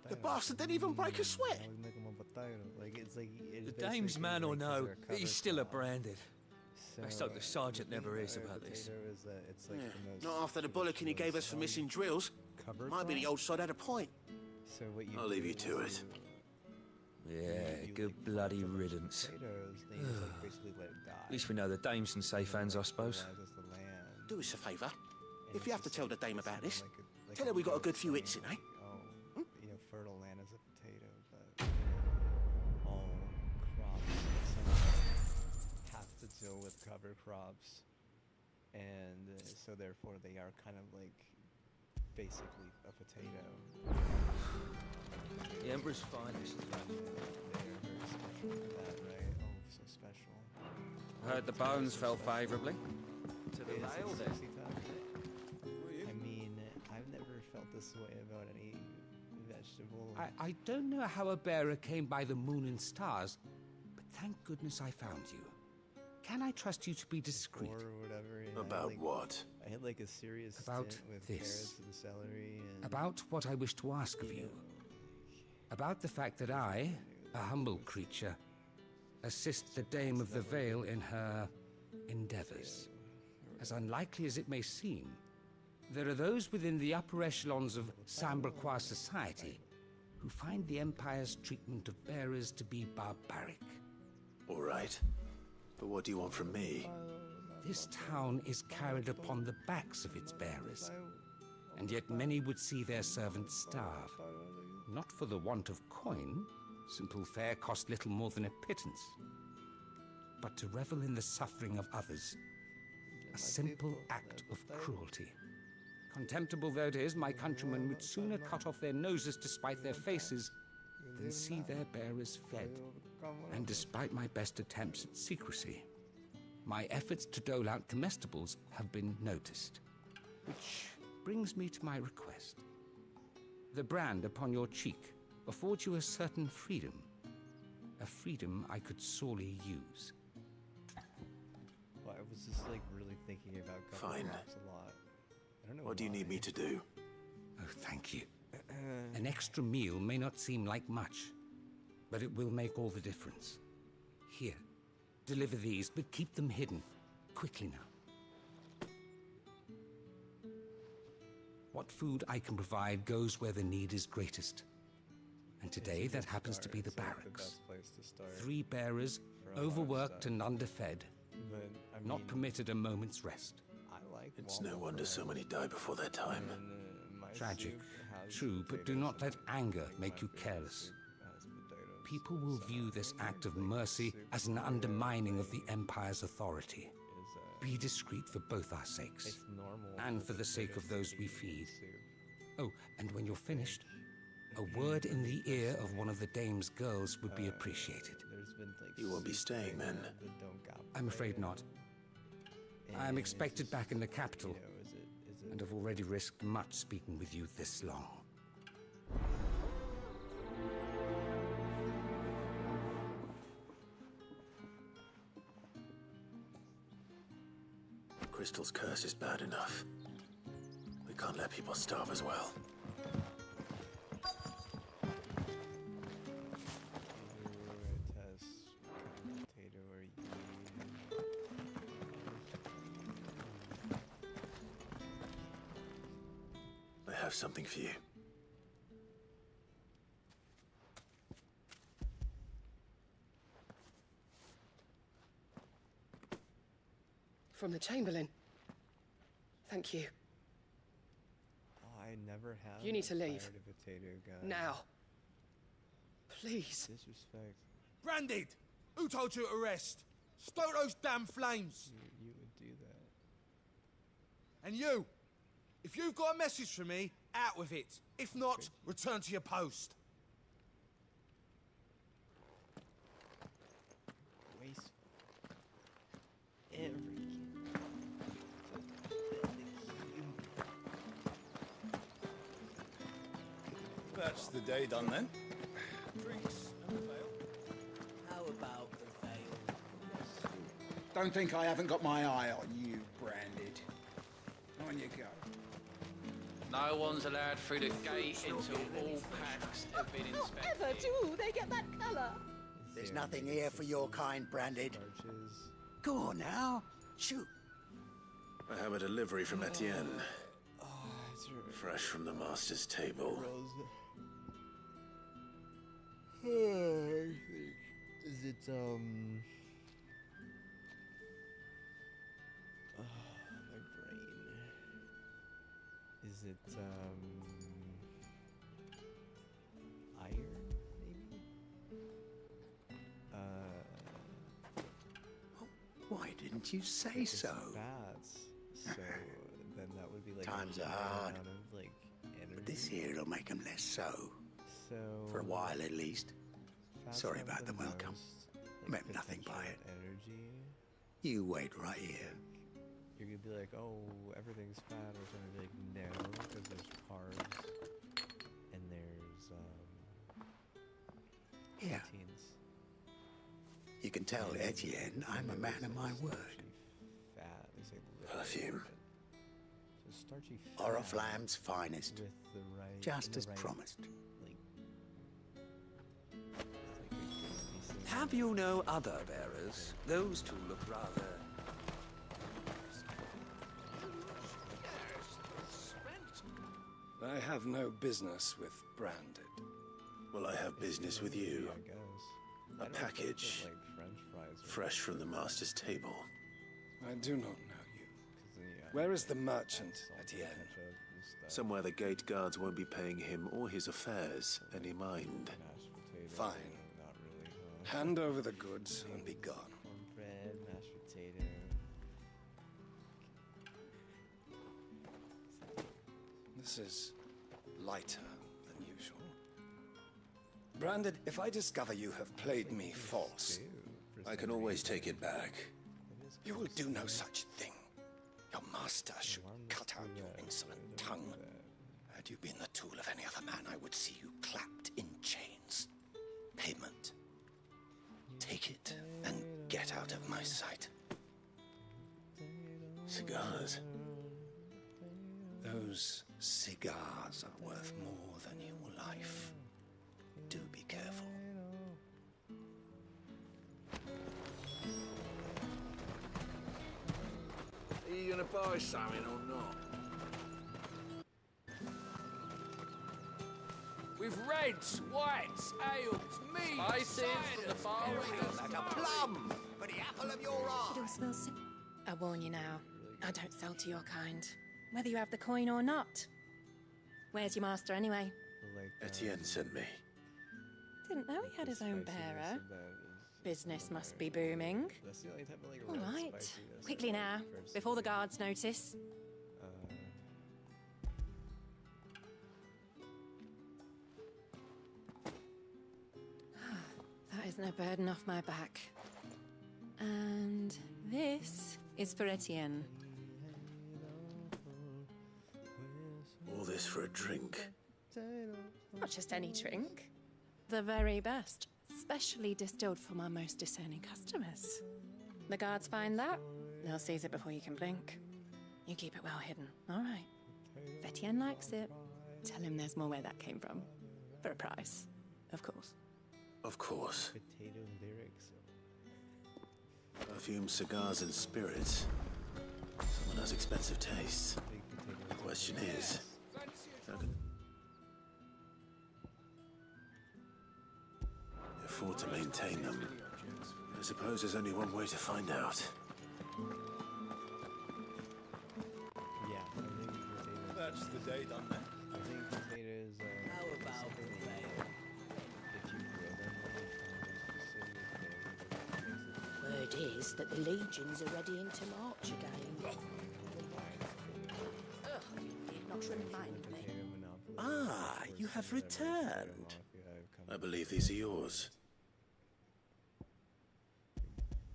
The bastard didn't even break a sweat. I was making my potato. Like it's like The dame's man or no, he's still a Branded. Let's hope the sergeant never is about this. It's like the most Not after the bollocking he gave us for missing drills. Might be the old sod had a point. So what you I'll leave you to it. Yeah, good bloody riddance. potatoes, they just like basically let it die. At least we know the dame's in safe hands, I suppose. As the land. Do us a favour. If you have to tell the dame about this, tell her we got a good few hits in, eh? Oh, you know, fertile land is a potato, but you know, all crops somehow have to deal with cover crops, and so therefore they are kind of like basically a potato. The Emperor's finest. They're very special for that, right? Oh, so special. Heard the bones fell favourably. To the rail then. I mean, I've never felt this way about any vegetable. I don't know how a bearer came by the moon and stars, but thank goodness I found you. can I trust you to be discreet? Or whatever. And About what? I had like a serious About stint with this. carrots and celery and... About what I wish to ask of you. About the fact that I, a humble creature, assist the Dame of the Vale in her endeavors. As unlikely as it may seem, there are those within the upper echelons of Samberquois society who find the Empire's treatment of bearers to be barbaric. All right. But what do you want from me? This town is carried upon the backs of its bearers, and yet many would see their servants starve. Not for the want of coin, simple fare cost little more than a pittance, but to revel in the suffering of others, a simple act of cruelty. Contemptible though it is, my countrymen would sooner cut off their noses to spite their faces than see their bearers fed. And despite my best attempts at secrecy, my efforts to dole out comestibles have been noticed. Which brings me to my request. The brand upon your cheek affords you a certain freedom. A freedom I could sorely use. Well, I was just like really thinking about Fine. Crops a lot. I don't know What do you need me to do? Oh, thank you. An extra meal may not seem like much, but it will make all the difference. Here, deliver these, but keep them hidden. Quickly now. What food I can provide goes where the need is greatest. And today, that happens to be the barracks. 3 bearers, overworked and underfed, not permitted a moment's rest. It's no wonder so many die before their time. Tragic, true, but do not let anger make you careless. People will view this act of mercy as an undermining of the Empire's authority. Be discreet for both our sakes, and for the sake of those we feed. Oh, and when you're finished, a word in the ear of one of the Dame's girls would be appreciated. You won't be staying then? I'm afraid not. I'm expected back in the capital, and have already risked much speaking with you this long. Crystal's curse is bad enough. We can't let people starve as well. I have something for you. From the Chamberlain. Thank you. I never have. You need to leave. fired a potato gun. Now. Please. Disrespect. Branded! Who told you to rest? Stoke those damn flames! You would do that. And you! If you've got a message for me, out with it. If not, return to your post. Wasteful. Every kid. That's the day done then. Drinks and the veil. How about the veil? Don't think I haven't got my eye on you, Branded. On you go. No one's allowed through the gate until all packs have been inspected. Whatever do they get that colour? There's nothing here for your kind, Branded. Go on now. Shoot. I have a delivery from Etienne. Fresh from the master's table. I think. Is it, my brain. Is it, iron, maybe? Why didn't you say so? Bats. So then that would be like Times a are hard. amount of, like, energy. But this here'll make them less so. So For a while at least. fats Sorry have about the welcome. Meant nothing by it. Energy. You wait right here. You're gonna be like, oh, everything's fat, or something. Like, no, because there's carbs and there's Here. proteins. You can tell Etienne I'm a man of my word. Fat. They say Perfume. So starchy fat Oriflamme's finest. with the right, Just the as right, promised. Like, Have you no other bearers? Those two look rather... I have no business with Branded. Well, I have business with you. I guess. A package, Like French fries. fresh from the master's table. I do not know you. Where is the merchant, Etienne? Somewhere the gate guards won't be paying him or his affairs any mind. Fine. Hand over the goods and be gone. Cornbread, mashed potato. This is lighter than usual. Branded, if I discover you have played me false, I can always take it back. you will do no such thing. Your master should cut out your insolent tongue. Had you been the tool of any other man, I would see you clapped in chains. Payment. Take it and get out of my sight. Cigars. Those cigars are worth more than your life. Do be careful. Are you gonna buy something or not? With reds, whites, ales, mead, Spices from the far west. Like a plum for the apple of your eye. It all smells sick. I warn you now, I don't sell to your kind, whether you have the coin or not. Where's your master anyway? Etienne sent me. Didn't know he had his own bearer. Business must be booming. That's the only type of like All red right, spiciness quickly I've now, ever seen. before the guards notice. That is no burden off my back. And this is for Etienne. All this for a drink. Not just any drink. The very best. Specially distilled for my most discerning customers. The guards find that, they'll seize it before you can blink. You keep it well hidden, all right? If Etienne likes it, tell him there's more where that came from. For a price, of course. Of course. Potato lyrics. Perfume, cigars, and spirits. Someone has expensive tastes. The question is, how can they afford to maintain them? I suppose there's only one way to find out. Yeah, I think potatoes. That's the day done then. I think potatoes. How about buffet? If you grow them really Word is that the legions are ready into march again. Ugh, you did not remind me. Ah, you have returned. I believe these are yours.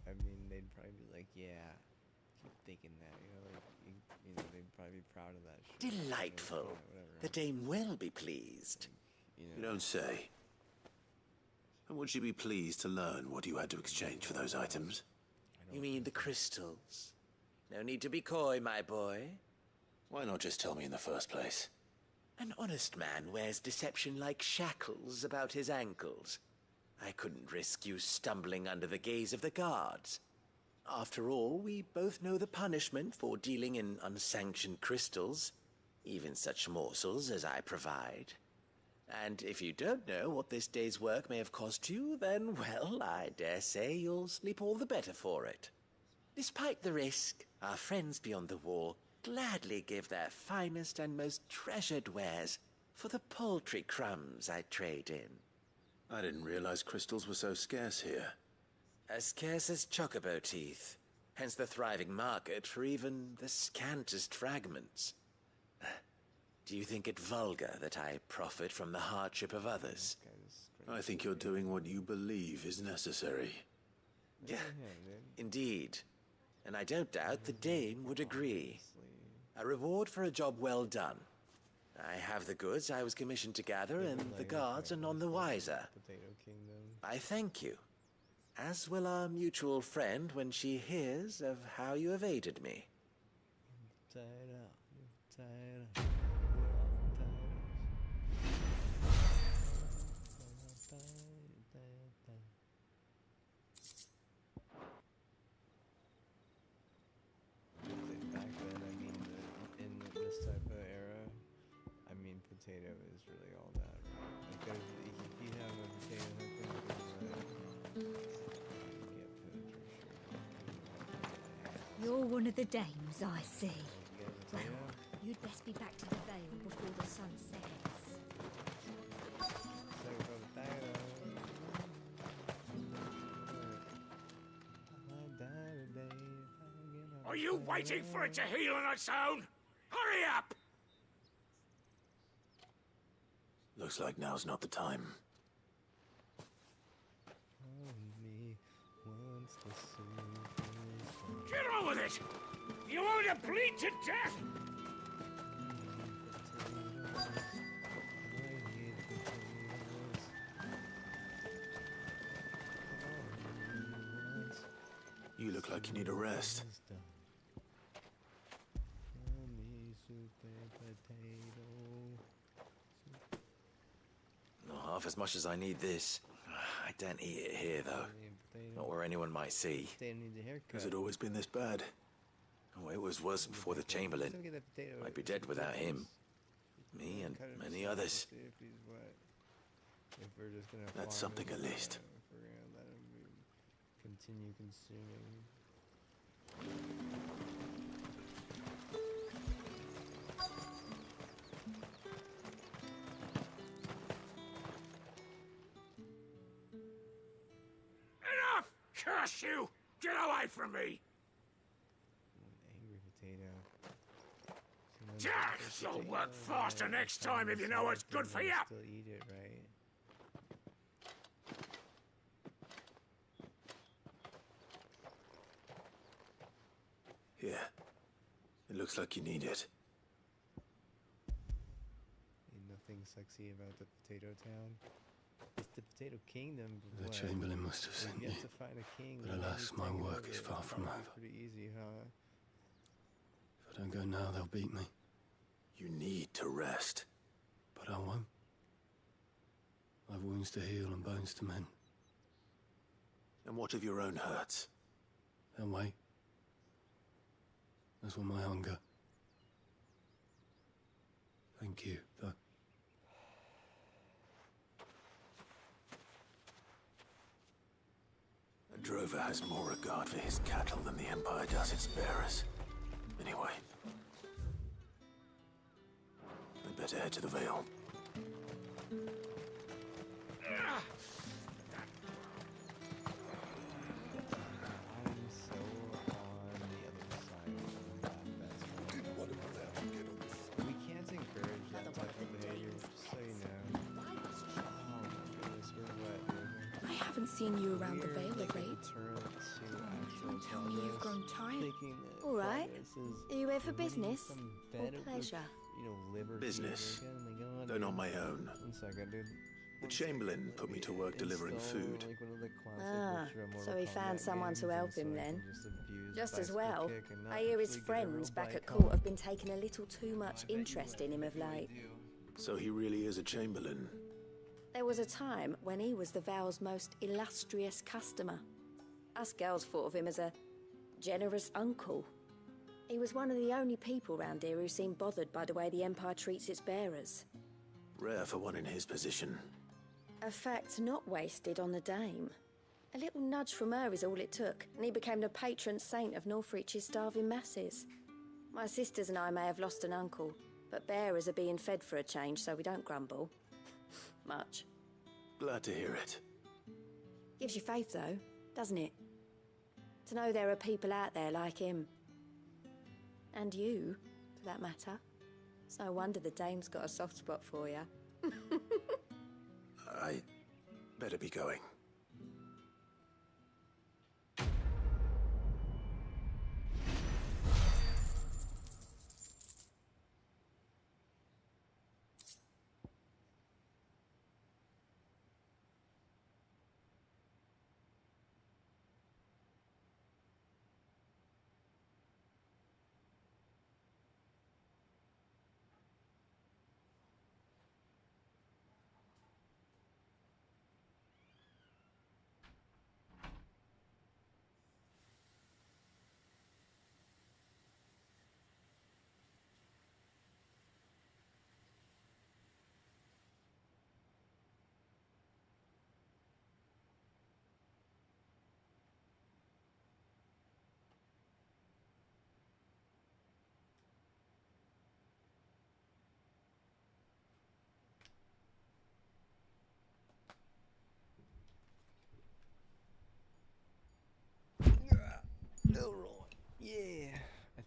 I mean, they'd probably be like, yeah, keep thinking that, like, you know, they'd probably be proud of that shit. Delightful. Whatever. The dame will be pleased. You don't say. And would she be pleased to learn what you had to exchange for those items? You mean the crystals? No need to be coy, my boy. Why not just tell me in the first place? An honest man wears deception like shackles about his ankles. I couldn't risk you stumbling under the gaze of the guards. After all, we both know the punishment for dealing in unsanctioned crystals, even such morsels as I provide. And if you don't know what this day's work may have cost you, then, well, I dare say you'll sleep all the better for it. Despite the risk, our friends beyond the wall gladly give their finest and most treasured wares for the paltry crumbs I trade in. I didn't realize crystals were so scarce here. As scarce as chocobo teeth, hence the thriving market for even the scantest fragments. Do you think it vulgar that I profit from the hardship of others? I think you're doing what you believe is necessary. Yeah, indeed. And I don't doubt the dame would agree. A reward for a job well done. I have the goods I was commissioned to gather, and the guards are none the wiser. Potato Kingdom. I thank you. as will our mutual friend when she hears of how you have aided me. Back then, I mean, in this type of era, I mean, potato is really all that, right? Because if you have a potato hook, You're one of the dames, I see. Well, you'd best be back to the Vale before the sun sets. Are you waiting for it to heal on its own? Hurry up! Looks like now's not the time. Get on with it! You want to bleed to death? You look like you need a rest. Not half as much as I need this. I don't eat it here, though. Not where anyone might see. Has it always been this bad? Oh, it was worse before the Chamberlain. I'd be dead without him. Me and many others. That's something at least. We're gonna let him continue consuming. Enough! Curse you! Get away from me! Angry potato. You'll work faster next time if you know what's good for you! Still eat it, right? Yeah. It looks like you need it. Ain't nothing sexy about the potato town. It's the potato kingdom. The Chamberlain must have sent yet me. to find a king. But alas, my work is far from over. Pretty easy, huh? If I don't go now, they'll beat me. You need to rest. But I won't. I've wounds to heal and bones to mend. And what of your own hurts? They'll wait. As will my hunger. Thank you, though. A drover has more regard for his cattle than the Empire does its bearers. Anyway. I'd better head to the Vale. We can't encourage that type of behavior, just so you know. Oh my goodness, we're wet. I haven't seen you around the Vale of late. Don't tell me you've grown tired. All right. Are you here for business or pleasure? Business. Though not my own. One second, dude. The Chamberlain put me to work delivering food. Ah, so he found someone to help him then. Just as well. I hear his friends back at court have been taking a little too much interest in him of late. So he really is a Chamberlain. There was a time when he was the Vale's most illustrious customer. Us girls thought of him as a generous uncle. He was one of the only people round here who seemed bothered by the way the Empire treats its bearers. Rare for one in his position. A fact not wasted on the dame. A little nudge from her is all it took, and he became the patron saint of Northreach's starving masses. My sisters and I may have lost an uncle, but bearers are being fed for a change, so we don't grumble. Much. Glad to hear it. Gives you faith, though, doesn't it? To know there are people out there like him. And you, for that matter. It's no wonder the dame's got a soft spot for you. I better be going.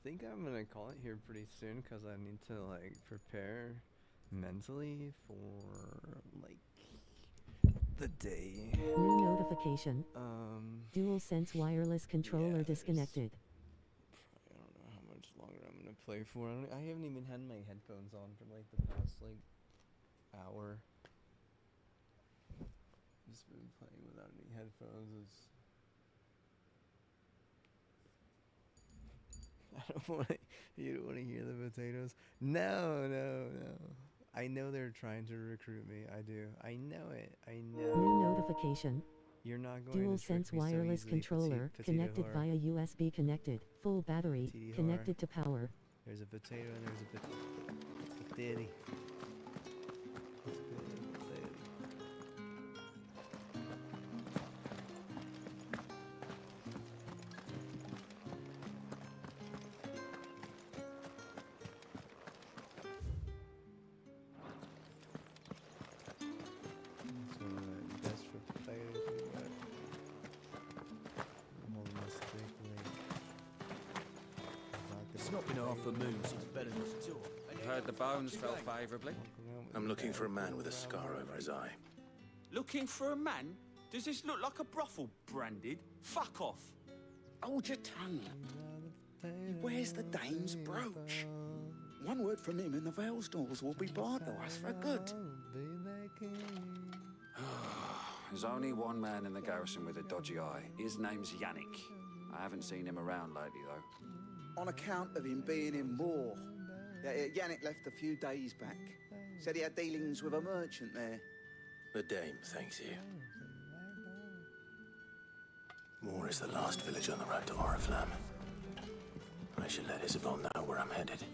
think I'm gonna call it here pretty soon because I need to like prepare mentally for like the day. New notification. DualSense wireless controller disconnected. I don't know how much longer I'm gonna play for. I haven't even had my headphones on for like the past like hour. Just been playing without any headphones. I don't want to. You don't want to hear the potatoes? No. I know they're trying to recruit me. I do. I know it. I know. New notification. You're not going to trick DualSense me so wireless easily, controller connected via USB connected. Full battery connected to power. There's a potato and there's a potato. It's not been half a moon since Bellen's tour. Heard the bones fell favourably. I'm looking for a man with a scar over his eye. Looking for a man? Does this look like a brothel, Branded? Fuck off. Hold your tongue. Where's the dame's brooch? One word from him and the Vale's doors will be barred to us for good. There's only one man in the garrison with a dodgy eye. His name's Yannick. I haven't seen him around lately, though. On account of him being in Moor. Yannick left a few days back. Said he had dealings with a merchant there. The dame thanks you. Moor is the last village on the road to Oriflamme. I should let Isabel know where I'm headed. Is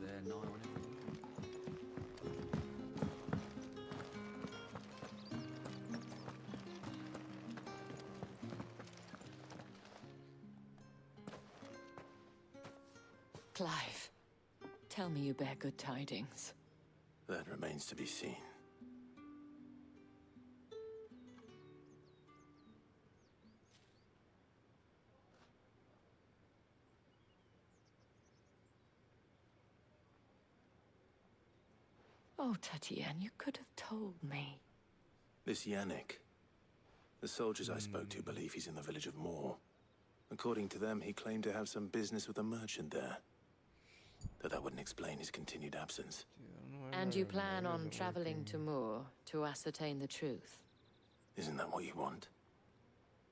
there nine on it? Clive, tell me you bear good tidings. That remains to be seen. Oh, Tatienne, you could have told me. This Yannick. The soldiers I spoke to believe he's in the village of Moor. According to them, he claimed to have some business with a merchant there. Though that wouldn't explain his continued absence. And you plan on traveling to Moor to ascertain the truth? Isn't that what you want?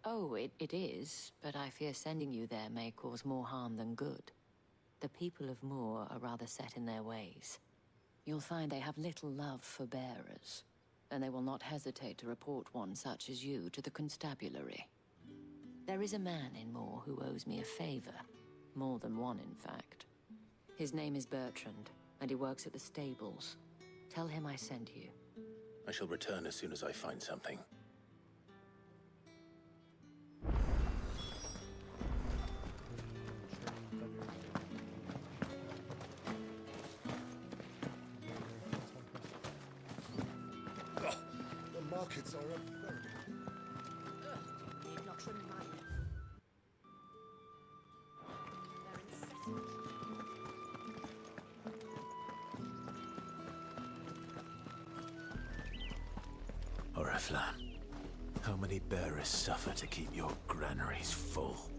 Oh, it is, but I fear sending you there may cause more harm than good. The people of Moor are rather set in their ways. You'll find they have little love for bearers, and they will not hesitate to report one such as you to the constabulary. There is a man in Moor who owes me a favor. More than one, in fact. His name is Bertrand, and he works at the stables. Tell him I sent you. I shall return as soon as I find something. The markets are a veritable... Need not remind me. Oriflamme, how many bearers suffer to keep your granaries full?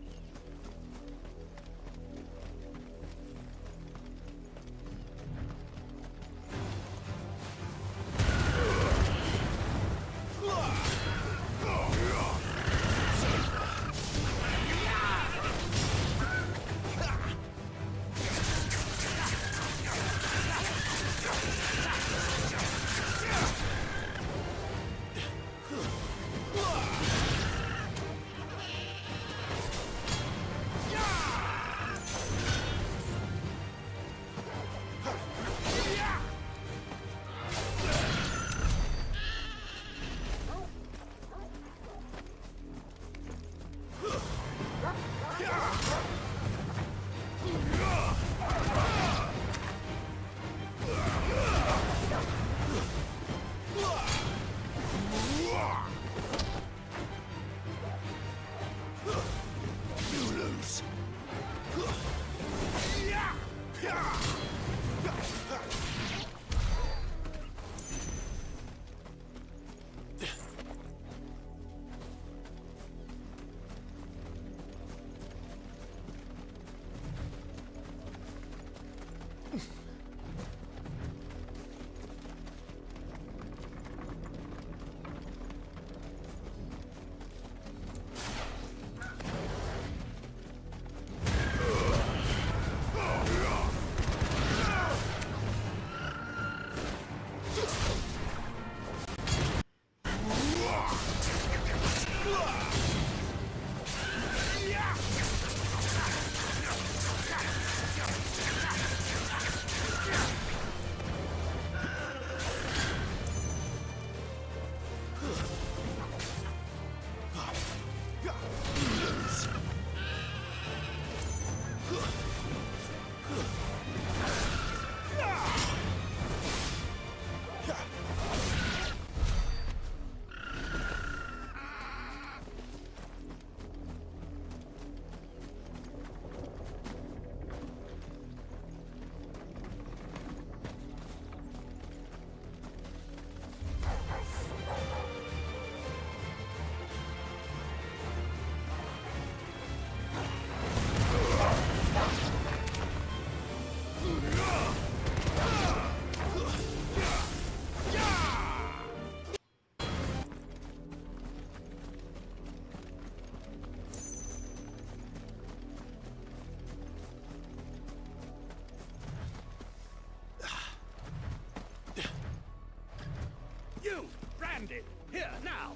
You, Branded, here now.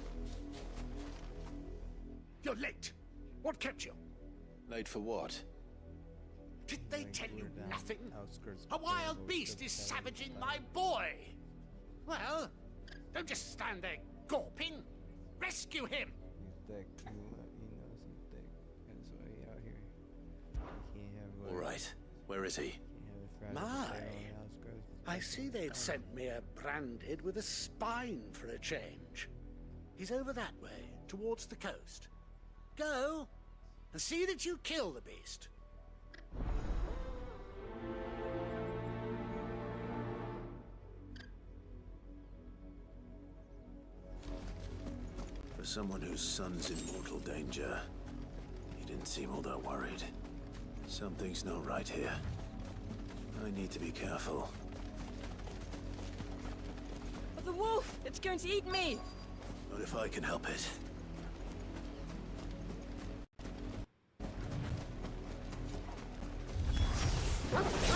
You're late. What kept you? Late for what? Did they tell you nothing? A wild beast is savaging my boy. Well, don't just stand there gawping. Rescue him. He's thick. He knows he's thick. That's why he's out here. He can't have. All right. Where is he? My, I see they'd sent me a Branded with a spine for a change. He's over that way, towards the coast. Go, and see that you kill the beast. For someone whose son's in mortal danger, he didn't seem all that worried. Something's not right here. I need to be careful. The wolf! It's going to eat me! Not if I can help it.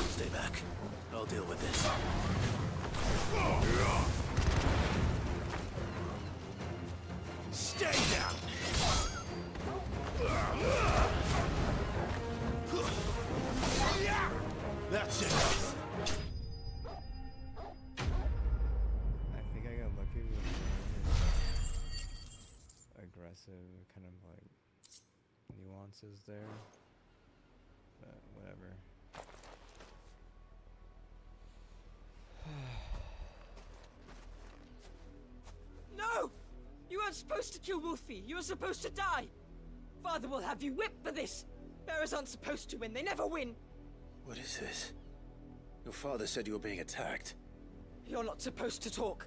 Stay back. I'll deal with this. Stay down! That's it. I think I got lucky with his aggressive kind of like nuances there, but whatever. No! You weren't supposed to kill Wolfie. You were supposed to die. Father will have you whipped for this. Bearers aren't supposed to win. They never win. What is this? Your father said you were being attacked. You're not supposed to talk.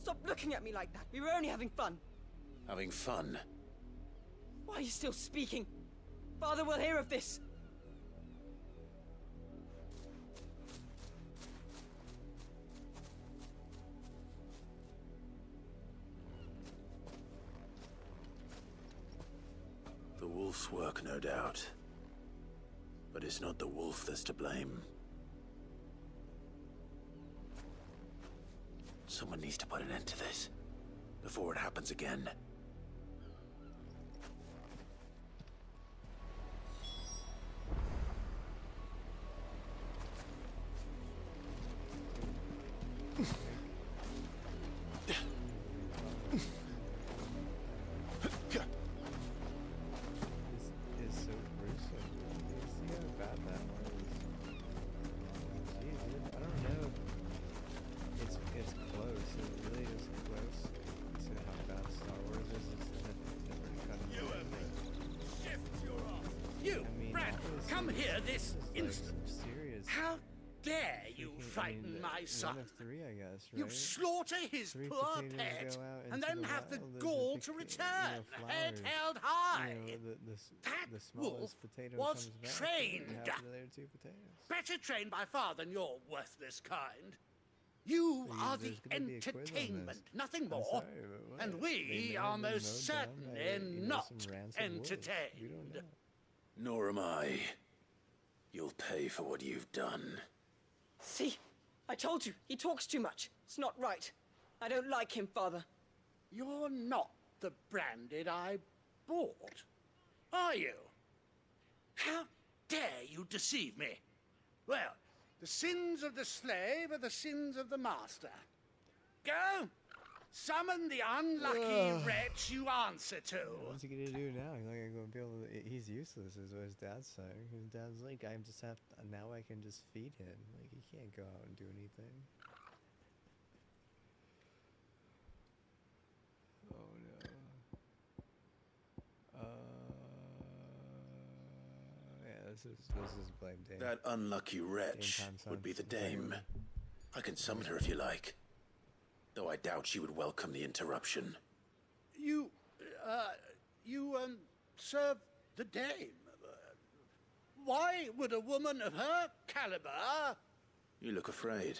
Stop looking at me like that. We were only having fun. Having fun? Why are you still speaking? Father will hear of this. The wolf's work, no doubt. But it's not the wolf that's to blame. Someone needs to put an end to this, before it happens again. Come here this instant. Serious. How dare you frighten my son? One of three, I guess, right? You slaughter his Three poor potatoes pet go out and into then the have the wild, there's gall a to big, return, head flowers. held high. The wolf smallest potato was comes back. trained. What happened to their two potatoes? Better trained by far than your worthless kind. You are the there's gonna be a quiz on entertainment, this. nothing I'm more. sorry, but what? And They we may are have been most mowed down by, certainly not some rancid wolves. entertained. We don't know. Nor am I. You'll pay for what you've done. See? I told you, he talks too much. It's not right. I don't like him, Father. You're not the branded I bought, are you? How dare you deceive me? Well, the sins of the slave are the sins of the master. Go! Summon the unlucky wretch you answer to. What's he gonna do now? He's not gonna be able to, he's useless, is what his dad's saying. His dad's like, I just have, now I can just feed him. Like, he can't go out and do anything. Oh no. Yeah, this is blame Dame. That unlucky wretch would be the dame. I can summon her if you like. Though I doubt she would welcome the interruption. You serve the dame. Why would a woman of her caliber... You look afraid.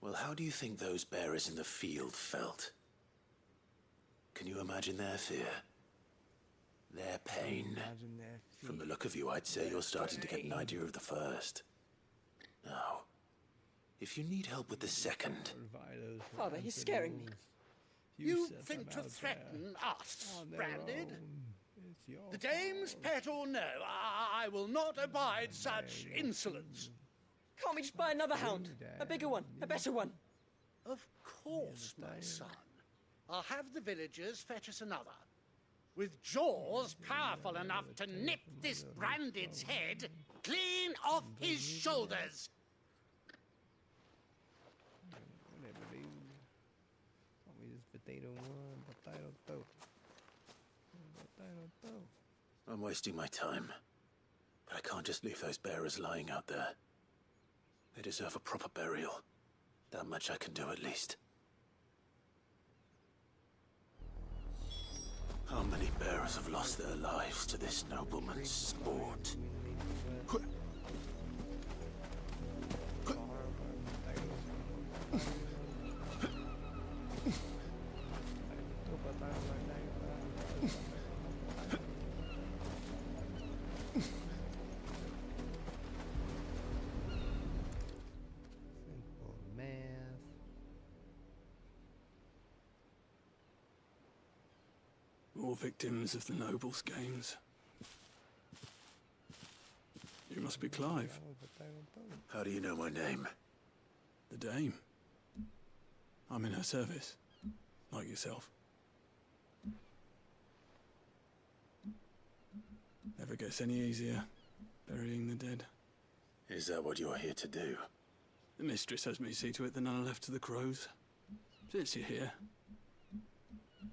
Well, how do you think those bearers in the field felt? Can you imagine their fear? Their pain? From the look of you, I'd say you're starting to get an idea of the first. Now, if you need help with the second... Father, he's scaring me. You think to threaten us, branded? The dame's pet or no, I will not abide such insolence. Can't we just buy another hound? A bigger one, a better one. Of course, my son. I'll have the villagers fetch us another. With jaws powerful enough to nip this branded's head clean off his shoulders. Whatever, dude. Want me just potato one, potato two. Potato two. I'm wasting my time. But I can't just leave those bearers lying out there. They deserve a proper burial. That much I can do at least. How many bearers have lost their lives to this nobleman's sport? More victims of the nobles' games. You must be Clive. How do you know my name? The Dame. I'm in her service, like yourself. Never gets any easier, burying the dead. Is that what you're here to do? The mistress has me see to it that none are left to the crows. Since you're here,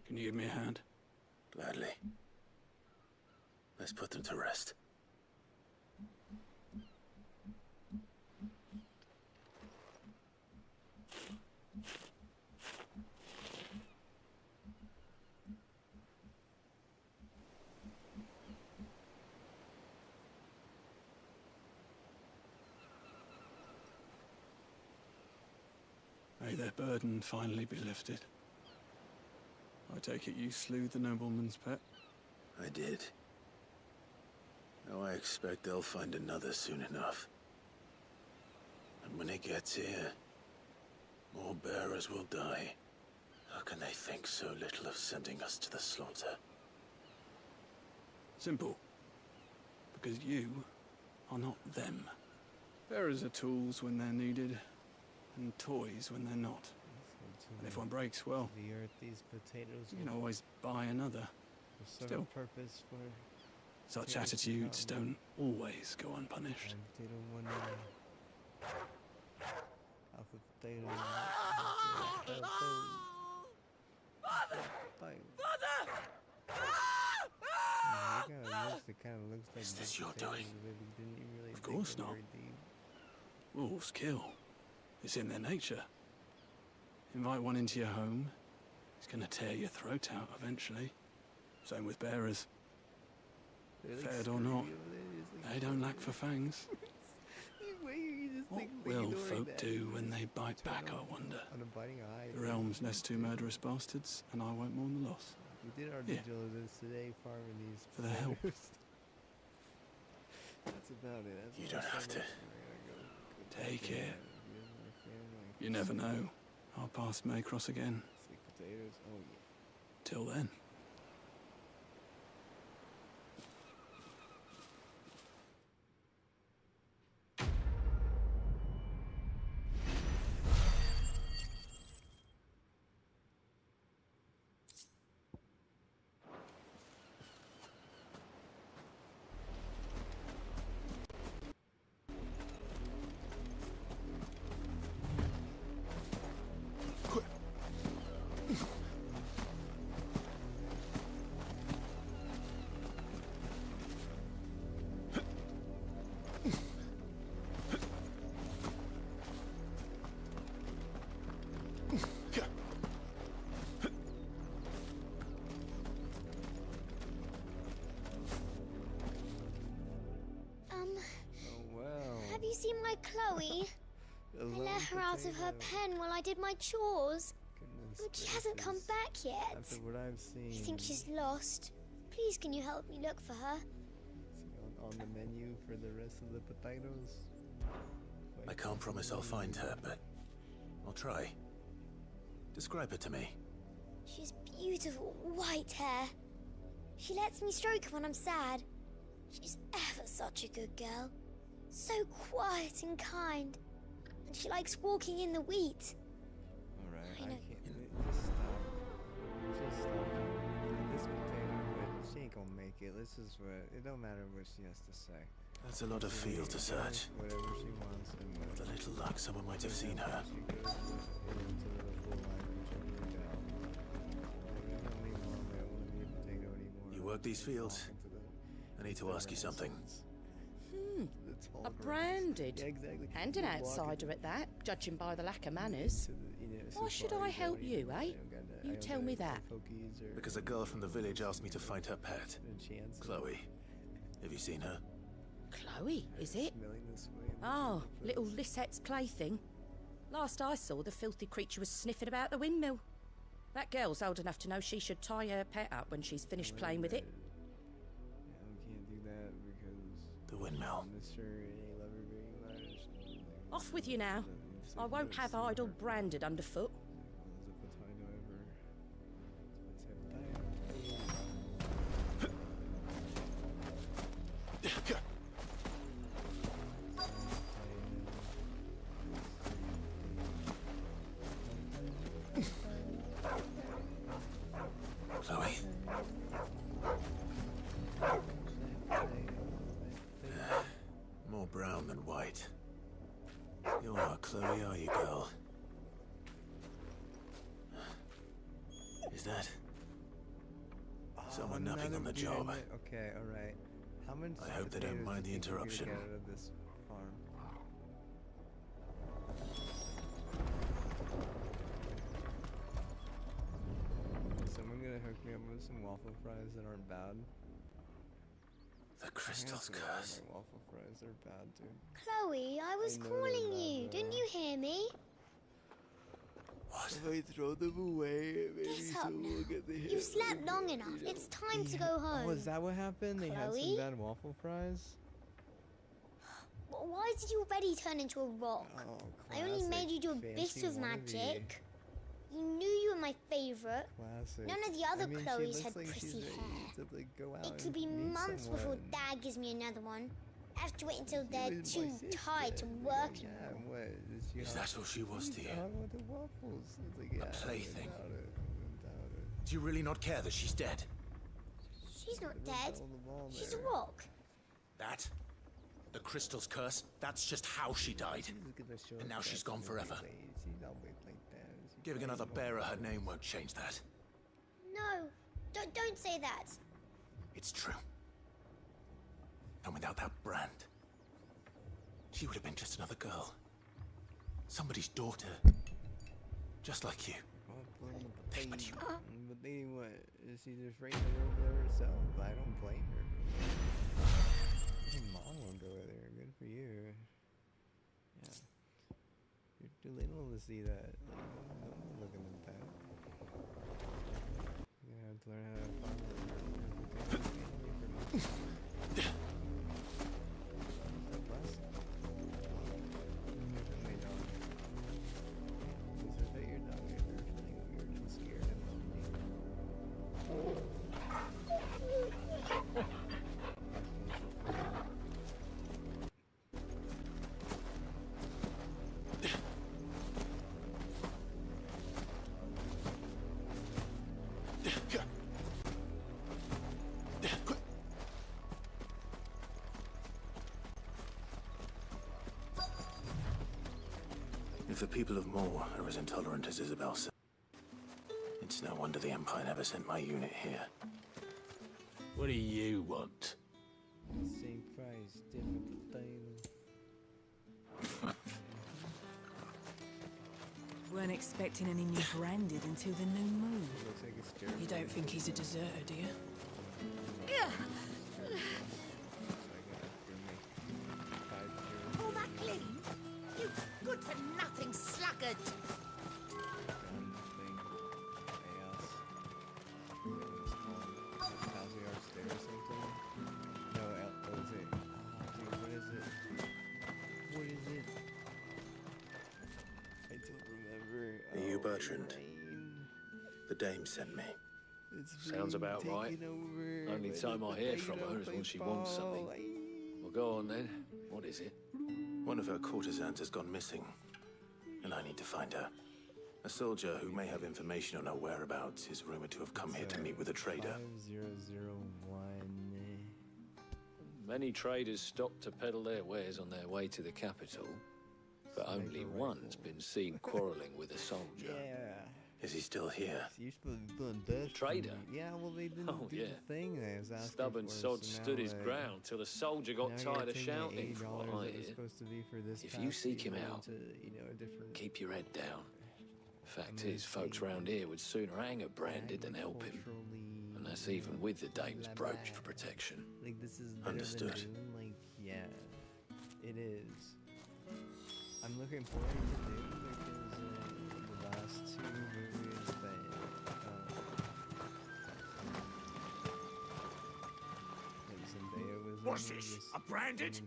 can you give me a hand? Gladly. Let's put them to rest. May their burden finally be lifted. I take it you slew the nobleman's pet? I did. Now I expect they'll find another soon enough. And when it gets here, more bearers will die. How can they think so little of sending us to the slaughter? Simple. Because you are not them. Bearers are tools when they're needed, and toys when they're not. And if one breaks, well, the earth, these potatoes, you can always buy another. Still, purpose for such attitudes don't always go unpunished. Potato one, alpha potato. Father! Father! You gotta use the kind of looks like. Is this your potatoes, doing? but he didn't really Of dig course them not. very deep. Wolves kill. It's in their nature. Invite one into your home, it's gonna tear your throat out eventually. Same with bearers. Fed or not, they don't lack for fangs. What will folk do when they bite back, I wonder? The realm's nest two murderous bastards, and I won't mourn the loss. We did our Here. due diligence today, farming these. For the help. potatoes. That's about it. That's You all don't so have to. much. We're gonna go Take potato care. and use my family. You never know. Our paths may cross again. Sweet potatoes. Oh yeah. Till then. Oh wow. Have you seen my Chloe? I let her out of her pen while I did my chores. But she hasn't come back yet. After what I've seen. I think she's lost. Please, can you help me look for her? On the menu for the rest of the potatoes. I can't promise I'll find her, but I'll try. Describe her to me. She's beautiful white hair. She lets me stroke her when I'm sad. She's ever such a good girl. So quiet and kind. And she likes walking in the wheat. Alright, I I know. can't. Just stop. Just stop. This potato, but she ain't gonna make it. This is what. It don't matter what she has to say. That's a lot of field to search. Whatever she wants. And With a little luck, someone might have seen her. She goes into the full line and check her down. Like, I don't need mom. I don't want to be a potato anymore. You work these fields? I need to ask you something. A branded. Yeah, exactly. And an outsider at that, judging by the lack of manners. Why should I help you, eh? You tell me that. Because a girl from the village asked me to find her pet. Chloe. Have you seen her? Chloe, is it? Oh, little Lisette's plaything. Last I saw, the filthy creature was sniffing about the windmill. That girl's old enough to know she should tie her pet up when she's finished playing with it. Yeah, we can't do that because the windmill. Mr. ain't love her very much. Off with you now. I won't have idle branded underfoot. Chloe? More brown than white. You're not Chloe, are you, girl? Is that someone napping on the job? Okay, alright. How much I hope they don't mind the interruption. Get out of this farm? Someone gonna hook me up with some waffle fries that aren't bad? The crystal's curse. My waffle fries are bad, dude. Chloe, I was know calling they're you. bad, Didn't you hear me? What? If I throw them away, maybe Get up someone will get the hit. You've slept long enough. It's time to go home. Oh, is that what happened? They had some Chloe? bad waffle fries? Why did you already turn into a rock? Oh, I only made you do a bit fancy of wannabe. magic. You knew you were my favorite. Classic. None of the other I mean, she Chloes looks had like she's pretty ready hair. to, like, go out It could and be meet months before someone. Dad gives me another one. I have to wait until She they're was too my sister. tired to work Yeah, anymore. what? Is that all she was to you? I want the waffles. It's like, yeah, A plaything? without it. Do you really not care that she's dead? She's not dead. She's a there. rock. That? The crystal's curse? That's just how she died. And now she's gone forever. Giving another bearer her name won't change that. No, don't say that. It's true. That Brand. She would have been just another girl. Somebody's daughter. Just like you. But they what? She's just right over herself. I don't blame her. Your mom won't go there. Good for you. Yeah. You're too little to see that. Like, don't be looking at that. You have to learn how to follow her. If the people of Moor are as intolerant as Isabel said, it's no wonder the Empire never sent my unit here. What do you want? Same price, different thing. Weren't expecting any new Branded until the new moon. Looks like it's scary. You don't think he's a deserter, do you? All that clean? You good-for-nothing sluggard! Are you Bertrand? The dame sent me. Sounds about right. Only time I hear from her is when she wants something. Well, go on then. What is it? One of her courtesans has gone missing, and I need to find her. A soldier who may have information on her whereabouts is rumored to have come here to meet with a trader. 5001. Many traders stop to peddle their wares on their way to the capital, but only one's been seen quarreling with a soldier. Yeah. Is he still here? You're supposed to be doing dust. Trader? Yeah, well, they didn't do the thing they was asking Stubborn for, sod so stood now, his ground till the soldier got now I gotta tired of take my shouting, from what $8 I that was hear. supposed to be for this If you pass seek him to go out, to, you know, a different keep your head down. Fact is, folks round here would sooner hang a Branded than help him. And that's even with the dame's brooch for protection. Like, this is better Understood. than Doom. Like, yeah, it is. I'm looking forward to Doom because the last two movies that Zendaya was in What's were this? just- A Branded? just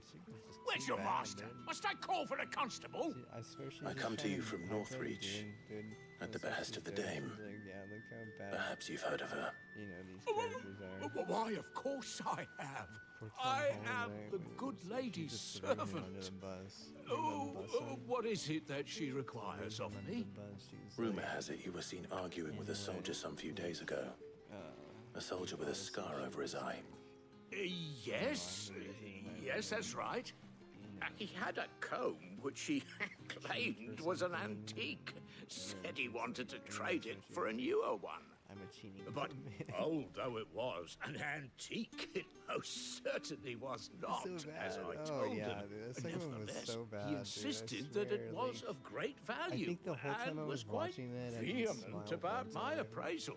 Where's too your bad, master? man. Must I call for a constable? I swear she's I just come to trying you from act like Northreach, Doom, dude. at the That's what behest she's of the doing. dame. She's like, yeah, look how bad. Perhaps you've heard of her. You know, these characters are. Why, of course I have. I am the good lady's servant. Oh, what is it that she requires of me? Rumor has it you were seen arguing with a soldier some few days ago. A soldier with a scar over his eye. Yes, yes, that's right. He had a comb which he claimed was an antique. Said he wanted to trade it for a newer one. I'm a cheating. But old though it was, an antique it most certainly was not, as I told yeah, him. dude, the second one was Nevertheless, so bad, he dude, I insisted that it swear, was like, of great value, I think the whole time and I was quite watching that, I just vehement smiled about one my time. appraisal.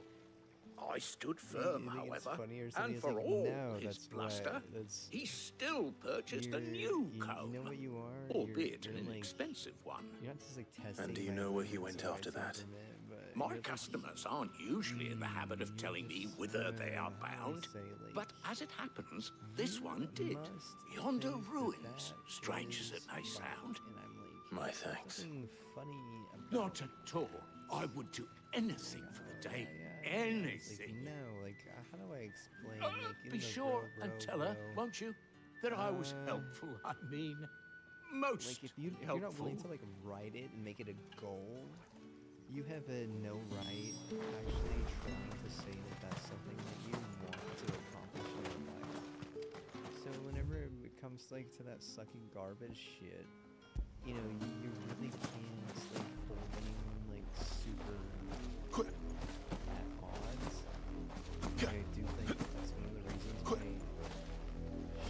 I stood firm, You think it's however, funny or and something? It's for like, all no, his that's bluster, what- that's- he still purchased a You're- new you comb, know what you are? albeit You're an like- inexpensive one. You're not just like testing. And do you my know where he limits went or after that? something, but My you're like- customers aren't usually in the habit of telling me whither they are bound, but as it happens, this one did. Yonder ruins, strange as it may sound. My thanks. Something funny about Not at all. I would do anything for the day. Anything. Like, no, like, how do I explain? Like, in Be the sure bro, and bro, tell her, bro. won't you, that I was helpful. I mean, most Like, if you're helpful. not willing to like write it and make it a goal, you have no right actually trying to say that that's something that you want to accomplish in your life. So whenever it comes like to that sucking garbage shit, you know, you really can't like hold anyone like super at odds. I do think that's one of the reasons why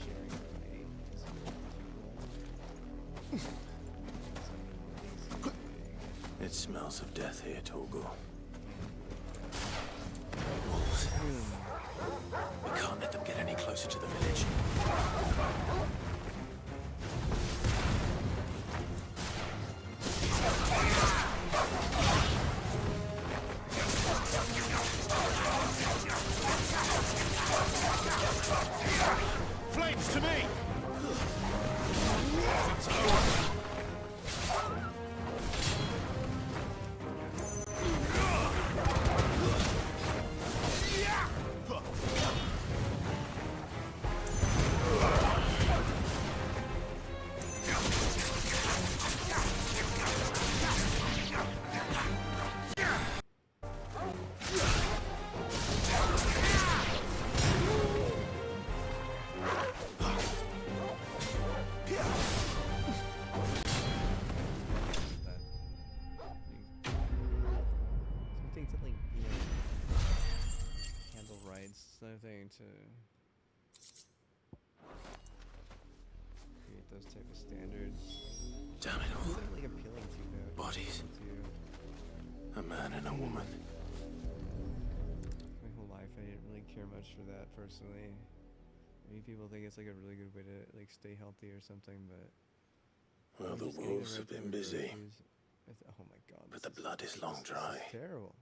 sharing writing It smells of death here, Torgal. Wolves. We can't let them get any closer to the village. Flames to me! Something to like, handle rights. Something to create those type of standards. Damn it all. What are, like appealing to though? Bodies. A man and a woman. My whole life, I didn't really care much for that personally. Maybe people think it's like a really good way to like stay healthy or something, but Well, the just getting wolves have been busy. Oh my god. But the blood is long dry. This is terrible.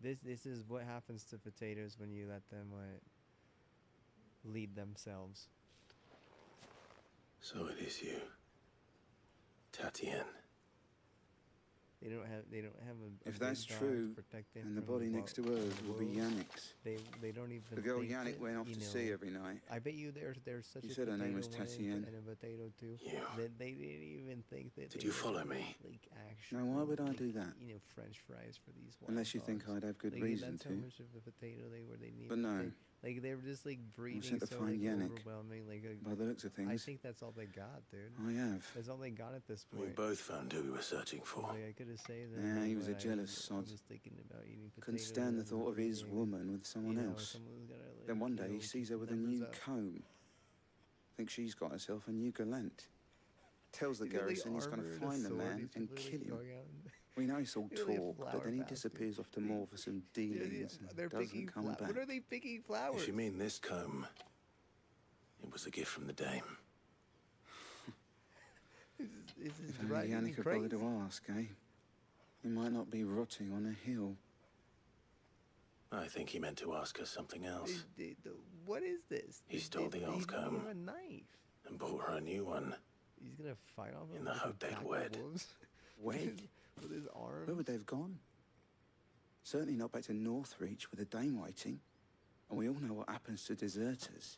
This is what happens to potatoes when you let them lead themselves. So it is you, Tatienne. They don't have a If that's big dog true, to protect them then the from body next to hers will be wolves. Yannick's. They don't even. The girl think Yannick that, went off you to know, sea every night. I bet you there's such You a said her name was potato one Tatienne. and a potato too. You. They didn't even think that. Did they you were, follow me? Like actual. Now, why would I like, do that? You know, French fries for these. Unless you think I'd have good reason that's to. how much of a potato they were. They needed. But no. Like they were just like breeding sent to so find like Yannick. overwhelming. Like By the looks of I things. think that's all they got, dude. I have. That's all they got at this point. We both found who we were searching for. Like I could have said that. Yeah, he was a but jealous I sod. was thinking about eating potatoes. Couldn't stand the and thought of his eating, woman with someone you know, else. someone's gotta, like, Then one day you he know, sees her keep with a numbers new up. comb. Thinks she's got herself a new gallant. Tells the He's got, like, garrison he's going armor to and a find the sword. man He's and literally kill him. going out and- We know it's all He's like a talk, but flower then he bastard. disappears off to more for some dealings They're and picking doesn't come back. What are they picking flowers? If you mean this comb, it was a gift from the dame. This is If only driving me Yannick had bothered crazy. to ask, eh? He might not be rotting on a hill. I think he meant to ask her something else. What is this? He stole the old He's gonna give comb her a knife. and bought her a new one. He's gonna fight off In the hope they'd wed. Wed? With his arms. Where would they have gone? Certainly not back to Northreach with a dame waiting. And we all know what happens to deserters.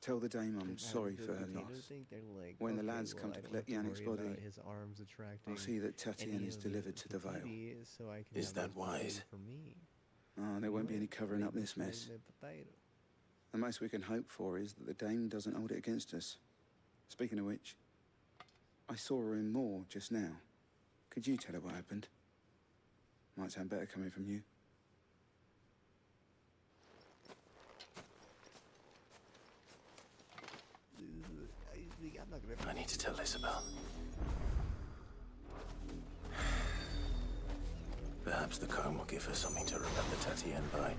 Tell the dame I'm sorry for her loss. Like, When the okay, lads well, come I to don't collect have to Yannick's worry body, about his arms attracting I'll see that Tatienne any is of the delivered to the Vale. graffiti, so I can Is have that this potato wise? For me. Oh, there won't be any covering up Make this mess. the potato. The most we can hope for is that the dame doesn't hold it against us. Speaking of which, I saw her in Moor just now. Could you tell her what happened? Might sound better coming from you. I'm not gonna. I need to tell Isabel. Perhaps the comb will give her something to remember Tatienne by.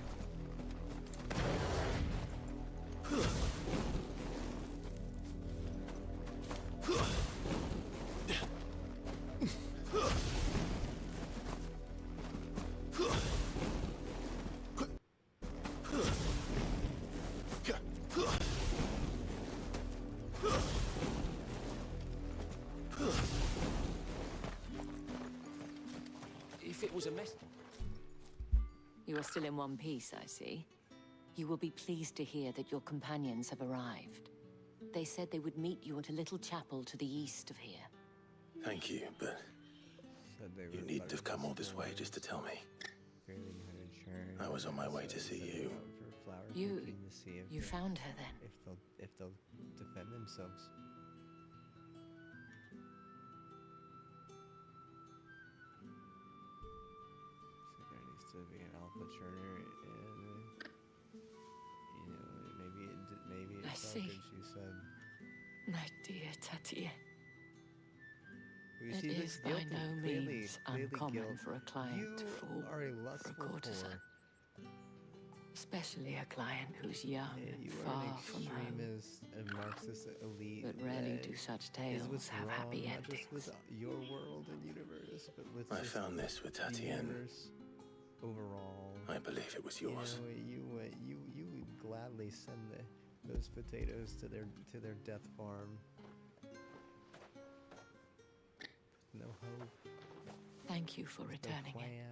If it was a mess... You are still in one piece, I see. You will be pleased to hear that your companions have arrived. They said they would meet you at a little chapel to the east of here. Thank you, but you needn't have come all this way just to tell me. I was on my way to see you. You found her then? If they'll defend themselves. So there needs to be an alpha churner, and you know, maybe I it's all see. good. She said. My dear Tatienne. We It see is this by guilt no and clearly means uncommon guilt. for a client You to fall are a for a lustful courtesan. whore. Especially a client who's young and You are far an from home. extremist and Marxist elite. But rarely that do such is tales what's have wrong, happy not endings. just with your world and universe, but with I just found this with the Tatienne. universe overall. I believe it was yours. You would gladly send those potatoes to their death farm. No hope. Thank you for returning it.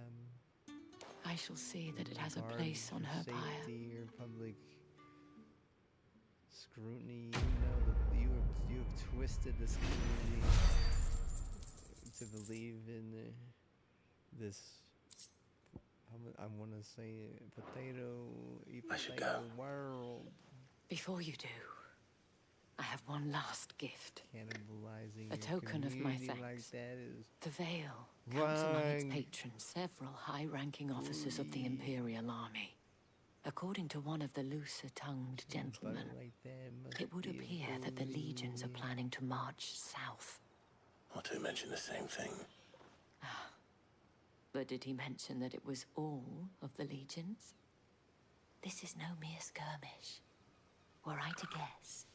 I shall see that it has a place on her pyre. Safety or public scrutiny. You know that you have twisted this community to believe in this. I want to say I should go. World. Before you do, I have one last gift. Cannibalizing a token of my thanks. Like that is the Veil counts among its patrons several high-ranking officers of the Imperial Army. According to one of the looser-tongued gentlemen, it would appear that the legions are planning to march south. Or to mention the same thing. But did he mention that it was all of the legions? This is no mere skirmish. Were I to guess,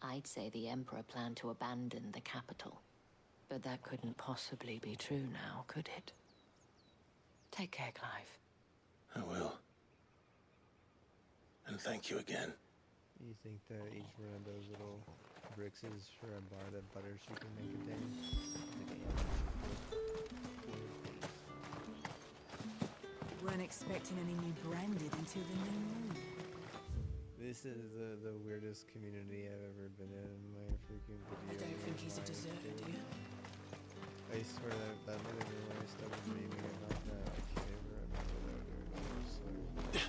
I'd say the Emperor planned to abandon the capital. But that couldn't possibly be true now, could it? Take care, Clive. I will. And thank you again. You think that each one of those little bricks is for a bar of butter she can make a day? Weren't expecting any new branded until the new moon. This is the weirdest community I've ever been in my freaking video. I don't think he's a deserter, do you? I swear that might have been when I started dreaming about that. I can't even remember that, dude. I'm sorry.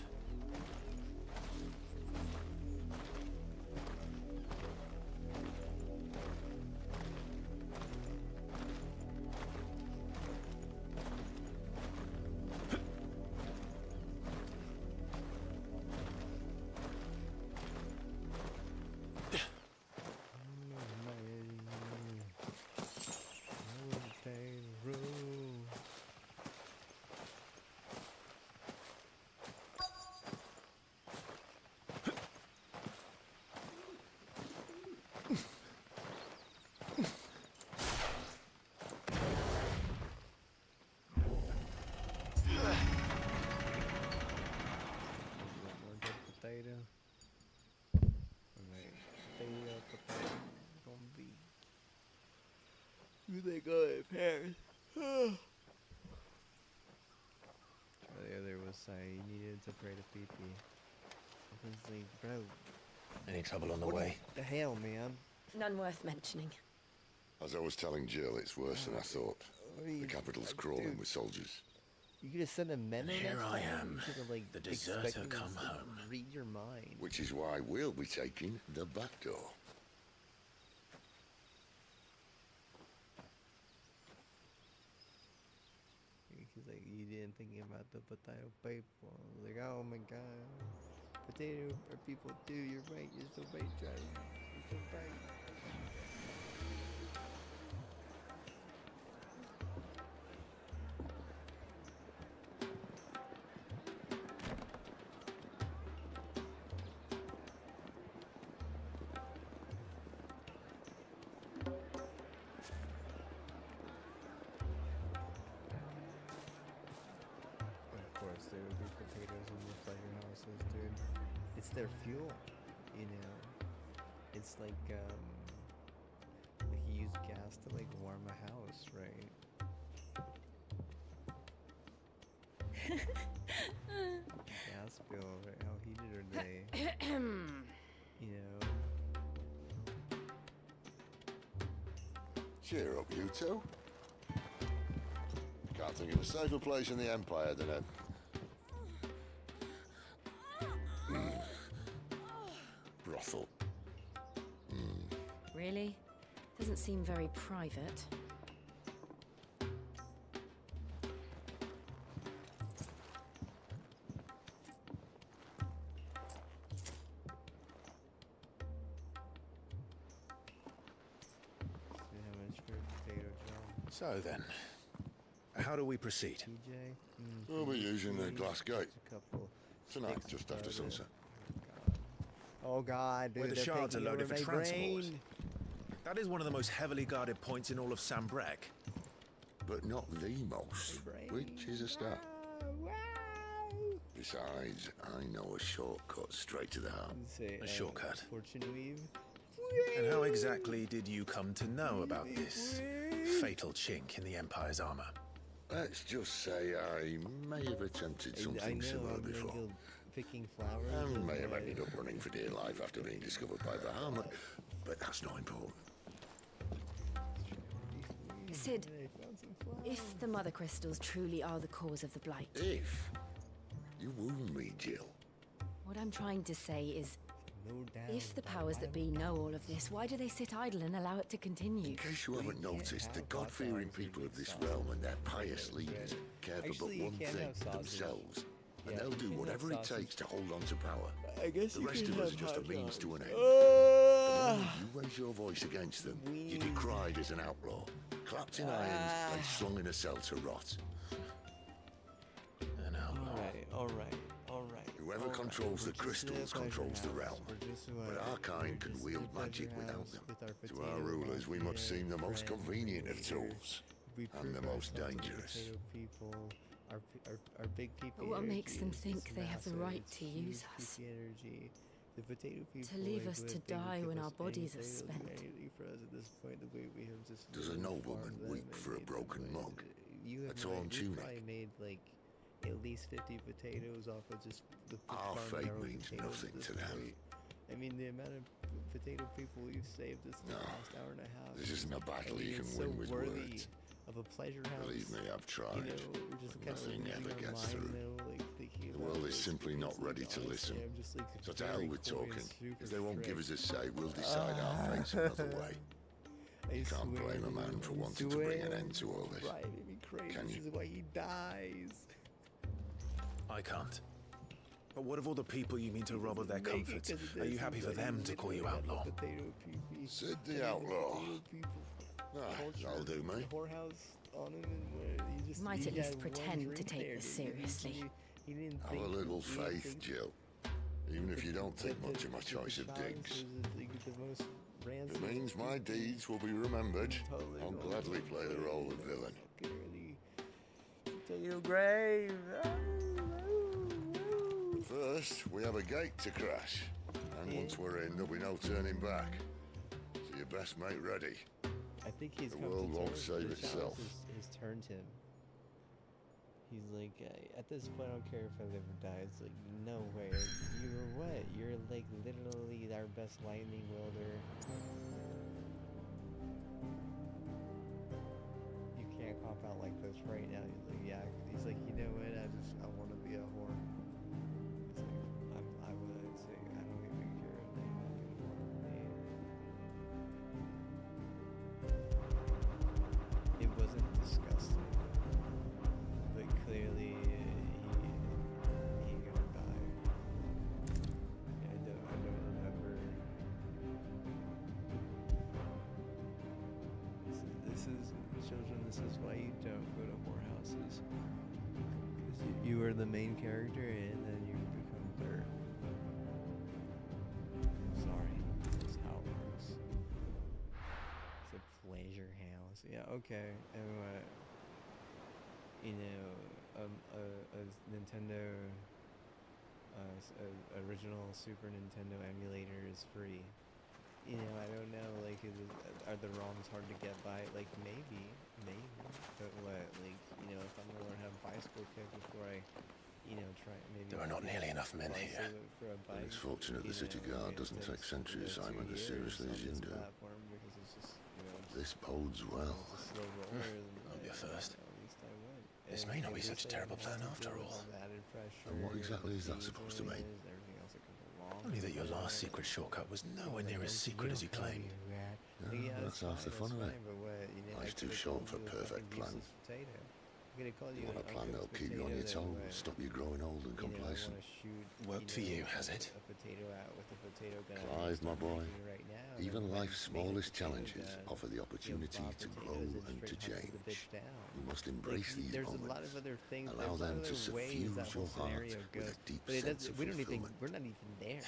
Who they got at Paris? The other was saying he needed to pray to PP. I was like, bro. Any trouble on the way? The hell, man? None worth mentioning. As I was telling Jill, it's worse than I thought. The capital's crawling with soldiers. You could have sent a memo. Here I am, like, the deserter come home. Read your mind. Which is why we'll be taking the back door. He's like, you didn't think about the potato paper. I was like, oh my god. Potato are people too. You're right. You're so right, Charlie. You're so right. There would be potatoes in the pleasure houses, dude. It's their fuel, you know. It's like you use gas to like warm a house, right? Gas bill, right? How heated are they? You know. Cheer up, you two. Can't think of a safer place in the Empire than a brothel. Really? Doesn't seem very private. See how much for a potato, John? So then, how do we proceed? We'll be using the glass gate. Tonight, just after sunset. Oh god, dude, Where the they're shards are taking loaded over for my transport. brain. That is one of the most heavily guarded points in all of Sambrek. But not the most, which is a start. Besides, I know a shortcut straight to the heart. A shortcut. Fortune weave. And how exactly did you come to know about this fatal chink in the Empire's armor? Let's just say I may have attempted something similar before. Picking flowers. And may have ended up running for dear life after being discovered by the armor, but that's not important. Sid, if the Mother Crystals truly are the cause of the Blight... If? You wound me, Jill. What I'm trying to say is, if the powers that be know all of this, why do they sit idle and allow it to continue? In case you haven't noticed, the God-fearing people of this realm and their pious leaders care for but one thing, themselves. And they'll do whatever it takes to hold on to power. I guess the you rest can of us are have just a hot means dogs. to an end. The moment you raise your voice against them, you're decried as an outlaw, clapped in irons, and slung in a cell to rot. An outlaw. Alright. Whoever controls the crystals controls the realm. But our kind can wield magic without them. To our rulers, we must seem the most convenient of tools. And the most dangerous. Our big people. But what makes them think they have the right to use us? To leave us to die when our bodies are spent. Does a nobleman weep for a broken mug? A torn tunic? I made like at least 50 potatoes off of just the Our farming fate our own means potatoes nothing at this to them. point. I mean, the amount of potato people we've saved this last hour and a half. This isn't a battle you can it's win so with worthy words. of a pleasure house. Believe me, I've tried. You know, we're just But nothing ever gets through. The world is simply not ready to listen. So to hell with talking. If they won't give us a say, we'll decide our fates another way. You can't blame a man for wanting to bring an end to all this. Can you? This is why he dies. I can't. But what of all the people you mean to rob of their comforts? Are you happy for them to call you outlaw? Sid the outlaw. That'll do me. You might at least pretend to take this seriously. Have a little faith, Jill. Even if you don't think much of my choice of digs. It means my deeds will be remembered. I'll gladly play the role of villain. Potato grave. First, we have a gate to crash. And once we're in, there'll be no turning back. So you best make ready. I think he's the come world to won't terms save with the itself. chalice has turned him. He's like, at this point, I don't care if I live or die. It's like, no way. You're what? You're like literally our best lightning wielder. You can't cop out like this right now. He's like, yeah. He's like, you know what? I want to be a whore. It's like, I would say, I don't even care if they have me. It wasn't disgusting, but clearly he gonna die. I don't remember. This is children. This is why you don't go to whorehouses. Because you are the main character, and then you become third. Sorry, that's how it works. It's a pleasure house. Yeah, okay. And you know, a Nintendo, original Super Nintendo emulator is free. You know, I don't know, like, are the ROMs hard to get by? Like, maybe. But what, like, you know, if I'm gonna learn how to bicycle kick before I, you know, try, maybe... There are not nearly enough men here. For a bike, It's fortunate the city guard doesn't take sentry assignment as seriously as you do. Because it's just, you know, This bodes well. slow rollers. I'll be a first. At least I would. This may not be such a terrible plan after all. And what exactly is that supposed to mean? Only that your last secret shortcut was nowhere near as secret as you claimed. Yeah, that's half the fun of it. Life's too short for perfect plans. You want a plan that'll keep you on your toes, stop you growing old and complacent. Worked for you, has it? potato gonna Clive, my boy, right now, even then life's make smallest potatoes challenges that, offer the opportunity to grow and to change. We must embrace these there's moments, a lot of other things, allow there's a lot them of to other ways that suffuse whole your heart scenario with goes, a deep but it sense doesn't, of we don't even, fulfillment. we're not even there.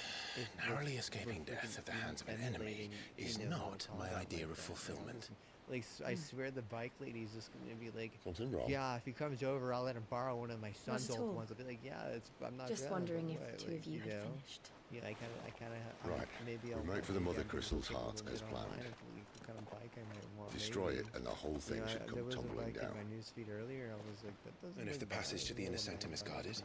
Narrowly escaping death at the hands of an enemy is not my idea of fulfillment. Like, I swear the bike lady's just gonna be like, something wrong? Yeah, if he comes over, I'll let him borrow one of my son's Not at old all. ones. I'll be like, yeah, I'm not Just gonna, wondering if but the two of you had finished. Yeah, I kind of. Right, Maybe we I'll make for the maybe Mother I'll Crystal's look a heart little as bit planned. online of what kind of bike I might want. Destroy maybe. it, and the whole thing should There come was a tumbling bike down. in my newsfeed earlier. I was like, that doesn't. And if look the passage to bad. the inner It's a sanctum is little guarded?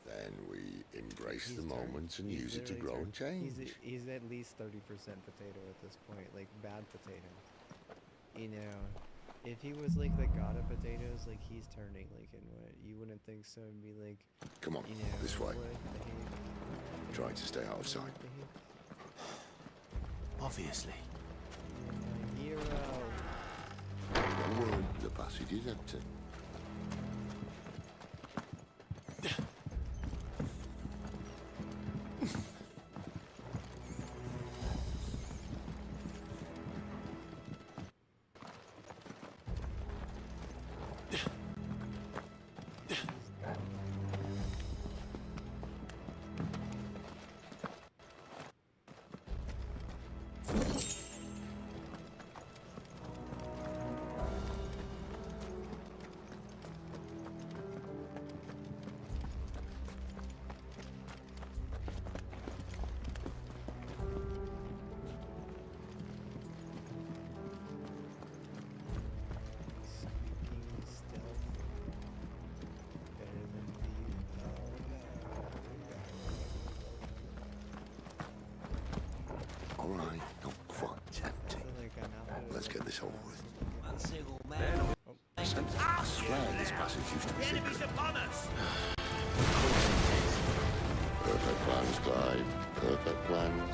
Then we embrace He's the moments and he's use it to literally grow and change. He's at least 30% potato at this point, like bad potato. You know, if he was like the god of potatoes, like he's turning like in what you wouldn't think so, and be like, Come on, you know, this way. what the heck? Trying to stay out of sight. Obviously. Hero. Don't worry, the passage is empty. All right, not quite empty. Let's get this over with. I swear this passage used to be secret. Perfect plans, Clive. Perfect plans.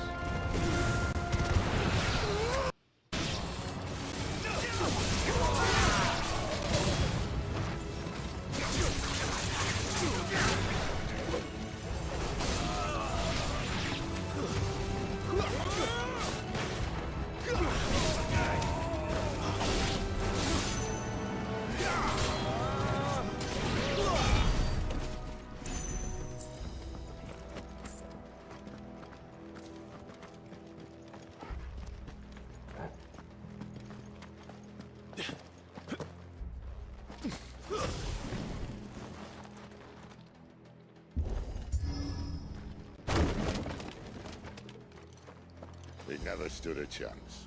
He never stood a chance.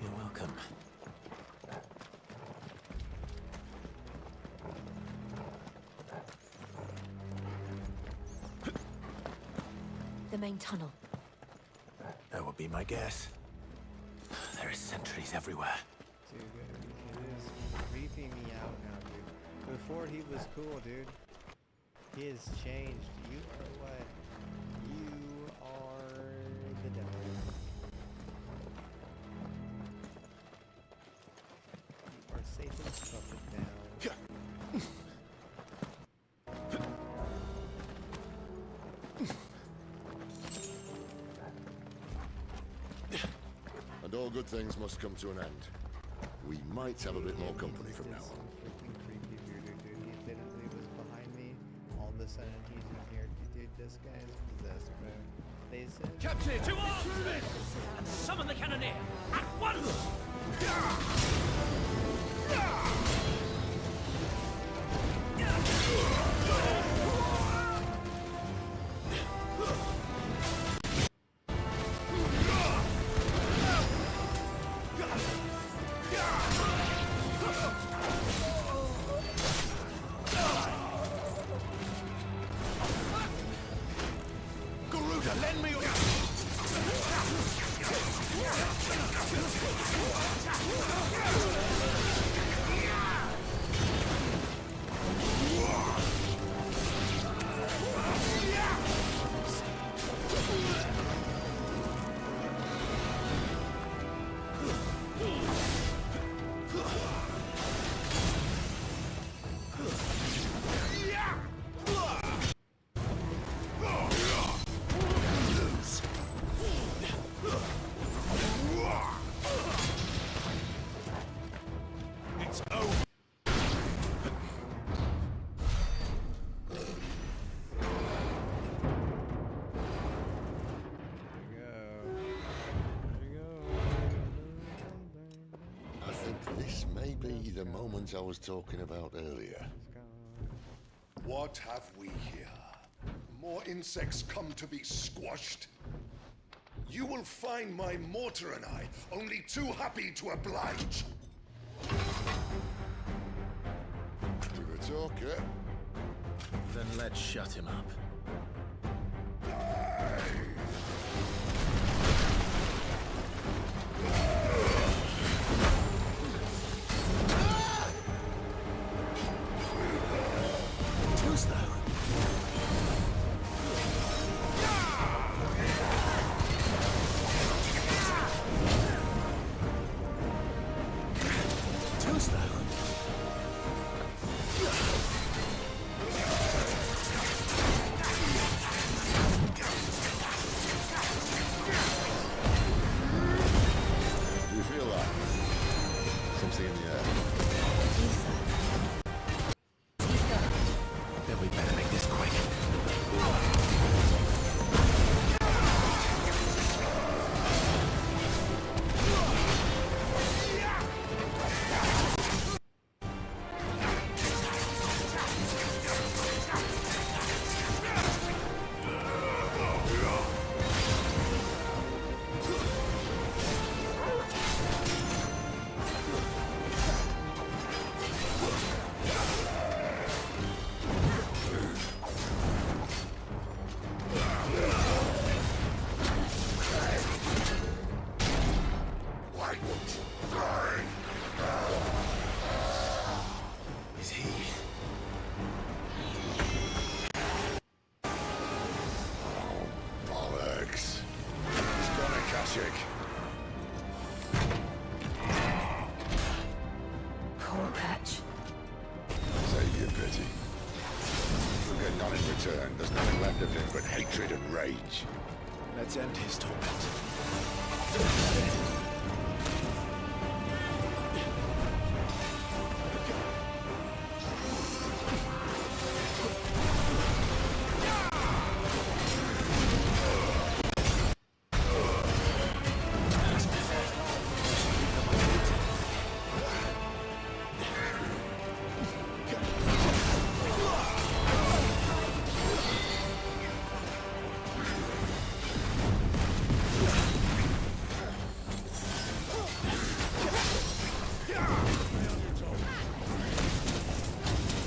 You're welcome. The main tunnel. That would be my guess. There are sentries everywhere. Dude, it is creeping me out now, dude. Before he was cool, dude. He has changed. You are what? You are the devil. You are Satan's puppet now. And all good things must come to an end. We might have a bit more company from now on. Freaking creepy voodoo, dude. He literally was behind me. All of a sudden, he's in here. Dude, this guy is possessed, bro. They said... Captain, to arms, men! And summon the cannoneer! At once! Garuda, lend me your... Maybe the moment I was talking about earlier. What have we here? More insects come to be squashed? You will find my mortar and I only too happy to oblige. To the talker. Then let's shut him up. Who's thou? Who's thou? Do you feel that? Something in the air. Then we better make this quick. Is he? Bollocks. He's gone, Akashic. Poor wretch. Save your pity. He'll get none in return. There's nothing left of him but hatred and rage. Let's end his torment.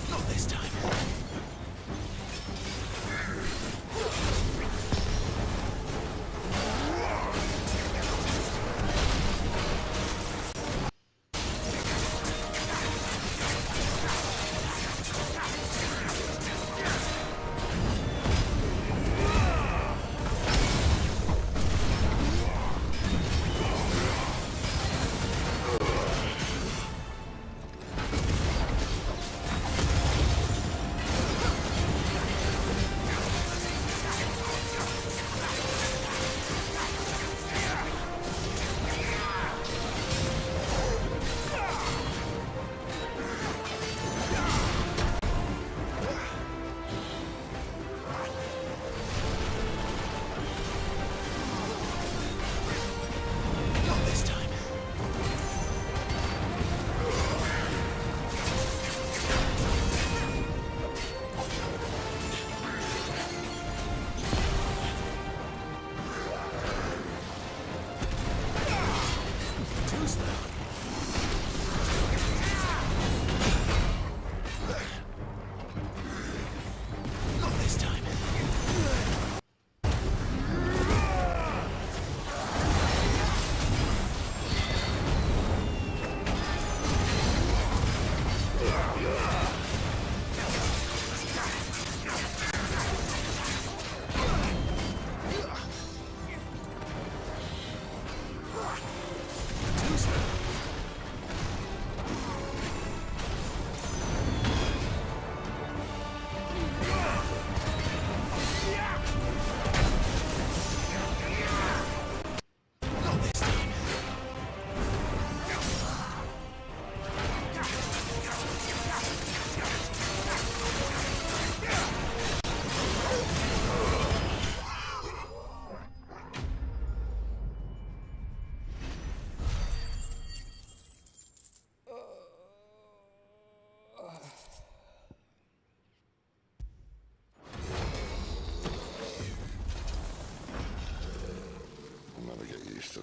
Not this time. Not this time. Who's that? Not this time. Who's that? Not this time.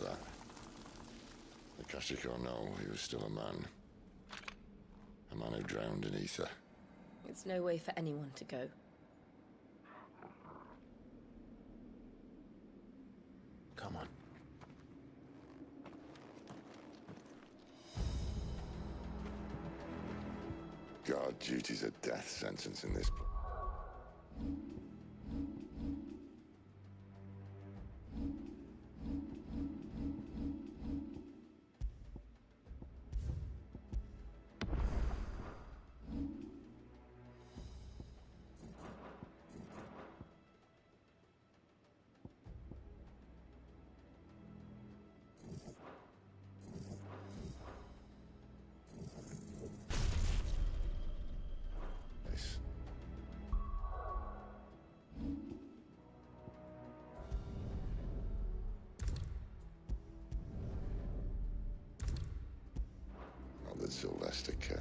that. Akashic or no, he was still a man. A man who drowned in ether. It's no way for anyone to go. Come on. Guard duty's a death sentence in this place. Not that Sylvester cares.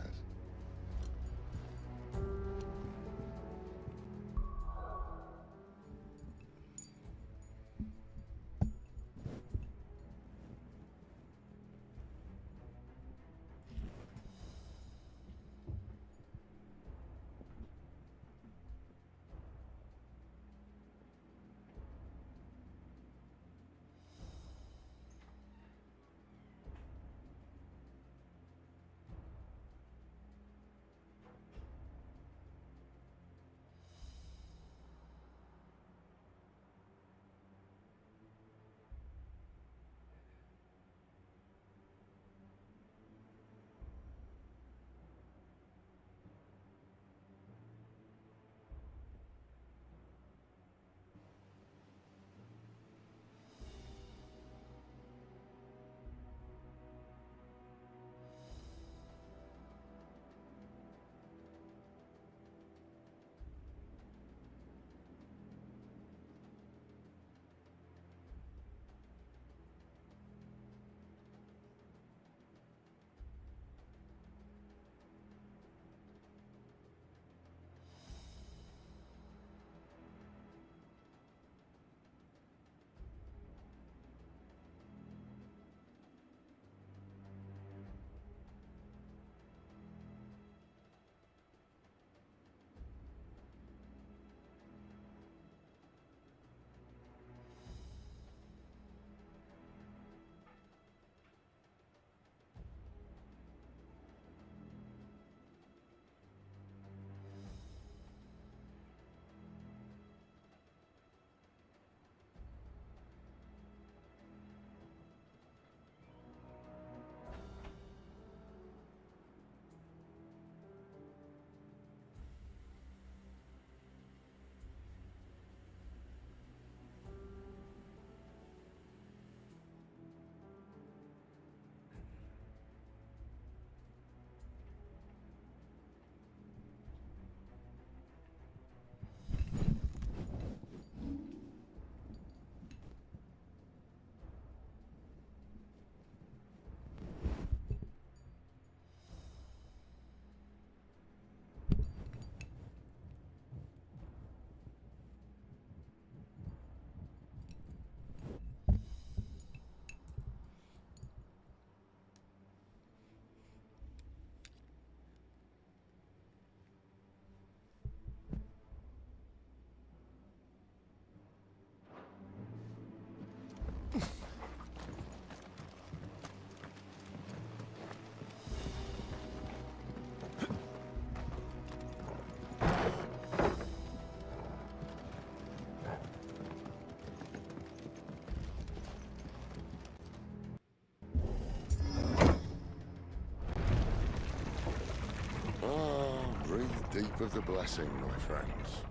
Deep of the blessing, my friends.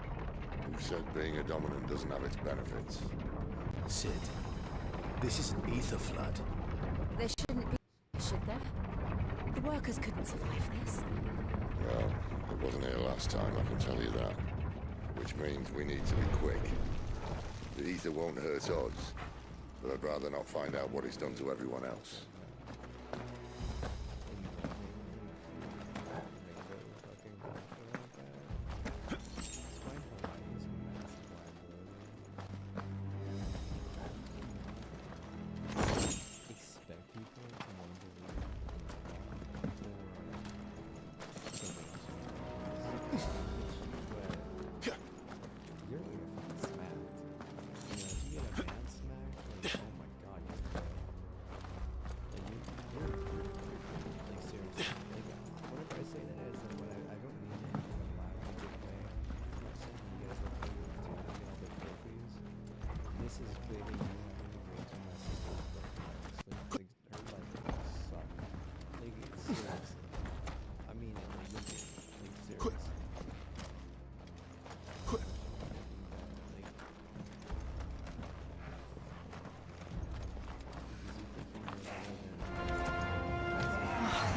Who said being a dominant doesn't have its benefits? Sid, this is an ether flood. There shouldn't be, should there? The workers couldn't survive this. Well, it wasn't here last time, I can tell you that. Which means we need to be quick. The ether won't hurt us, but I'd rather not find out what it's done to everyone else.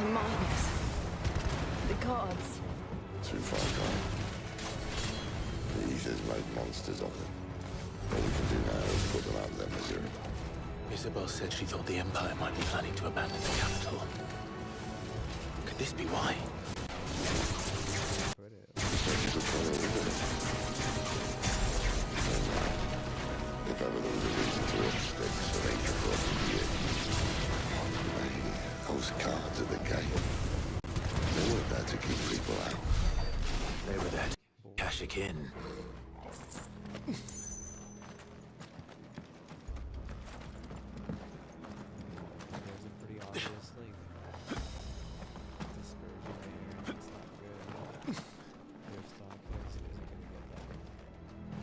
The miners. The gods. Too far gone. The Aethers made monsters of them. All we can do now is put them out of their misery. Isabel said she thought the Empire might be planning to abandon the capital. Could this be why? If ever there was a reason to up stakes for hatred for us to be it. Those cards at the gate. They weren't there to keep people out. They were there to cash it in. There's a pretty obvious like dispersion right here. It's not good. Your stock isn't gonna get that.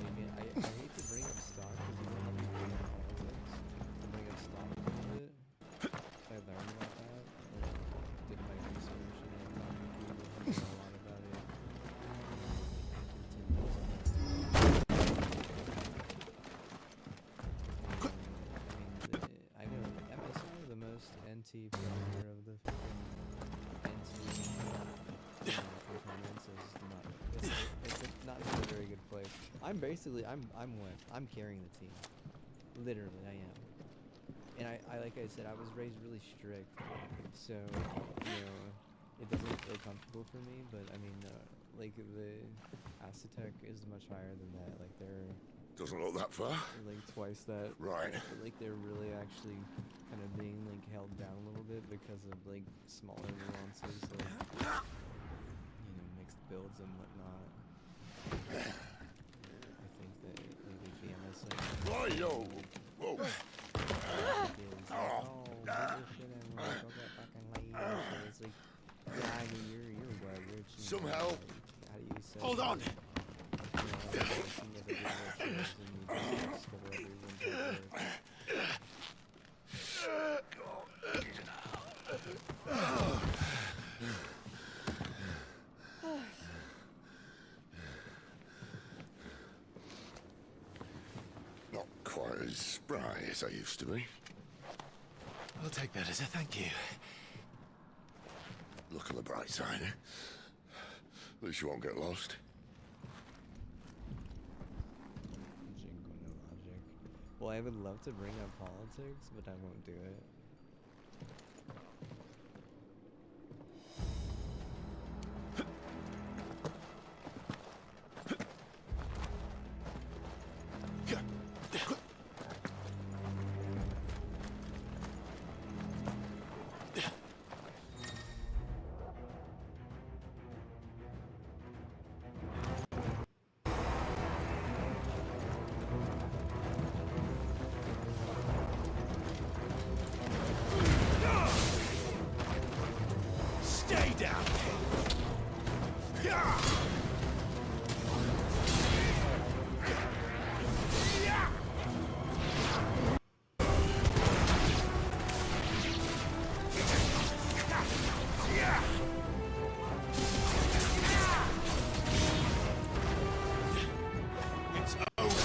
Maybe I hate to bring up stock because you know how we bring up politics. To bring up stock a little bit. I learned about that. Did my research and talking to people who know a lot about it. I know MSI are the most NT provider of the NT components is not. It's not a very good place. I'm basically I'm carrying the team. Literally, I am. And I like I said, I was raised really strict, so you know it doesn't feel comfortable for me. But I mean, like the Aztec is much higher than that. Like they're doesn't look that far. Like twice that. Right. Like they're really actually kind of being like held down a little bit because of like smaller nuances, like you know mixed builds and whatnot. I think that like the MSI. Oh yo! Whoa! It's like, yeah, I mean, you're well rich. Some help. How do you say? Hold on. Not quite as spry as I used to be. I'll take that as a thank you. Look on the bright side, eh? At least you won't get lost. Well, I would love to bring up politics, but I won't do it. Stay down! It's over.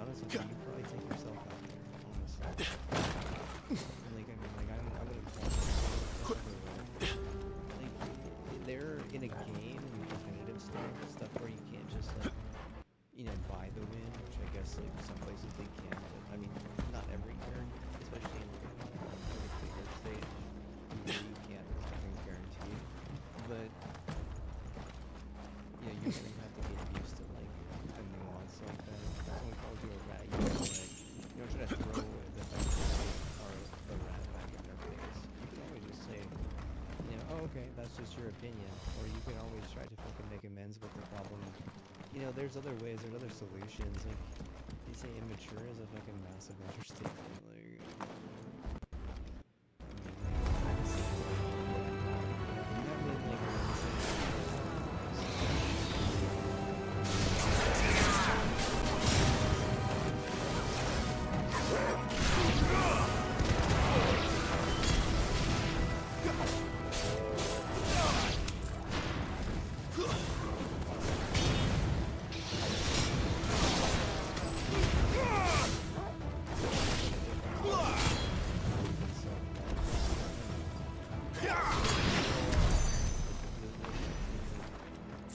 honest with you, you probably take yourself out there, honestly. Like, I mean, like, I wouldn't call it like, they're in a game and competitive stuff where you can't just, like, you know, buy the win, which I guess, like, some places they can, but, I mean, not every character, especially in, like, the bigger stage, you can't, it's nothing guaranteed, but, you know, you really have to get used to, like, the nuance like that. If someone calls you a rat, you don't, like, you don't try to throw the fact that they are the rat back in their face. You can always just say, you know, oh, okay, that's just your opinion, or you can always try to fucking make amends with the problem. You know, there's other ways, there's other solutions. Like, you say immature is a fucking massive understatement. Like,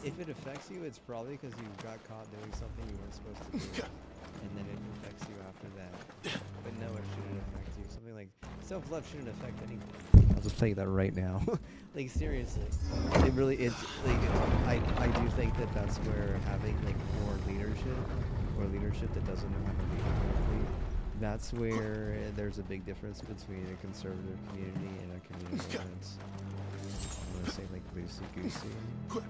if it affects you, it's probably because you got caught doing something you weren't supposed to do, and then it affects you after that. But no, it shouldn't affect you. Something like self-love shouldn't affect anything. I'll just tell you that right now. Like, seriously, it really, it's like, I do think that that's where having like more leadership, or leadership that doesn't know how to lead correctly, that's where there's a big difference between a conservative community and a community that's, I'm gonna say, like, loosey-goosey.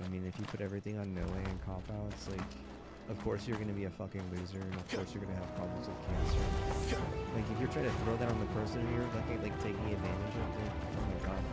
I mean, if you put everything on no way and cop-outs, like, of course you're going to be a fucking loser, and of course you're going to have problems with cancer. Like, if you're trying to throw that on the person and you're, like taking advantage of it, oh my god.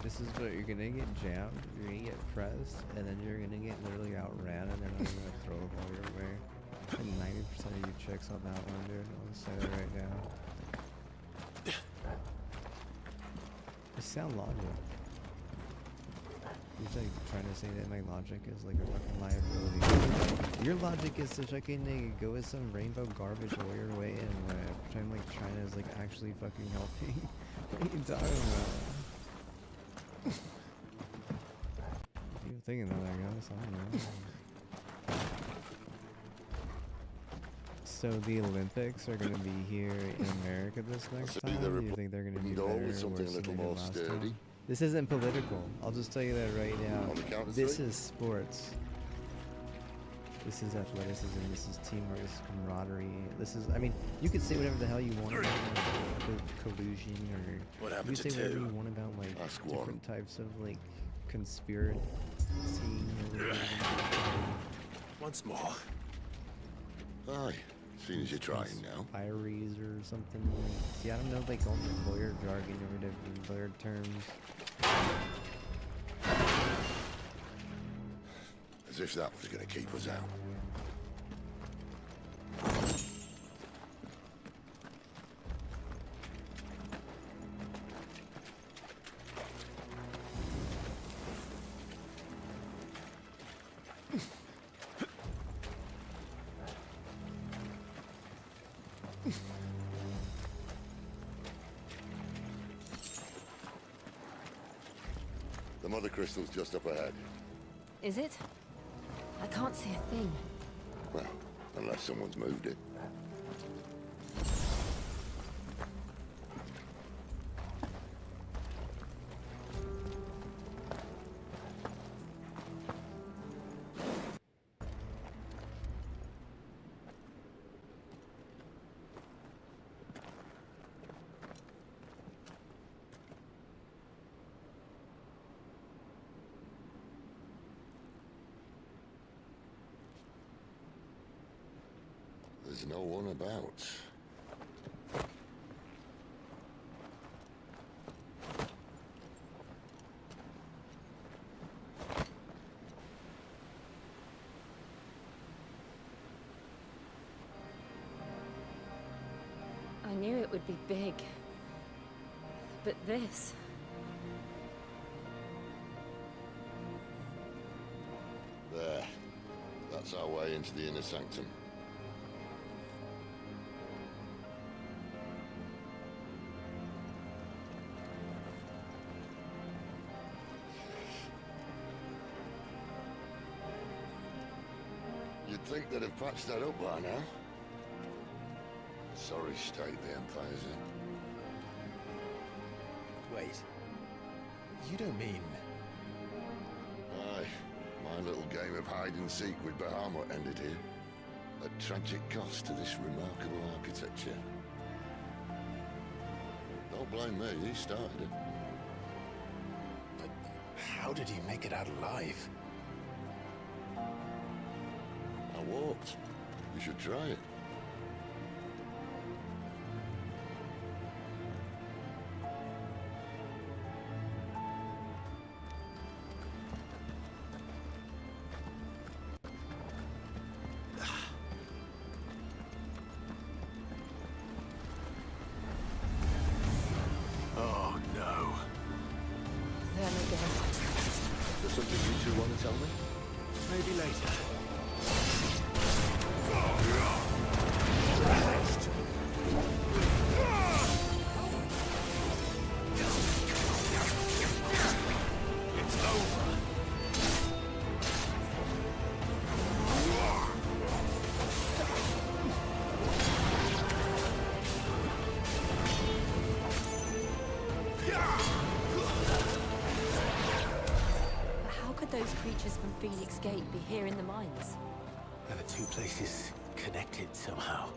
This is what you're gonna get jammed, you're gonna get pressed, and then you're gonna get literally outran, and they're not even gonna throw the ball your way. And 90% of you chicks on that one, dude. I'll just say that right now. Just sound logic. You're like trying to say that my logic is like a fucking liability. Your logic is to fucking go with some rainbow garbage warrior way in, where pretend like China is like actually fucking helping. What are you talking about? You're thinking that, I guess. I don't know. So the Olympics are going to be here in America this next time? Do you think they're going to be better or worse than they did last time? This isn't political. I'll just tell you that right now. This is sports. This is athleticism. This is teamwork. This is camaraderie. This is, I mean, you could say whatever the hell you want about collusion, or What you happened could to say whatever two? you want about like Ask different one. types of like conspiracy. Once more. Aye, seeing as you're trying now. Conspiries or something. See, I don't know like all the lawyer jargon or whatever lawyer terms. As if that was going to keep us out. The mother crystal's just up ahead. Is it? I can't see a thing. Well, unless someone's moved it. There's no one about. I knew it would be big. But this... There. That's our way into the inner sanctum. You'd think they'd have patched that up by now. Sorry state the Empire's in. Wait. You don't mean... Aye. My little game of hide-and-seek with Bahamut ended here. At tragic cost to this remarkable architecture. Don't blame me, he started it. But how did he make it out alive? I walked. You should try it. Oh no. Them again. There's something you two want to tell me? Maybe later. It's over. But how could those creatures from Phoenix Gate be here in the mines? Are the two places connected somehow?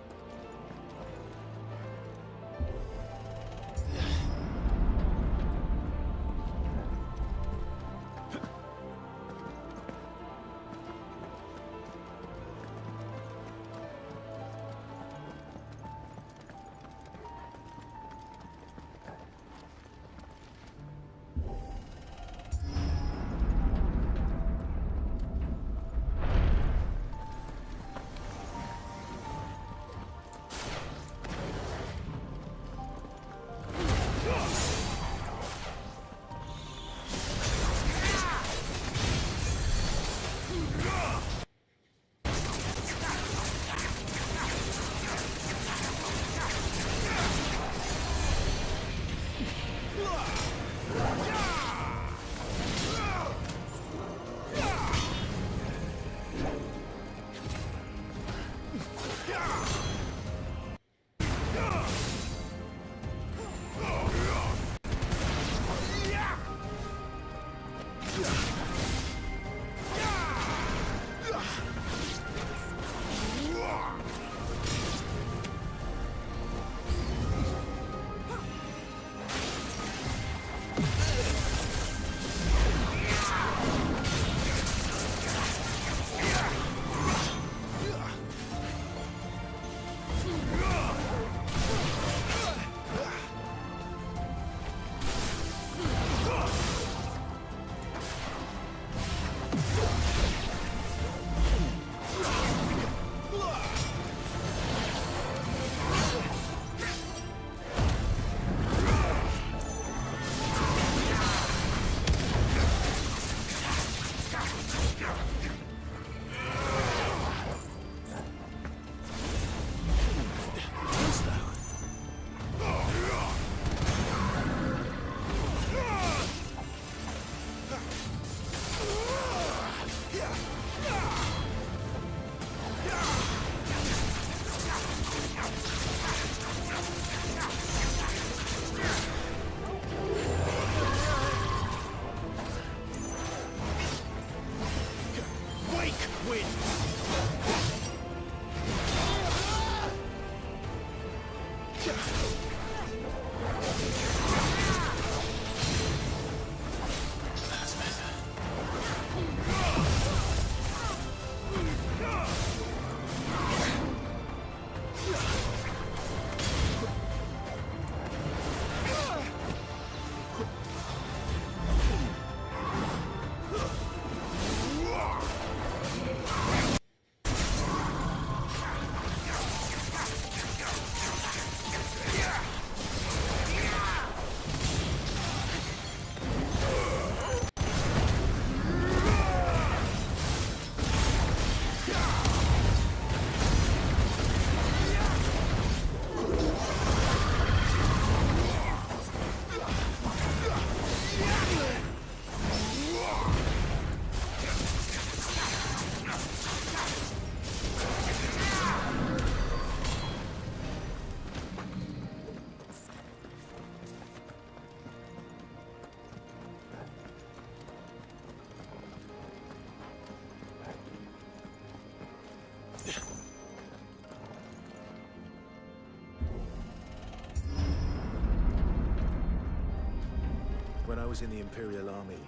When I was in the Imperial Army,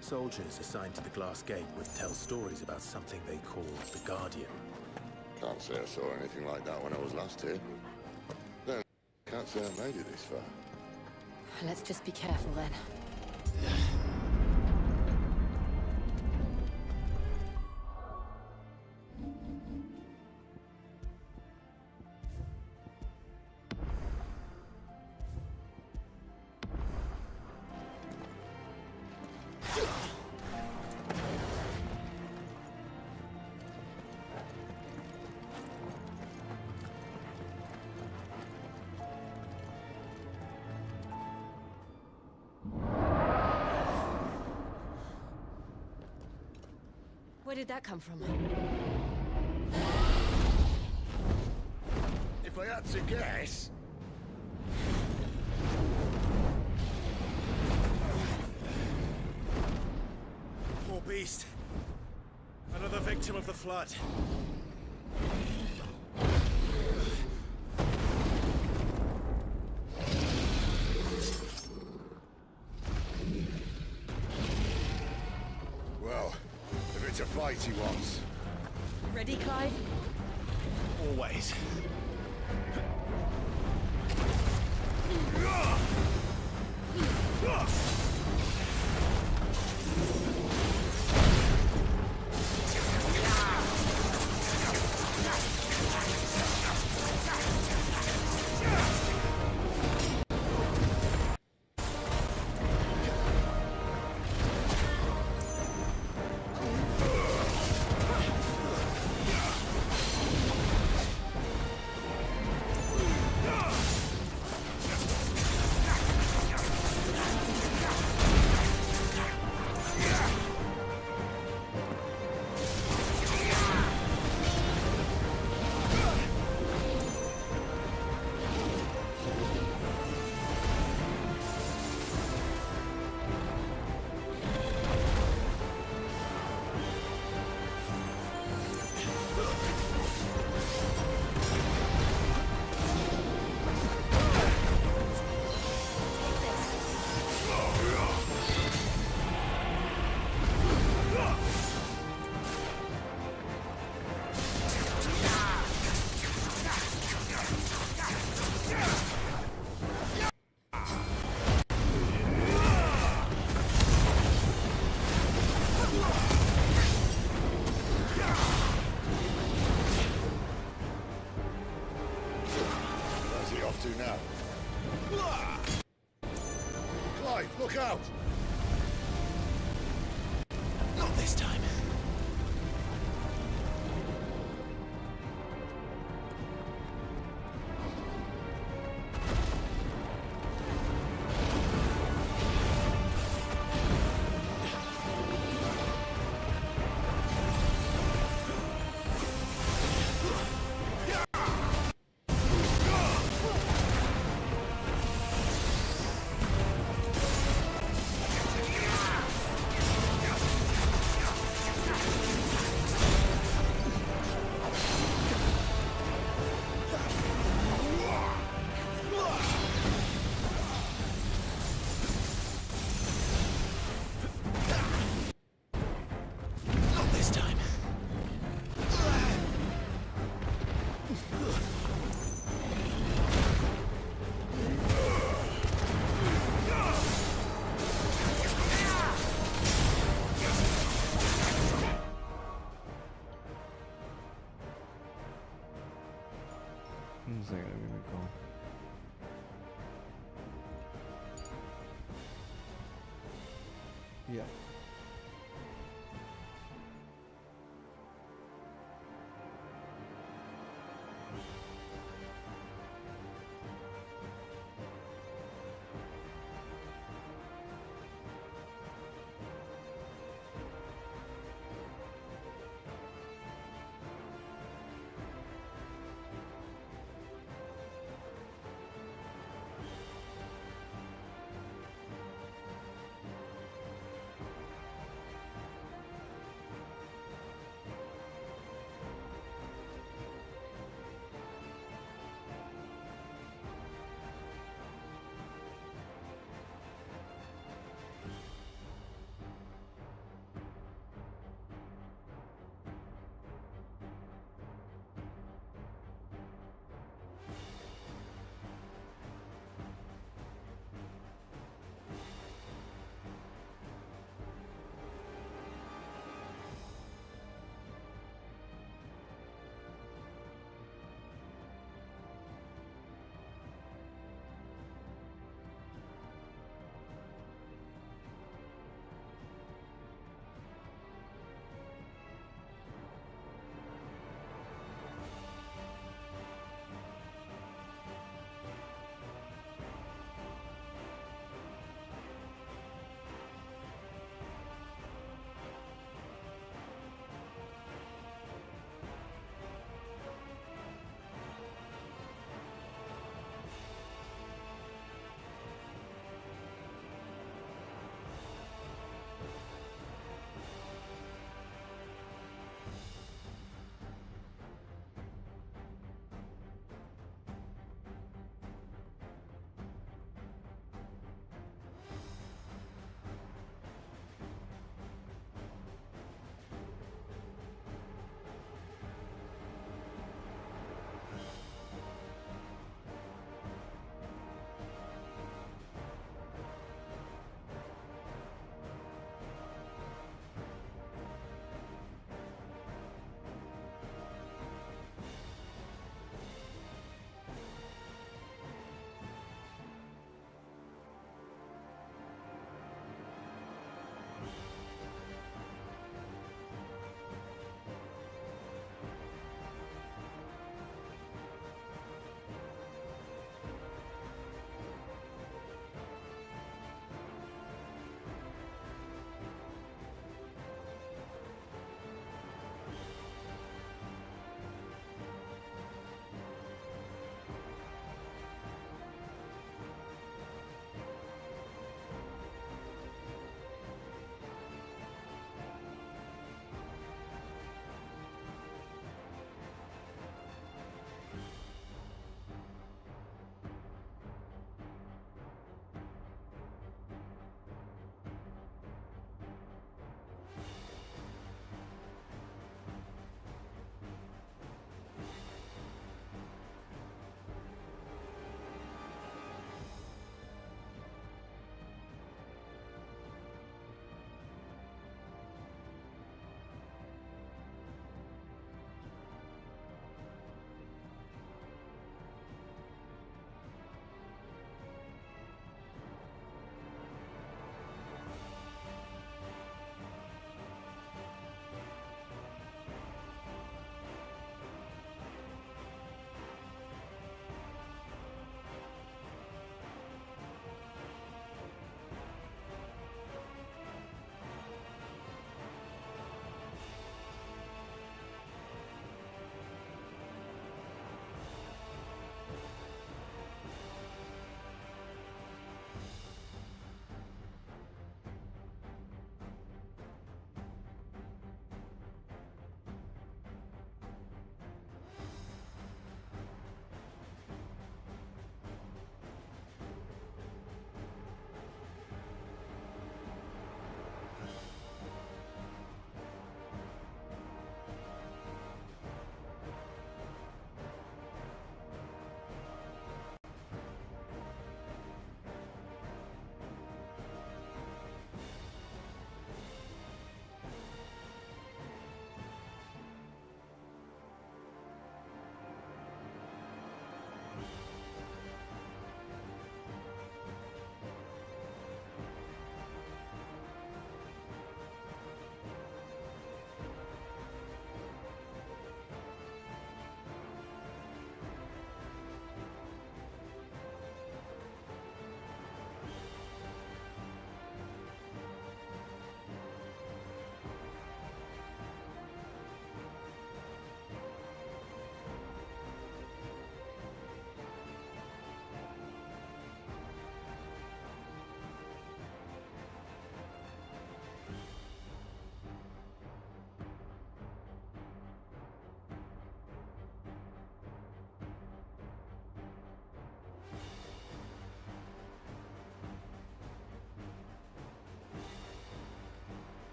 soldiers assigned to the Glass Gate would tell stories about something they called the Guardian. Can't say I saw anything like that when I was last here. Then, can't say I made it this far. Let's just be careful then. Where did that come from? If I had to guess... Poor beast. Another victim of the flood. Well, if it's a fight he wants. Ready, Clive? Always. a second, I'm gonna call. Yeah.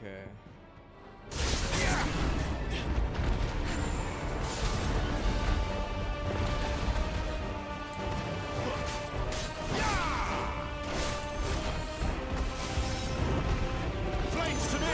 Okay. Flames to me!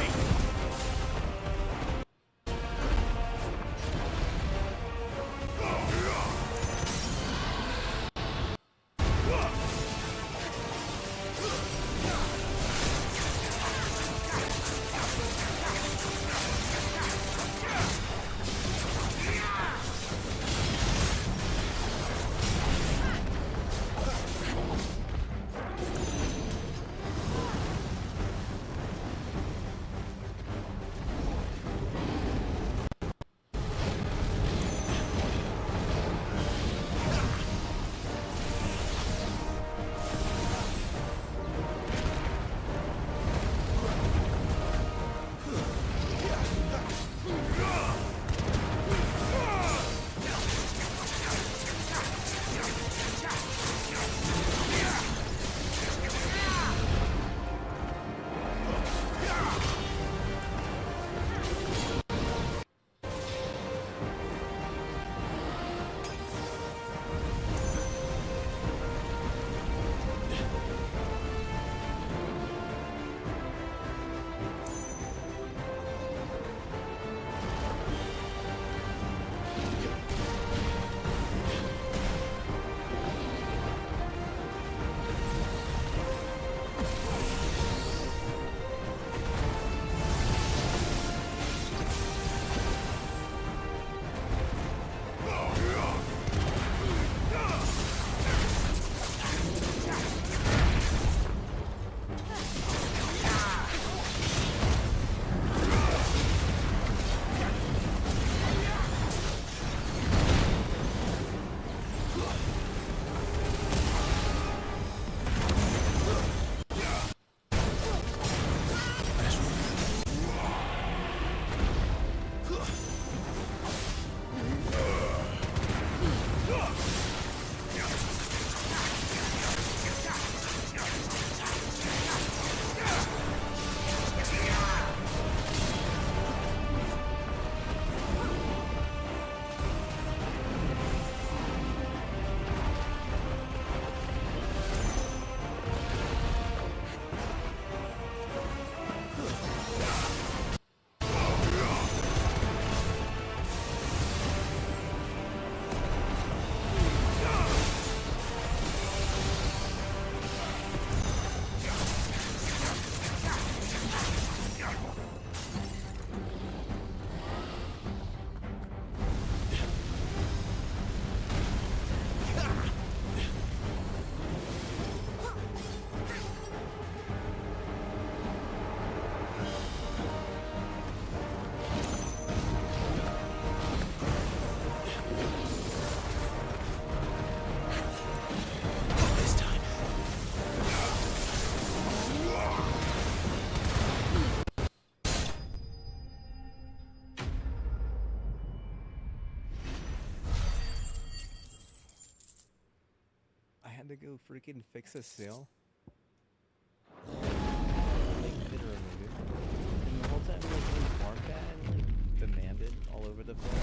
To go freaking fix a sail. Like, literally, dude. And the whole time, like, we barked at and, like, demanded all over the place.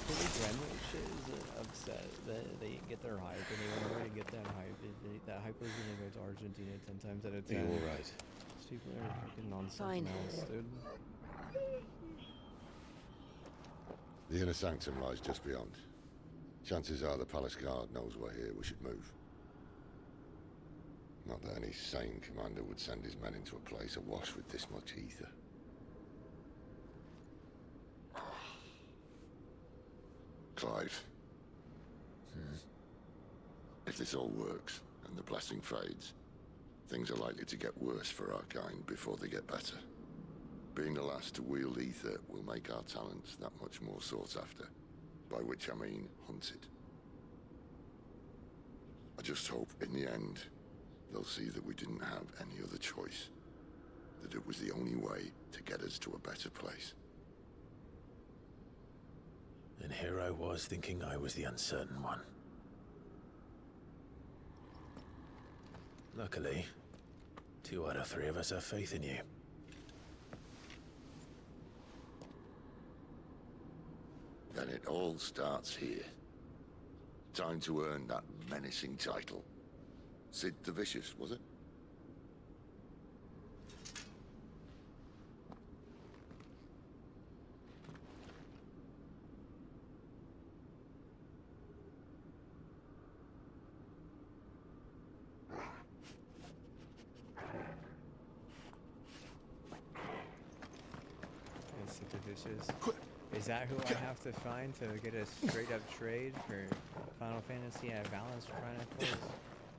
Pretty Grandma shit is upset that they get their hype and they want to get that hype. That hype is gonna go to Argentina 10 times out of 10. You're all right. These people are freaking nonsense Fine. else, dude. The inner sanctum lies just beyond. Chances are the palace guard knows we're here. We should move. Not that any sane commander would send his men into a place awash with this much ether. Clive. If this all works, and the blessing fades, things are likely to get worse for our kind before they get better. Being the last to wield ether will make our talents that much more sought after. By which I mean hunted. I just hope, in the end, they'll see that we didn't have any other choice. That it was the only way to get us to a better place. And here I was thinking I was the uncertain one. Luckily, 2 out of 3 of us have faith in you. all starts here. Time to earn that menacing title. Sid the Vicious, was it? Is that who I have to find to get a straight up trade for Final Fantasy Balance Chronicles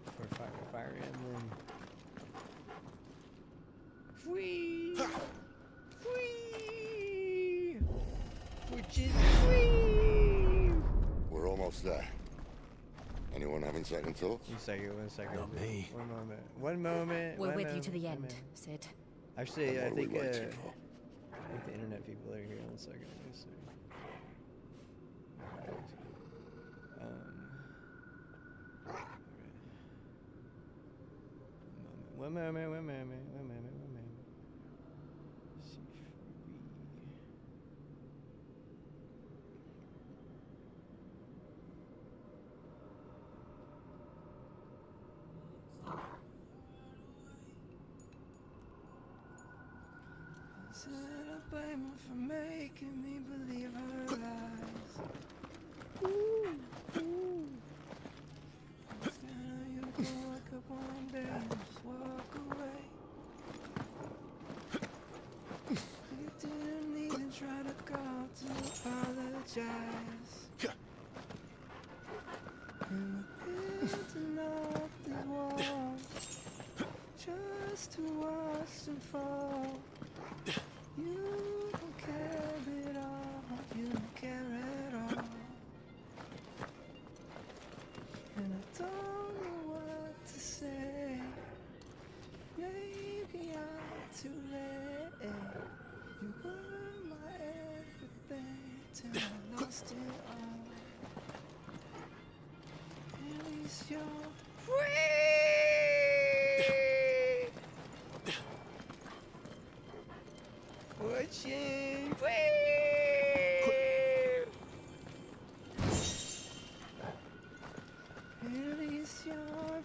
for Fire Emblem? Whee! Whee! Which is whee! We're almost there. Anyone having second thoughts? One second. Not me. One moment. We're one with moment, you to the one end, moment. Sid. Actually, I What are we think waiting for? I think the internet people are here. 1 second. Let me see. One moment. Said I blame her for making me believe her lies. Instead you go wake up one day and just walk away. You didn't even try to call to apologize. And we're building up this wall just to watch them fall. You don't care at all, you don't care at all. And I don't know what to say. Maybe I'm too late. You were my everything till I lost it all. At least you're free. Fortune, at least you're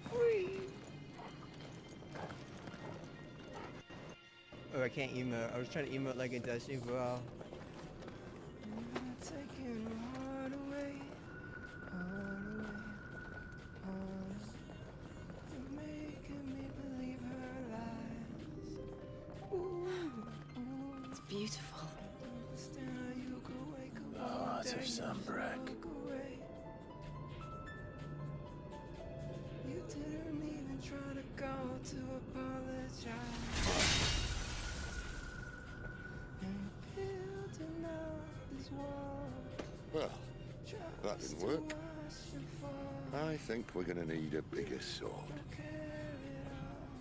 free. Oh, I can't emote. I was trying to emote like a Destiny, bro. Taking her heart away. You're making me believe her lies. It's beautiful. The heart of Sunbreak. You didn't even try to go to apologize. And building up this wall. Well, that didn't work. I think we're gonna need a bigger sword.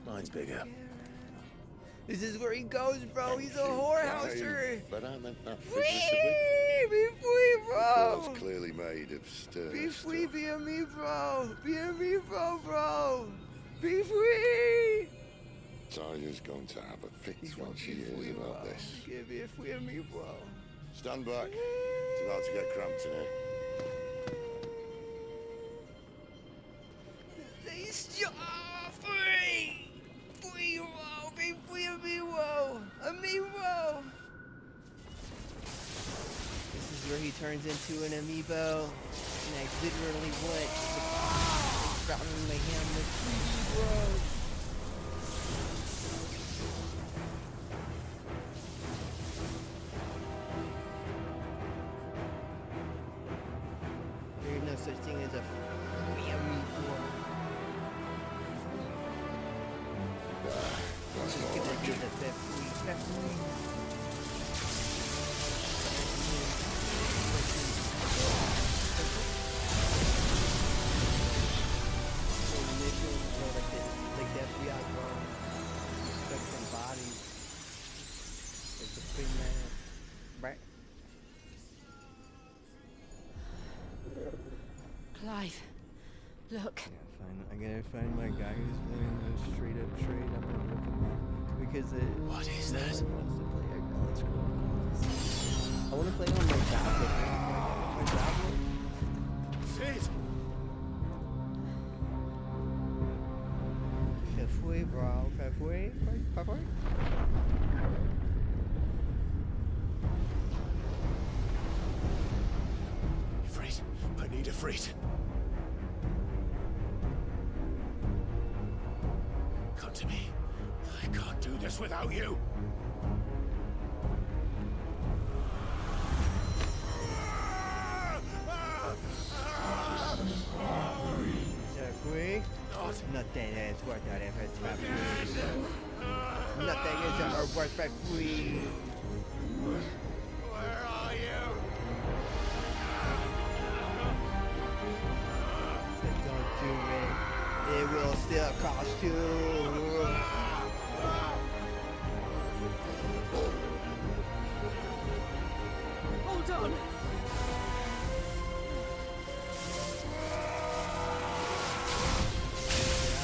Mine's bigger. This is where he goes, bro. He's a whorehouser. But I meant that Free! figuratively. Be free, The bro. cloth's clearly made of stern Be free, stuff. be a me, bro. Be a me, bro. Be free. Tyler's going to have a fit when she hears about this. Be free of me, bro. Stand back. It's about to get cramped in here. They stop free. Free, bro. Be free of me, bro. A me, bro. This is where he turns into an amiibo. And I literally want to drop in my hand with free, bro. There's no such thing as a free amiibo. That's Just all gonna right. get the free. Like the FBI, bro. Inspecting bodies. Like the big man. Right. Clive, Look. I gotta find my guy who's willing to straight up trade up and rip him off. Because What is that? Wants to play Acknowledge Chronicles. I want to play on my tablet. My tablet. Sid! Halfway, bro. Halfway. Halfway. Ifrit, I need Ifrit. Come to me. I can't do this without you. Halfway. Nothing is worth it if it's for free. Nothing is ever worth for free. Where are you? Don't do it. It will still cost you. Hold on! I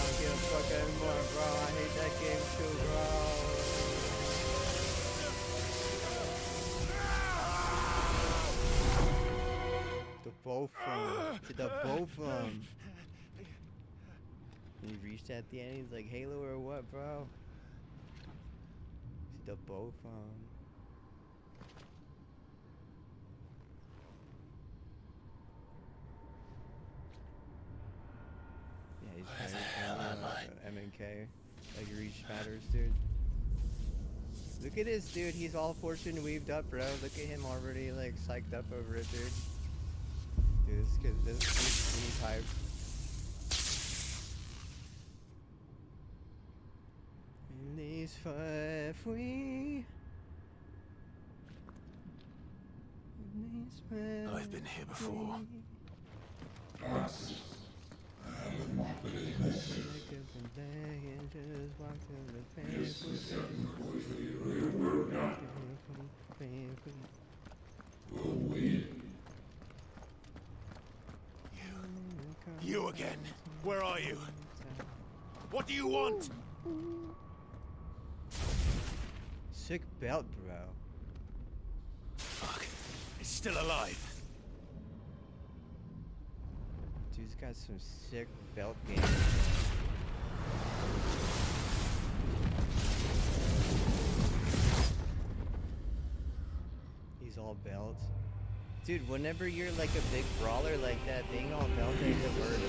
don't give a fuck anymore, bro. I hate that game too, bro. The both to the both of them. He reached at the end, he's like, Halo or what, bro? See the both of them. Yeah, he's Where the hell am I? MNK. Like, reach matters, dude. Look at this dude, he's all fortune weaved up, bro. Look at him already, like, psyched up over it, dude. Dude, this kid, he's hyped. Release for free. I've been here before. You again. Where are you? What do you want? Sick belt, bro. Fuck. It's still alive. Dude's got some sick belt game. He's all belts. Dude, whenever you're like a big brawler like that, being all belt ain't the word.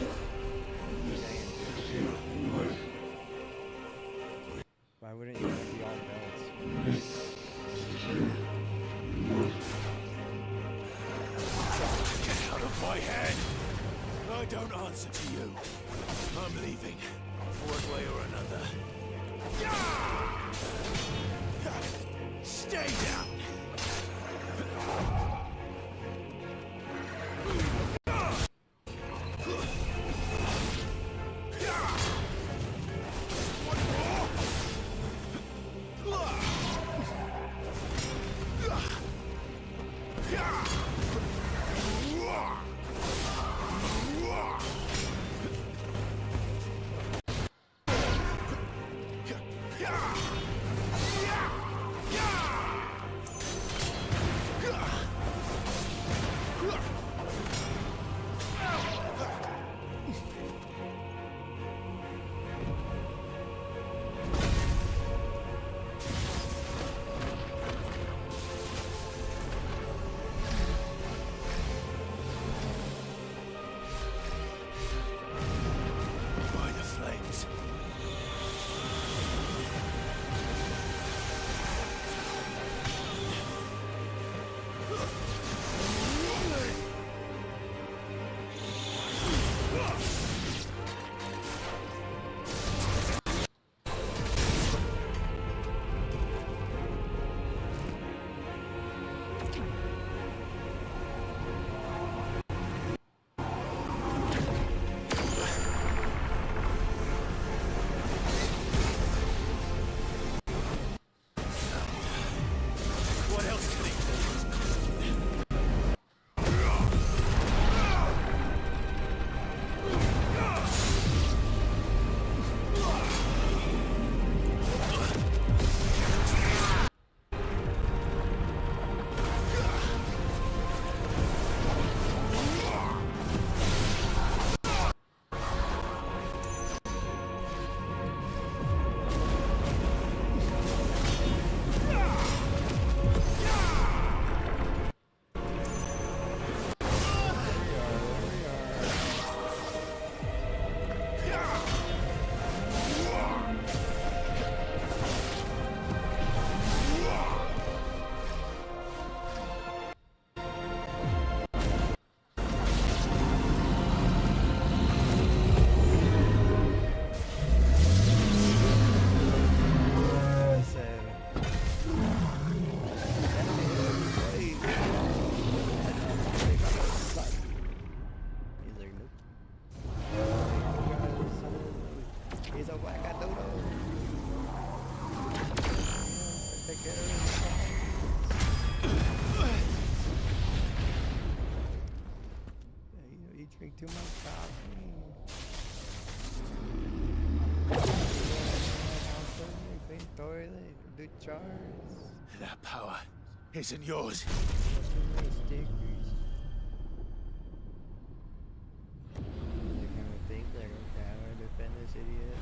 Why wouldn't you want to be all belts? Get out of my head! I don't answer to you. I'm leaving, one way or another. Stay down! too much coffee. Clean toilet, do chores. That power isn't yours. Stickers. They're gonna think they're gonna defend this idiot.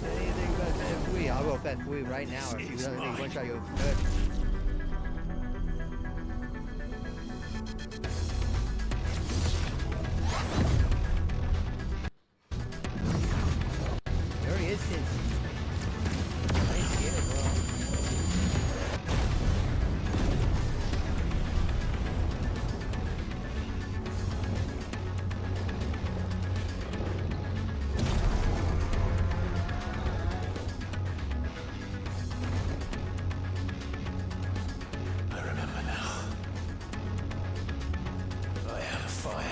Anything but Fat Fui. I'll go Fat Fui right now if you don't think one shot you good. There he is, Sin. Nice hit, bro. I remember now. I had a fire.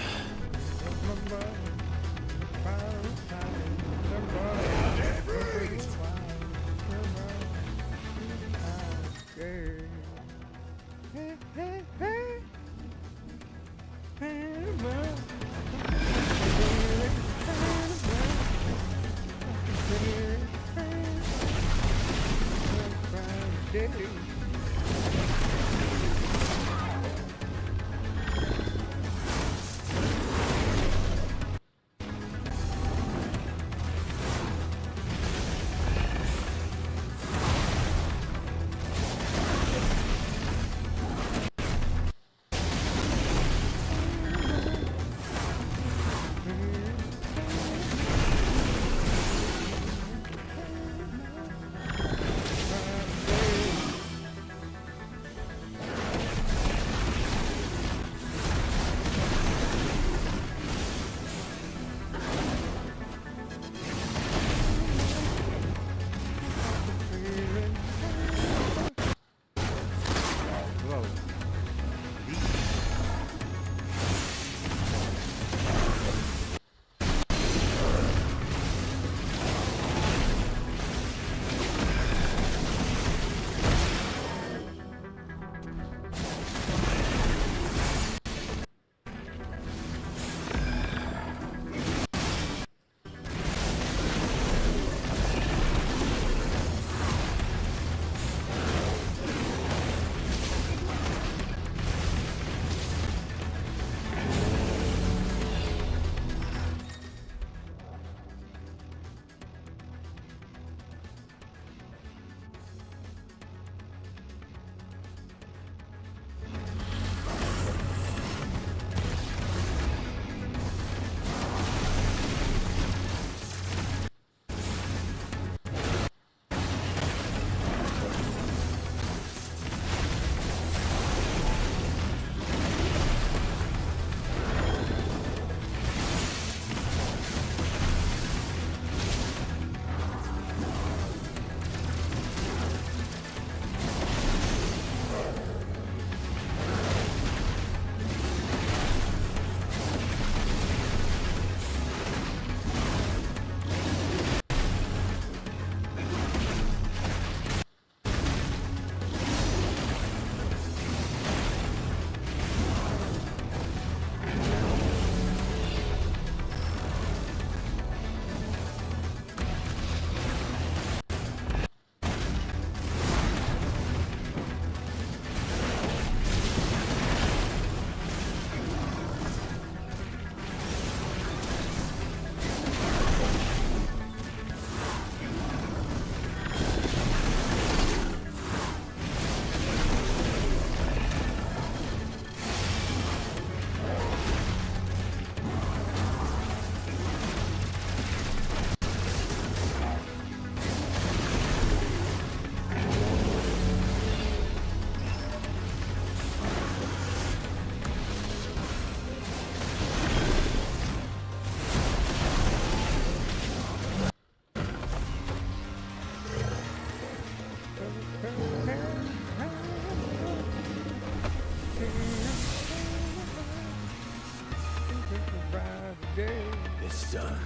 It's done.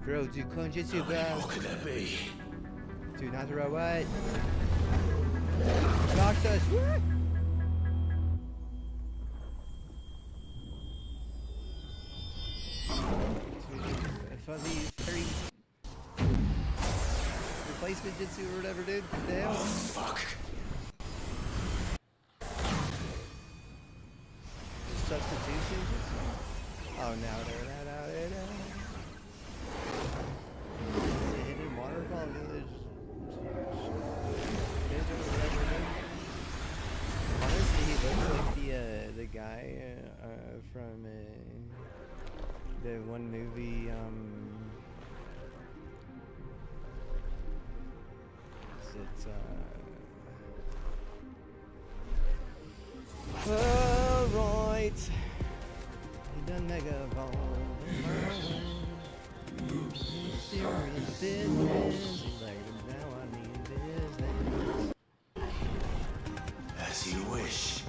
Bro, do Konjitsu, bro. What could there be? Do not throw what? Knocked us. What? Fuzzy fairy replacement jitsu or whatever, dude. Damn. Oh, fuck. Substitution jitsu? Oh, now they're not out there now. The hidden waterfall village. Honestly, he looks like the guy from the one movie. Is it alright. He done mega ball. Serious business. He's like, now I mean business. As you wish.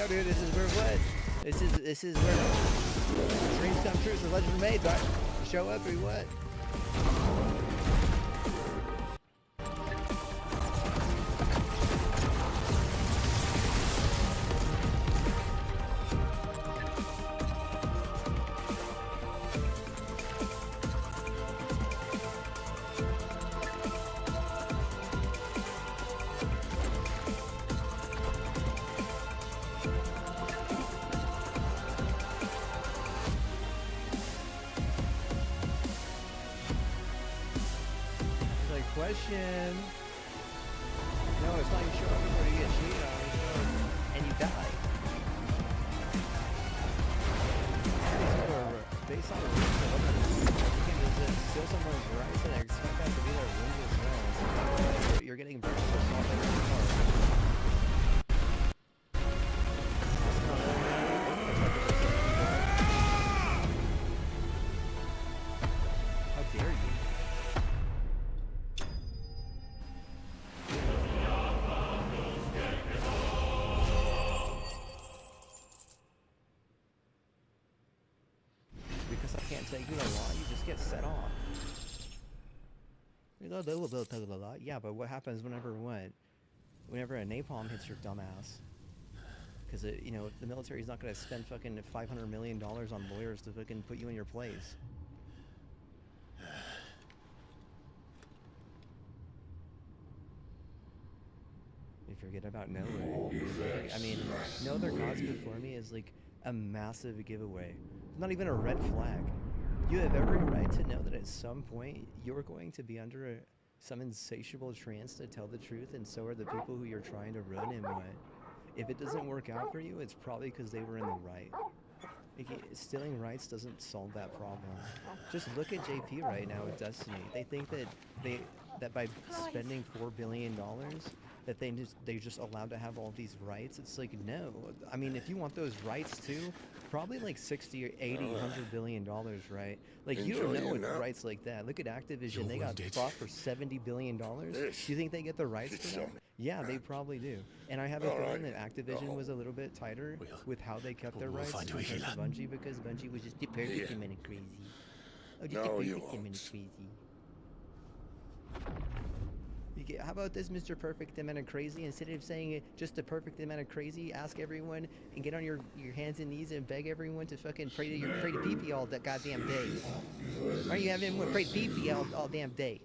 dude. This is where what? This is where dreams come true. The legends are made, right? Show up or what? Question. No, it's not you show up before you get cheated on, you show up and you die. Based on the rules of others, you can just steal someone's rights and expect that to be their rules as well. You're getting very personal in your part. How dare you? Take you a lot, you just get set off. You know, they'll take a lot. Yeah, but what happens whenever what? Whenever a napalm hits your dumbass? Because you know, the military's not gonna spend fucking $500 million on lawyers to fucking put you in your place. You forget about No Way. I mean, No Other Gods Before Me is like a massive giveaway. Not even a red flag. You have every right to know that at some point you're going to be under some insatiable trance to tell the truth, and so are the people who you're trying to ruin. And what? If it doesn't work out for you, it's probably because they were in the right. Stealing rights doesn't solve that problem. Just look at JP right now with Destiny. They think that by spending $4 billion that they're just allowed to have all these rights. It's like, no. I mean, if you want those rights too, probably like 60 or 80, $100 billion, right? Like, you don't know what rights like that. Look at Activision. They got bought for $70 billion. Do you think they get the rights for that? Yeah, they probably do. And I have a feeling that Activision was a little bit tighter with how they kept their rights compared to Bungie, because Bungie was just perfect and crazy. Oh, just perfect and crazy. How about this, Mr. Perfect Amount of Crazy? Instead of saying just the perfect amount of crazy, ask everyone and get on your hands and knees and beg everyone to fucking pray to PP all that goddamn day. Why are you having everyone pray to PP all damn day?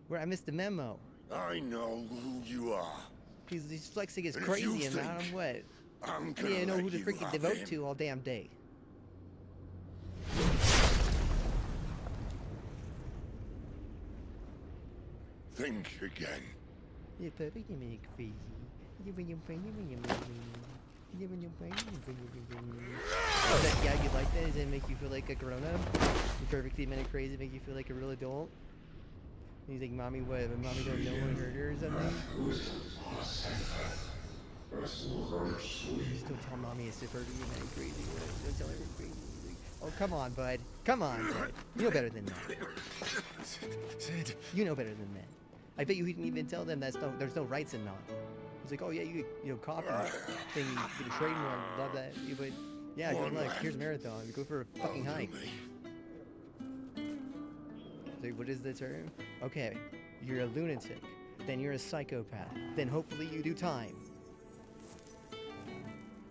Where I missed the memo. I know who you are. He's flexing his crazy and I don't know what. I need to know who to freaking devote to all damn day. Think again. You're perfect and crazy. Yeah, you like that? Does it make you feel like a grown-up? You're perfectly minute crazy, make you feel like a real adult? You think mommy what? If mommy don't know what hurt her or something? Just don't tell mommy it's perfectly minute crazy. Don't tell her it's crazy. Oh, come on, bud. Come on, bud. You know better than that. Sid. You know better than that. I bet you didn't even tell them there's no rights in NOT. He's like, oh yeah, you copy thing, you get a trademark, love that. But yeah, good luck. Here's Marathon. Go for a fucking hike. So what is the term? Okay, you're a lunatic. Then you're a psychopath. Then hopefully you do time.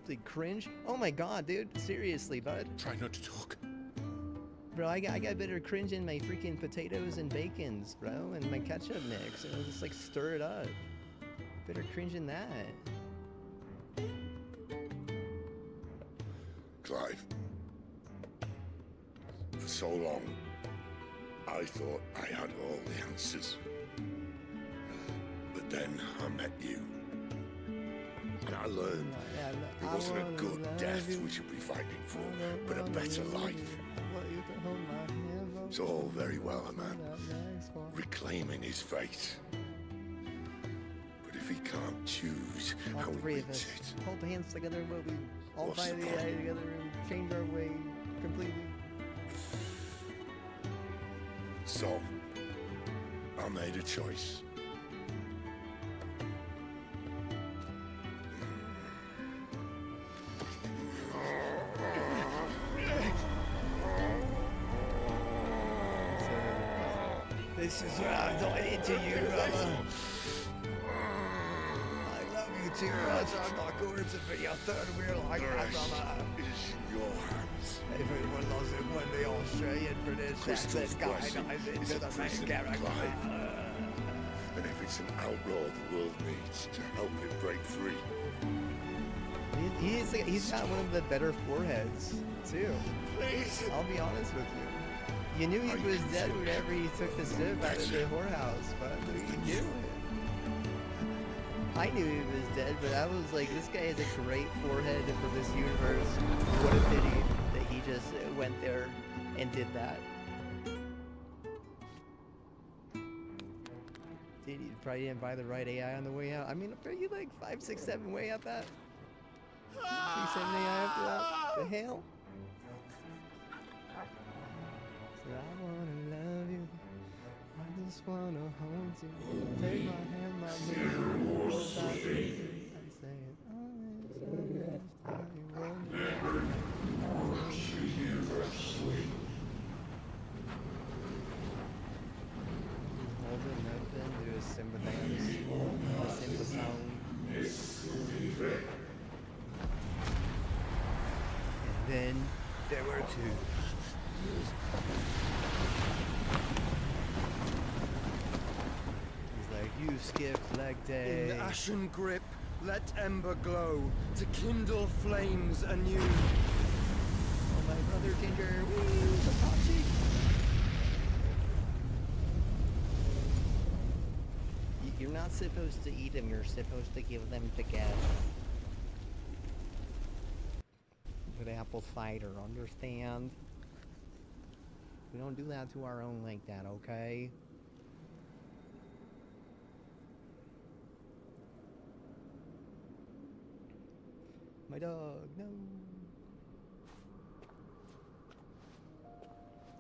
Like cringe? Oh my god, dude. Seriously, bud. Try not to talk. Bro, I got better cringe in my freaking potatoes and bacons, bro, and my ketchup mix. And I'll just like stir it up. Better cringe in that. Clive. For so long, I thought I had all the answers. But then I met you. And I learned it wasn't a good death we should be fighting for, but a better life. It's all very well, a man reclaiming his fate. But if he can't choose how he meets it, hold hands together, but we all buy the eye together and change our way completely. So, I made a choice. This is what I'm doing to you, brother. I love you too much. I'm not going to be your third wheel like that, brother. Is in your hands. Everyone loves it when the Australian British accent guy dives into the main character. And if it's an outlaw the world needs to help it break free. He's got one of the better foreheads, too. I'll be honest with you. You knew he was dead whenever he took the sip out of the whorehouse, but you knew it. I knew he was dead, but I was like, this guy has a great forehead for this universe. What a pity that he just went there and did that. He probably didn't buy the right AI on the way out. I mean, are you like 5, 6, 7 way out that? 6, 7 AI after that? The hell? So I wanna love you. I just wanna hold you. Take my hand, my baby. I'm saying, holding open to a sympathize. And then there were two. He's like, you skipped leg day. In the ashen grip, let ember glow to kindle flames anew. Oh, my brother Ginger, woo, the top cheek. You're not supposed to eat them, you're supposed to give them to gas. With apple cider, understand? We don't do that to our own like that, okay? My dog, no.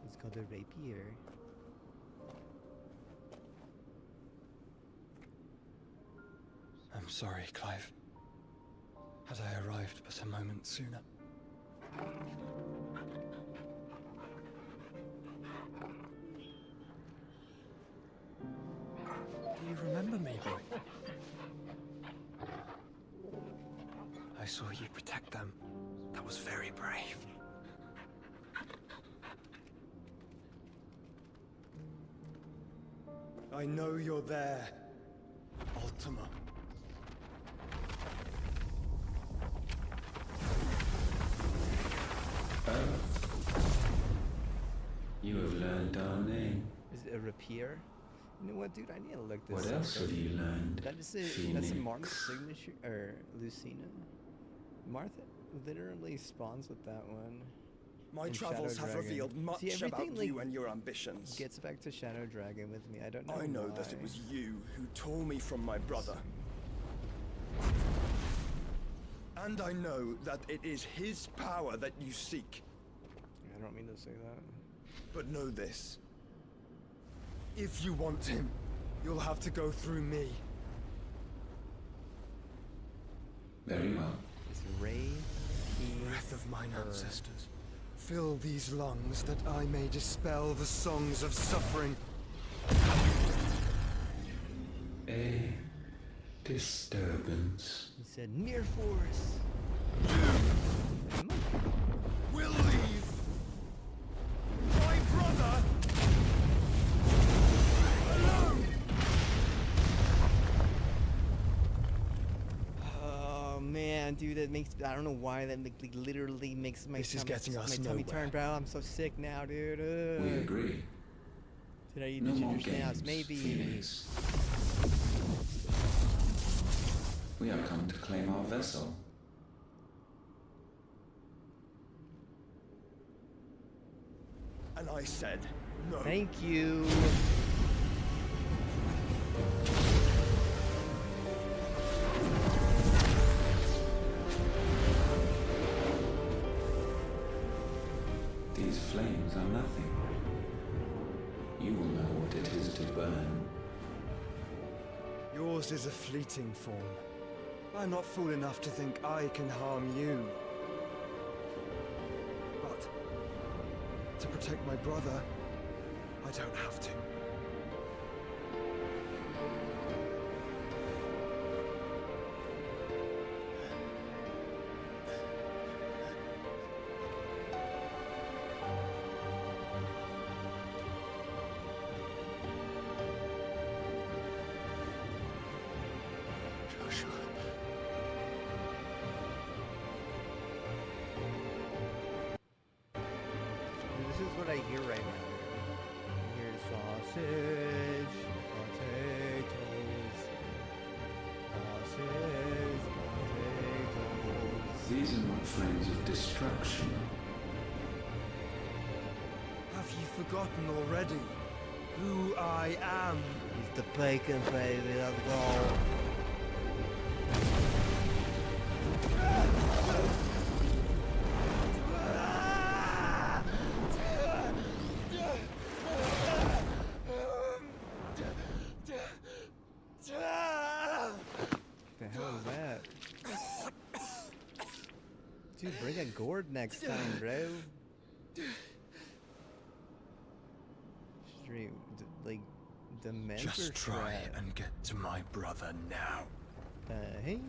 It's called a rapier. I'm sorry, Clive. Had I arrived but a moment sooner. Do you remember me, boy? I saw you protect them. That was very brave. I know you're there, Ultima. You have learned our name. Is it a rapier? You know what, dude? I need to look this up. What else have you learned? That's a Martha signature, or Lucina. Martha literally spawns with that one. My travels have revealed much about you and your ambitions. Gets back to Shadow Dragon with me. I don't know. I know that it was you who tore me from my brother. And I know that it is his power that you seek. I don't mean to say that. But know this. If you want him, you'll have to go through me. Very well. It's Ray, breath of mine ancestors. Fill these lungs that I may dispel the songs of suffering. A disturbance. He said near force. We'll leave. My brother alone. Oh man, dude, that makes, I don't know why that literally makes my tummy turn brown. I'm so sick now, dude. We agree. Did I eat no the more ginger snaps? games, Maybe. Phoenix. We have come to claim our vessel. And I said no. Thank you. These flames are nothing. You will know what it is to burn. Yours is a fleeting form. I'm not fool enough to think I can harm you. But to protect my brother, I don't have to. should. This is what I hear right now. I hear sausage, potatoes, sausage, potatoes. These are not flames of destruction. Have you forgotten already who I am? He's the bacon baby, let's go. The hell is that? Dude, bring a gourd next time, bro. Stream, like, the mentor Just try strat. and get to my brother now. The hell?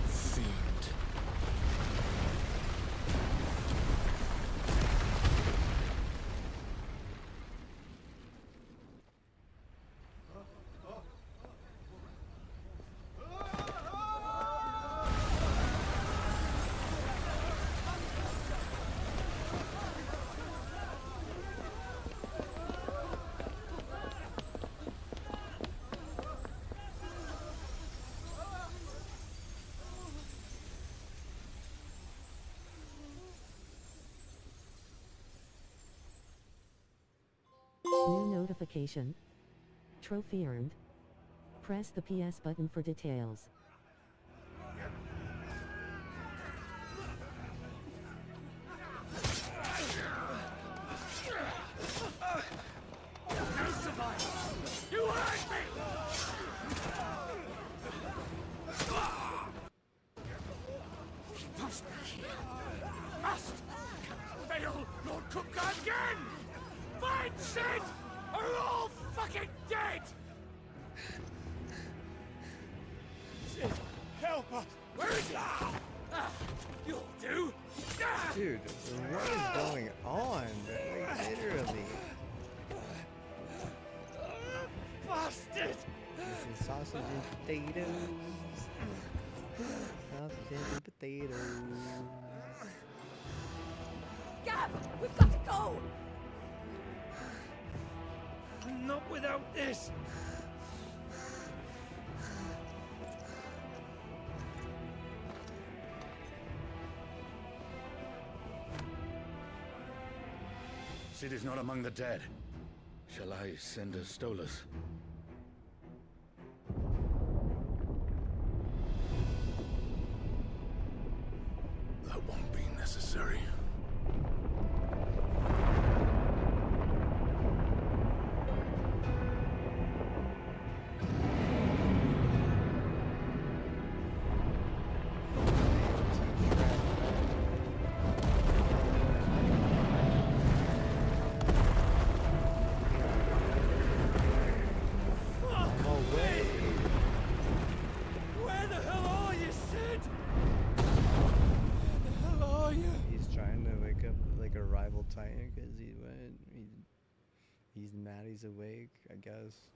Fiend. New notification. Trophy earned. Press the PS button for details. You hurt me! Must be here. Must! Fail, Lord Cook again! Find Sid! Or we're all fucking dead! Sid, help us! Where is he? You'll do! Dude, what is going on? Like, literally. Bastard! This is sausage and potatoes. Sausage and potatoes. Gab, we've got to go! Not without this! Sid is not among the dead. Shall I send a Stolas? That won't be necessary. Where the hell are you, Sid? Where the hell are you? He's trying to wake up like a rival titan because he's mad he's awake, I guess.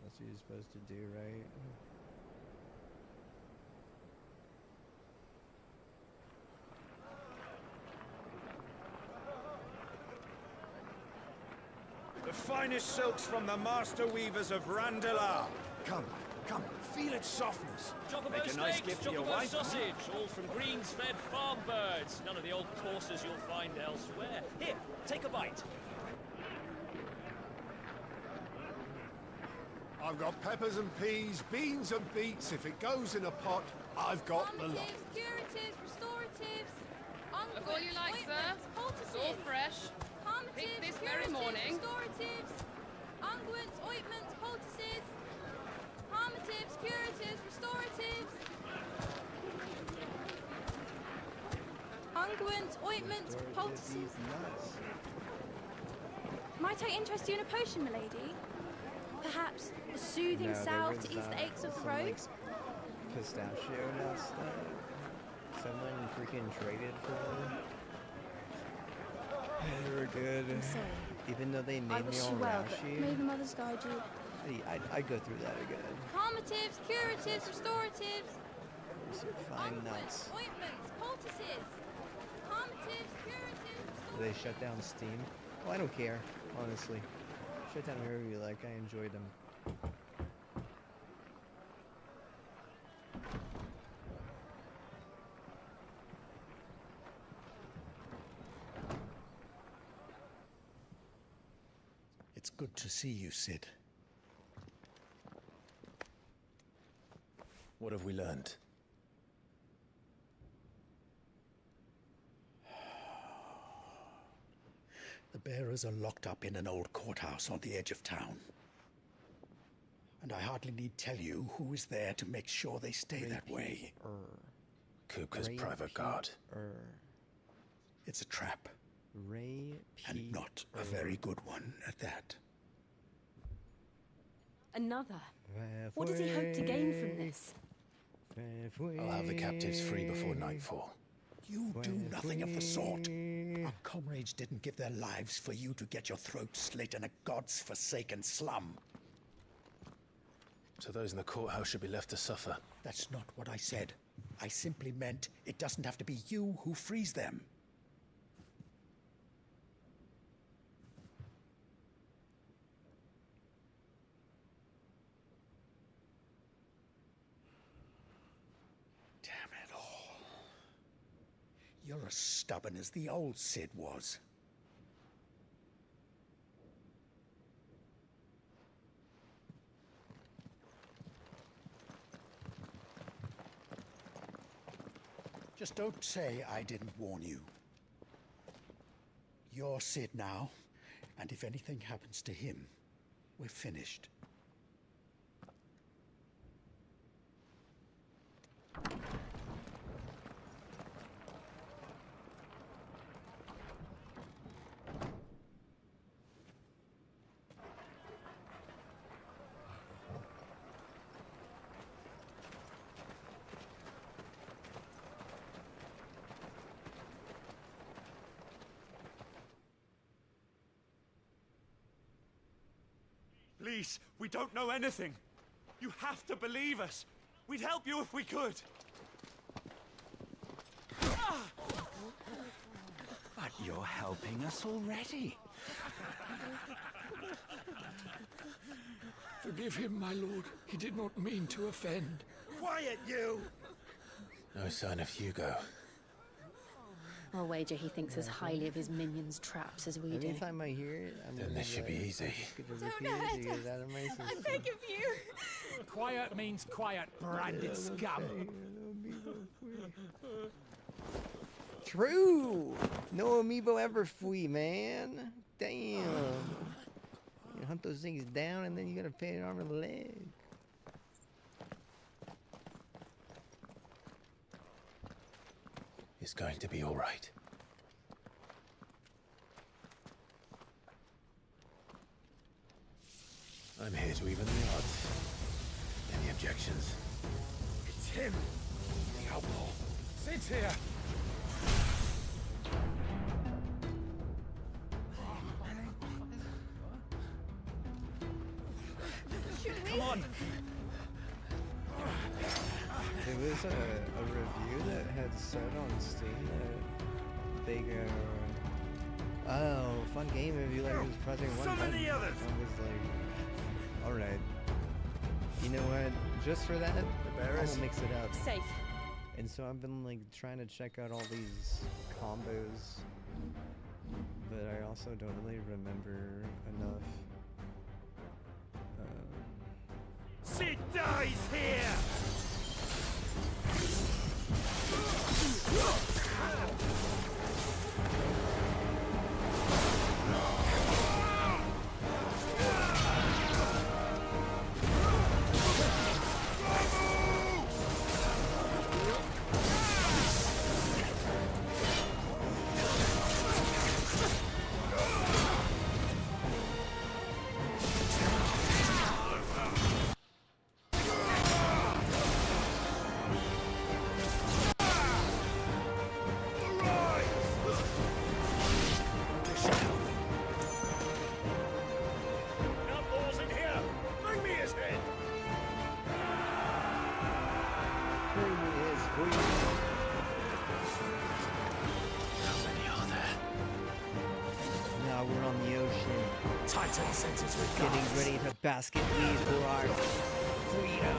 That's what you're supposed to do, right? The finest silks from the master weavers of Randalar. Come, come, feel its softness. Chocobo Make a nice steaks, gift for your chocobo wife. sausage, all from greens-fed farm birds. None of the old courses you'll find elsewhere. Here, take a bite. I've got peppers and peas, beans and beets. If it goes in a pot, I've got the lot. Curatives, restoratives, Look all you like, sir. It's all fresh. Picked this very morning. Restoratives, unguents, ointments, poultices, harmatives, curatives, restoratives, unguents, ointments, poultices. Might I interest you in a potion, milady? Perhaps a soothing salve to ease the aches of the some, road? like, pistachio nuts that someone freaking traded for. They were good. I'm sorry. Even though they I named wish me all you well, but Rashi. may the mothers guide you. I'd go through that again. Calmatives, curatives, restoratives. Fine nuts. Ointments, poultices. Calmatives, curatives, Do they shut down Steam? Oh, I don't care, honestly. Shut down wherever you like. I enjoy them. It's good to see you, Sid. What have we learned? The bearers are locked up in an old courthouse on the edge of town. And I hardly need tell you who is there to make sure they stay that way. Kupka's private guard. It's a trap. And not a very good one at that. Another. What does he hope to gain from this? I'll have the captives free before nightfall. You do nothing of the sort. Our comrades didn't give their lives for you to get your throat slit in a god's forsaken slum. So those in the courthouse should be left to suffer. That's not what I said. I simply meant it doesn't have to be you who frees them. Damn it all. You're as stubborn as the old Sid was. Just don't say I didn't warn you. You're Sid now, and if anything happens to him, we're finished. Please, we don't know anything. You have to believe us. We'd help you if we could. But you're helping us already. Forgive him, my lord. He did not mean to offend. Quiet, you! No sign of Hugo. I'll wager he thinks as highly of his minions' traps as we do. Anytime I hear it, I'm Then this should be easy. Don't hurt us. I beg of you. Quiet means quiet, branded scum. True! No amiibo ever fui, man. Damn. You hunt those things down and then you gotta pay an arm and a leg. It's going to be all right. I'm here to even the odds. Any objections? It's him, the outlaw. Sit here. Come on. There was a review that had said on Steam that they go, oh, fun game if you like just pressing one button. The others. I was like, alright. You know what? Just for that, I'll mix it up. Safe. And so I've been like trying to check out all these combos, but I also don't really remember enough. Sid dies here! How many are there? Now we're on the ocean. Titan sends its regards. Getting ready to basket weave for our freedom.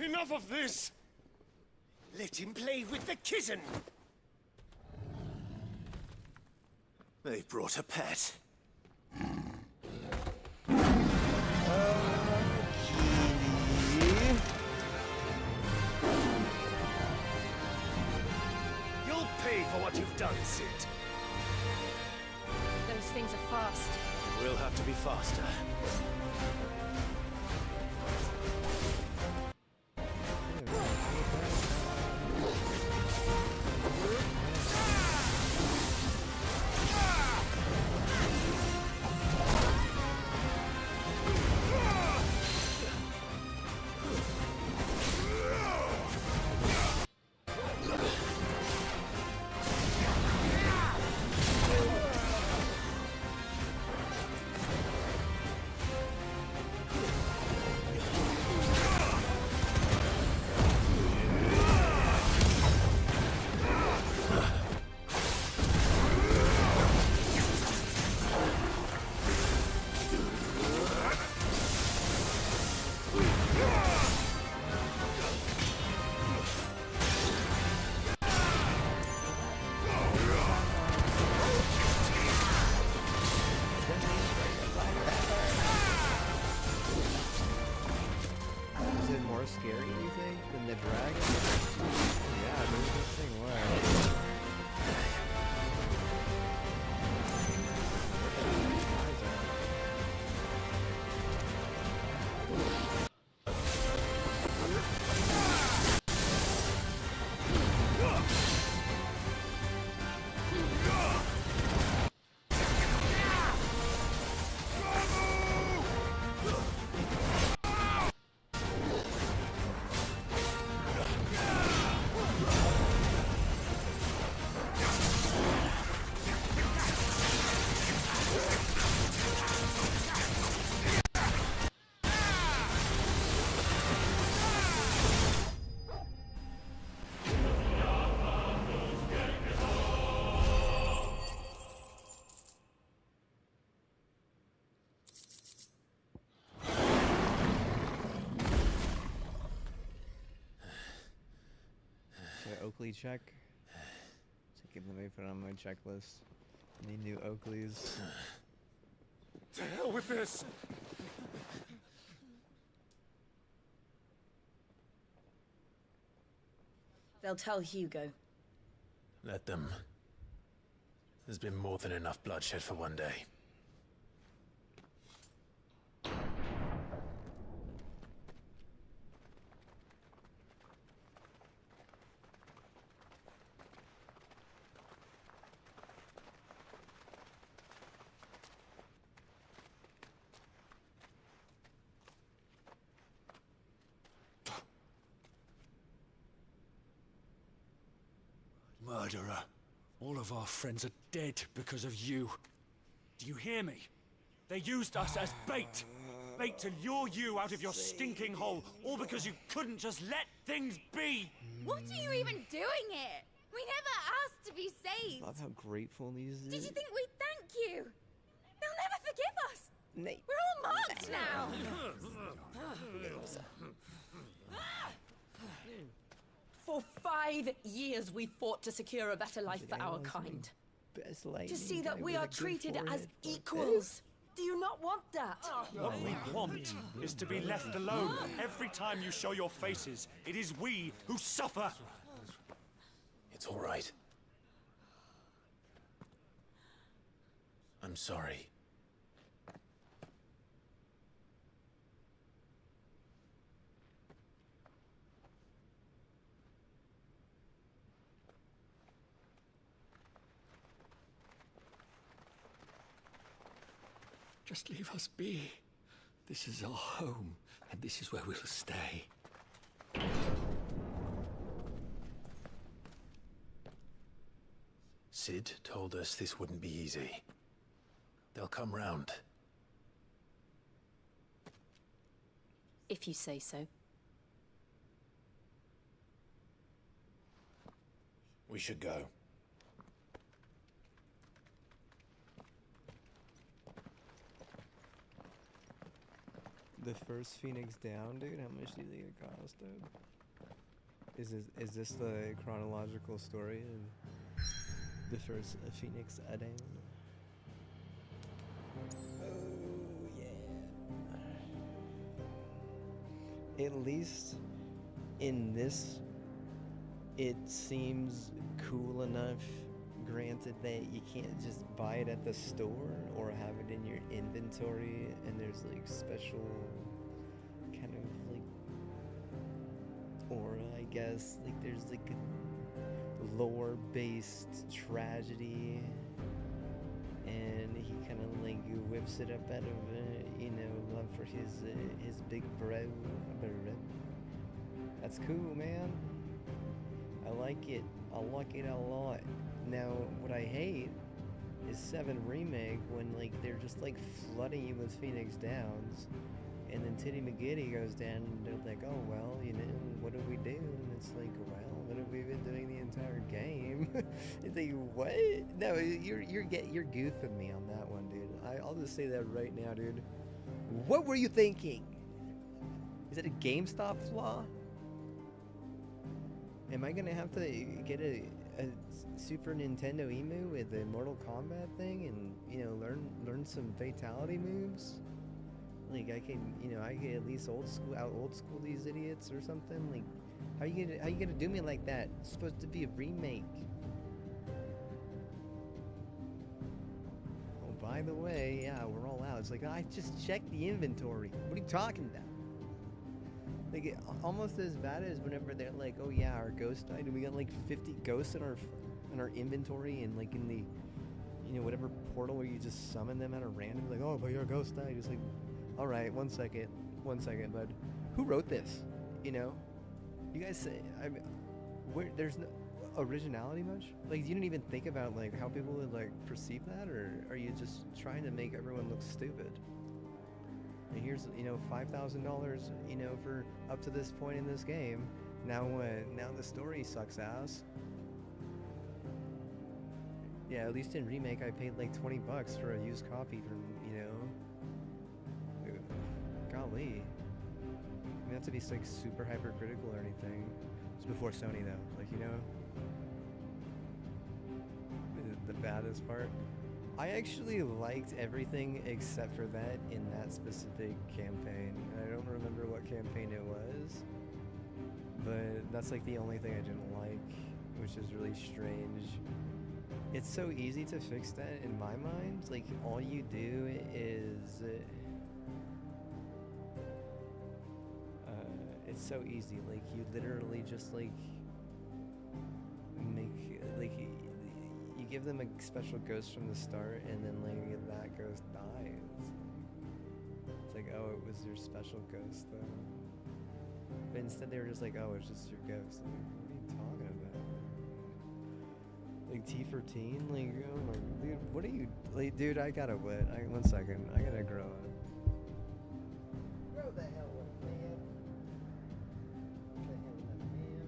Enough of this! Let him play with the kitten! They brought a pet. You'll pay for what you've done, Sid. Those things are fast. We'll have to be faster. Oakley check. Let me put it on my checklist. Any new Oakleys? To hell with this! They'll tell Hugo. Let them. There's been more than enough bloodshed for one day. Murderer. All of our friends are dead because of you. Do you hear me? They used us as bait. Bait to lure you out of your stinking hole, all because you couldn't just let things be. What are you even doing here? We never asked to be saved. Love how grateful these. Did you think we'd thank you? They'll never forgive us. Nate. We're all marked now. For 5 years we fought to secure a better life for our kind. To see that we are treated as equals. Do you not want that? What we want is to be left alone. Every time you show your faces, it is we who suffer. It's all right. I'm sorry. Just leave us be. This is our home, and this is where we'll stay. Sid told us this wouldn't be easy. They'll come round. If you say so. We should go. The first Phoenix down, dude? How much do you think it cost, dude? Is this the chronological story of the first Phoenix down? Oh, yeah. At least in this, it seems cool enough, granted that you can't just buy it at the store or have it in your inventory, and there's like special kind of like aura, I guess. Like there's like a lore-based tragedy, and he kind of like whips it up out of you know, love for his big bro. That's cool, man. I like it. I like it a lot. Now, what I hate is 7 Remake when like they're just like flooding you with Phoenix Downs, and then Titty McGiddy goes down and they're like, oh well, you know, what do we do? And it's like, well, what have we been doing the entire game? It's like, what? No, you're goofing me on that one, dude. I'll just say that right now, dude. What were you thinking? Is it a GameStop flaw? Am I gonna have to get a Super Nintendo emu with the Mortal Kombat thing and, you know, learn some fatality moves? Like I can at least old school these idiots or something. Like how you gonna do me like that? It's supposed to be a remake. Oh, by the way, yeah, we're all out. It's like, I just checked the inventory. What are you talking about? Like, almost as bad as whenever they're like, oh yeah, our ghost died, and we got like 50 ghosts in our inventory, and like in the, you know, whatever portal where you just summon them at a random, like, oh, but your ghost died. It's like, all right, one second, bud. Who wrote this? You know, you guys say, there's no originality much. Like, you didn't even think about like how people would like perceive that, or are you just trying to make everyone look stupid? And here's, you know, $5,000, you know, for up to this point in this game. Now the story sucks ass. Yeah, at least in Remake, I paid like $20 for a used copy from, you know. Golly. You don't have to be like super hypercritical or anything. It's before Sony though, like, you know. The baddest part. I actually liked everything except for that in that specific campaign. I don't remember what campaign it was, but that's like the only thing I didn't like, which is really strange. It's so easy to fix that in my mind. Like, all you do is it's so easy. Like, you literally just like make like you give them a special ghost from the start, and then like that ghost dies. It's like, oh, it was your special ghost though. But instead they were just like, oh, it's just your ghost. Like, what are you talking about? Like T for teen? Like, oh my dude, what are you like, dude, I gotta wait. One second. I gotta grow up. Grow the hell up, man. What the hell up, man?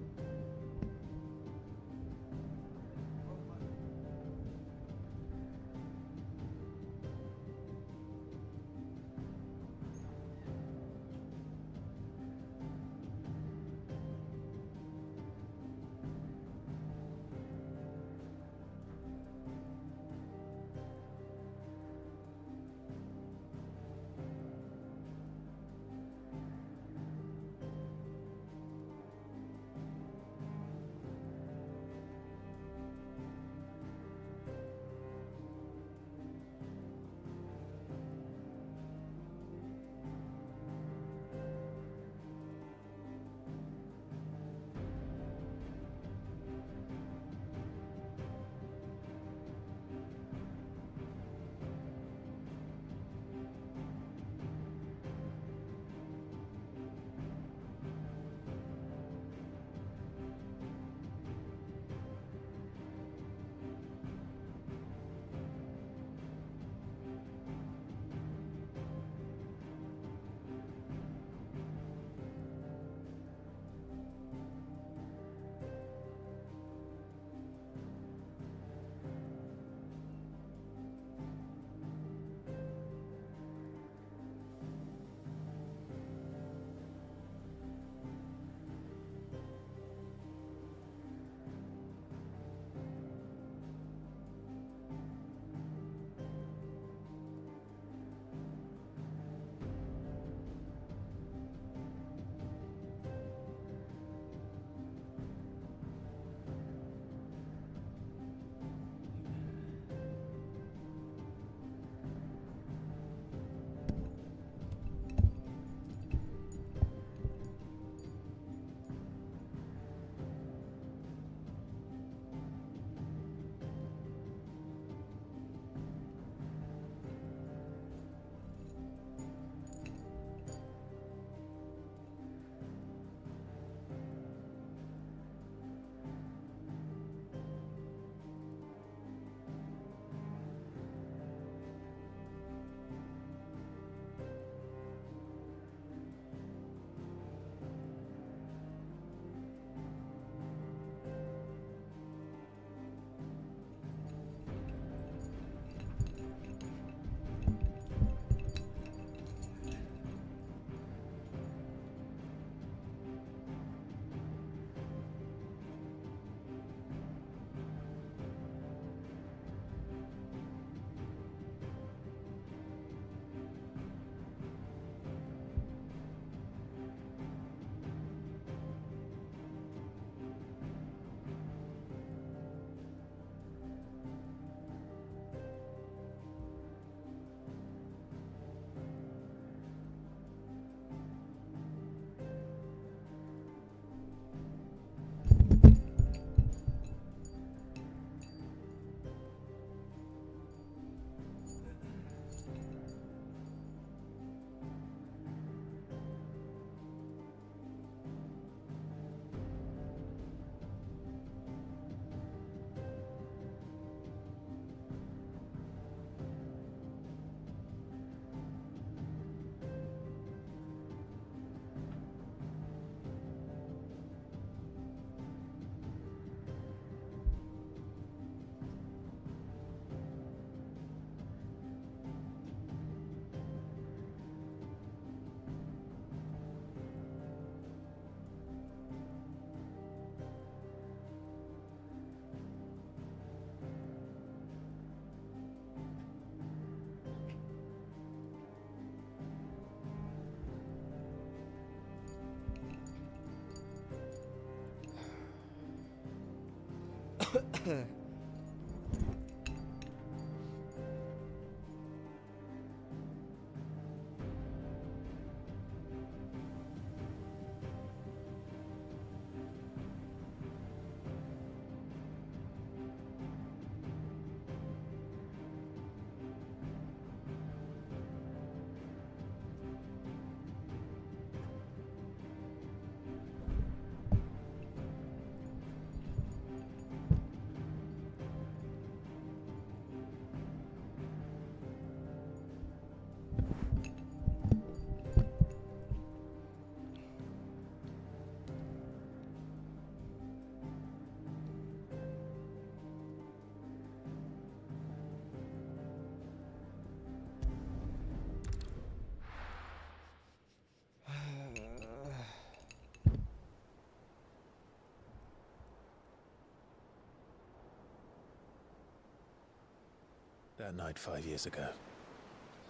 That night 5 years ago,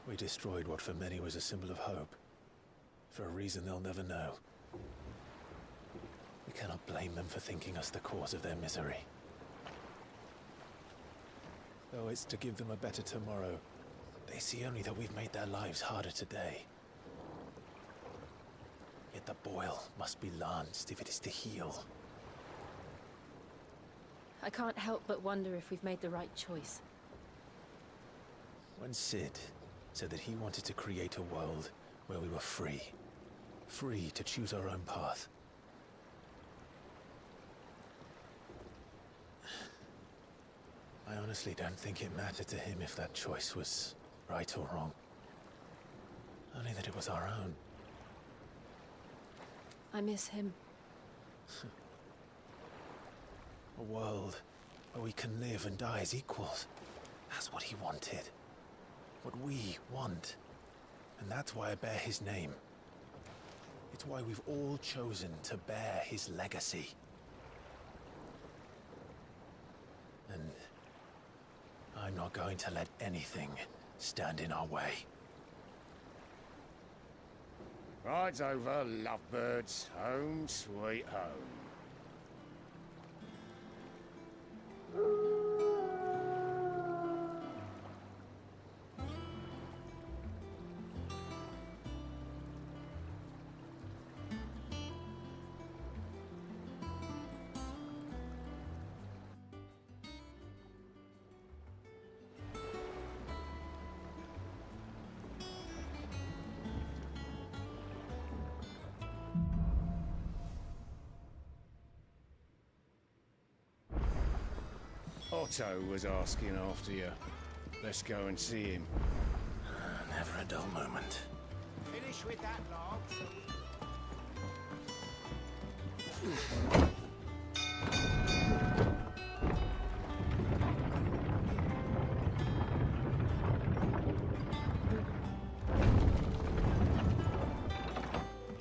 we destroyed what for many was a symbol of hope. For a reason they'll never know. We cannot blame them for thinking us the cause of their misery. Though it's to give them a better tomorrow, they see only that we've made their lives harder today. Yet the boil must be lanced if it is to heal. I can't help but wonder if we've made the right choice. When Sid said that he wanted to create a world where we were free. Free to choose our own path. I honestly don't think it mattered to him if that choice was right or wrong. Only that it was our own. I miss him. A world where we can live and die as equals. That's what he wanted. What we want. And that's why I bear his name. It's why we've all chosen to bear his legacy. And I'm not going to let anything stand in our way. Rides over, lovebirds. Home sweet home. Otto was asking after you. Let's go and see him. Never a dull moment. Finish with that, log.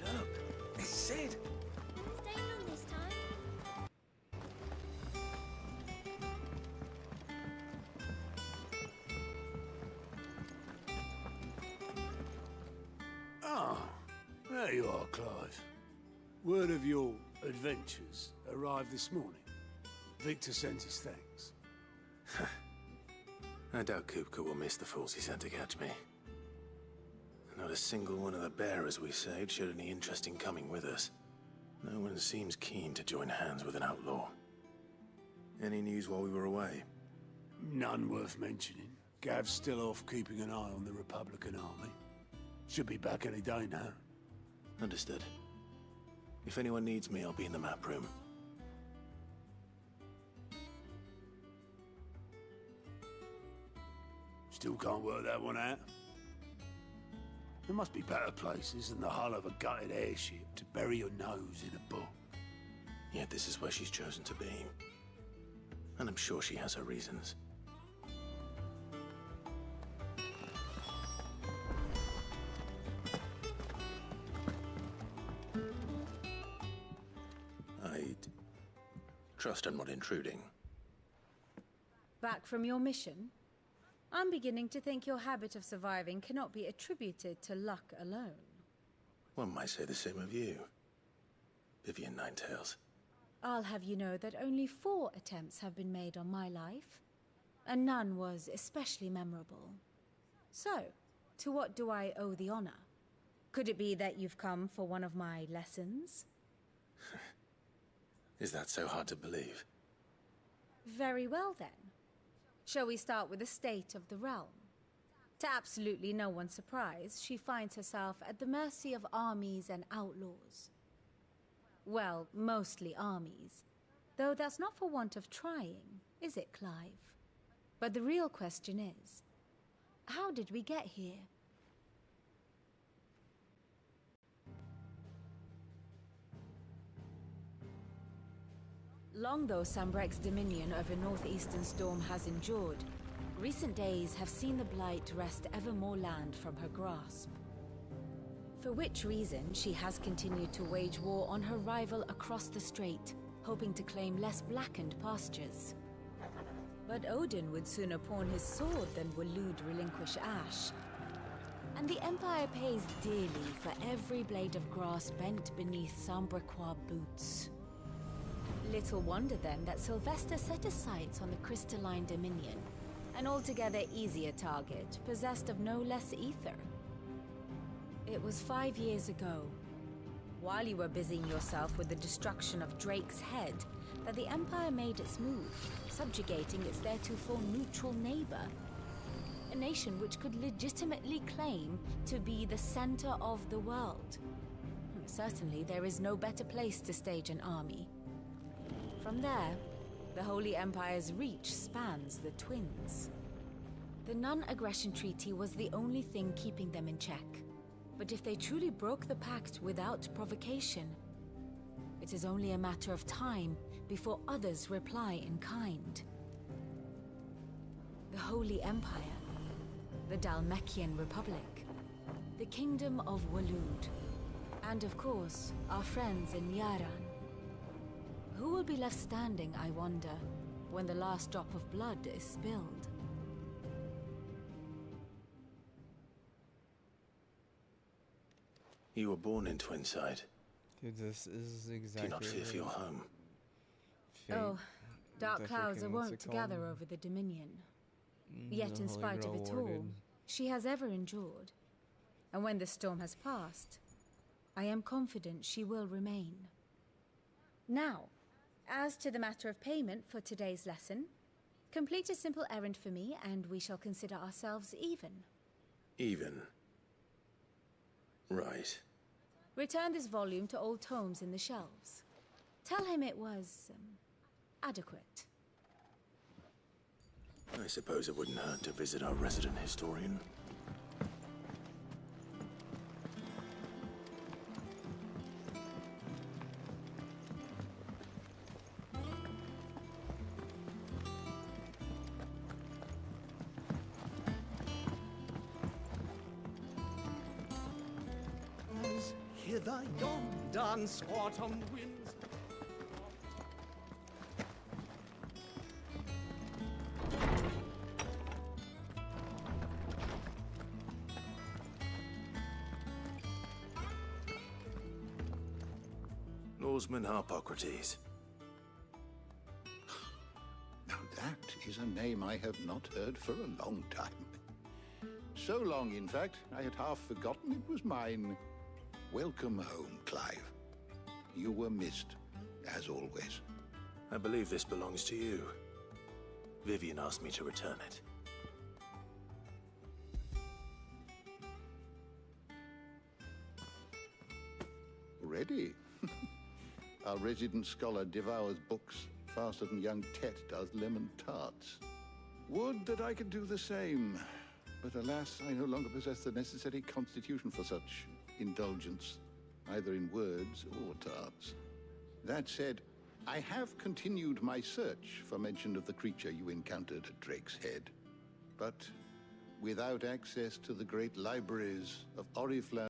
Look, it's Sid. Staying on this time? Ah, there you are, Clive. Word of your adventures arrived this morning. Victor sent his thanks. I doubt Kupka will miss the fools he sent to catch me. Not a single one of the bearers we saved showed any interest in coming with us. No one seems keen to join hands with an outlaw. Any news while we were away? None worth mentioning. Gav's still off keeping an eye on the Republican army. Should be back any day now. Understood. If anyone needs me, I'll be in the map room. Still can't work that one out. There must be better places than the hull of a gutted airship to bury your nose in a book. Yet this is where she's chosen to be. And I'm sure she has her reasons. I'd trust I'm not intruding. Back from your mission? I'm beginning to think your habit of surviving cannot be attributed to luck alone. One might say the same of you, Vivian Ninetails. I'll have you know that only 4 attempts have been made on my life, and none was especially memorable. So, to what do I owe the honor? Could it be that you've come for one of my lessons? Is that so hard to believe? Very well then. Shall we start with the state of the realm? To absolutely no one's surprise, she finds herself at the mercy of armies and outlaws. Well, mostly armies. Though that's not for want of trying, is it, Clive? But the real question is, how did we get here? Long though Sambrek's dominion over northeastern Storm has endured, recent days have seen the Blight wrest ever more land from her grasp. For which reason, she has continued to wage war on her rival across the strait, hoping to claim less blackened pastures. But Odin would sooner pawn his sword than Waloed relinquish Ash. And the Empire pays dearly for every blade of grass bent beneath Sambrequois boots. Little wonder then that Sylvester set his sights on the crystalline dominion, an altogether easier target, possessed of no less ether. It was 5 years ago, while you were busying yourself with the destruction of Drake's head, that the Empire made its move, subjugating its theretofore neutral neighbor. A nation which could legitimately claim to be the center of the world. Certainly, there is no better place to stage an army. From there, the Holy Empire's reach spans the Twins. The non-aggression treaty was the only thing keeping them in check. But if they truly broke the pact without provocation, it is only a matter of time before others reply in kind. The Holy Empire, the Dhalmekian Republic, the Kingdom of Waloed, and of course, our friends in Yaran. Who will be left standing, I wonder, when the last drop of blood is spilled? You were born in Twinside. Dude, this is exactly. Do you not fear for your home? Oh, dark clouds are wont to gather over the Dominion. Yet in spite of it all, she has ever endured. And when the storm has passed, I am confident she will remain. Now, as to the matter of payment for today's lesson, complete a simple errand for me and we shall consider ourselves even. Even? Right. Return this volume to old tomes in the shelves. Tell him it was adequate. I suppose it wouldn't hurt to visit our resident historian. Hear the yon dance autumn winds. Norseman Harpocrates. Now that is a name I have not heard for a long time. So long, in fact, I had half forgotten it was mine. Welcome home, Clive. You were missed, as always. I believe this belongs to you. Vivian asked me to return it. Ready? Our resident scholar devours books faster than young Tet does lemon tarts. Would that I could do the same. But alas, I no longer possess the necessary constitution for such indulgence, either in words or tarts. That said, I have continued my search for mention of the creature you encountered at Drake's Head. But without access to the great libraries of Oriflamme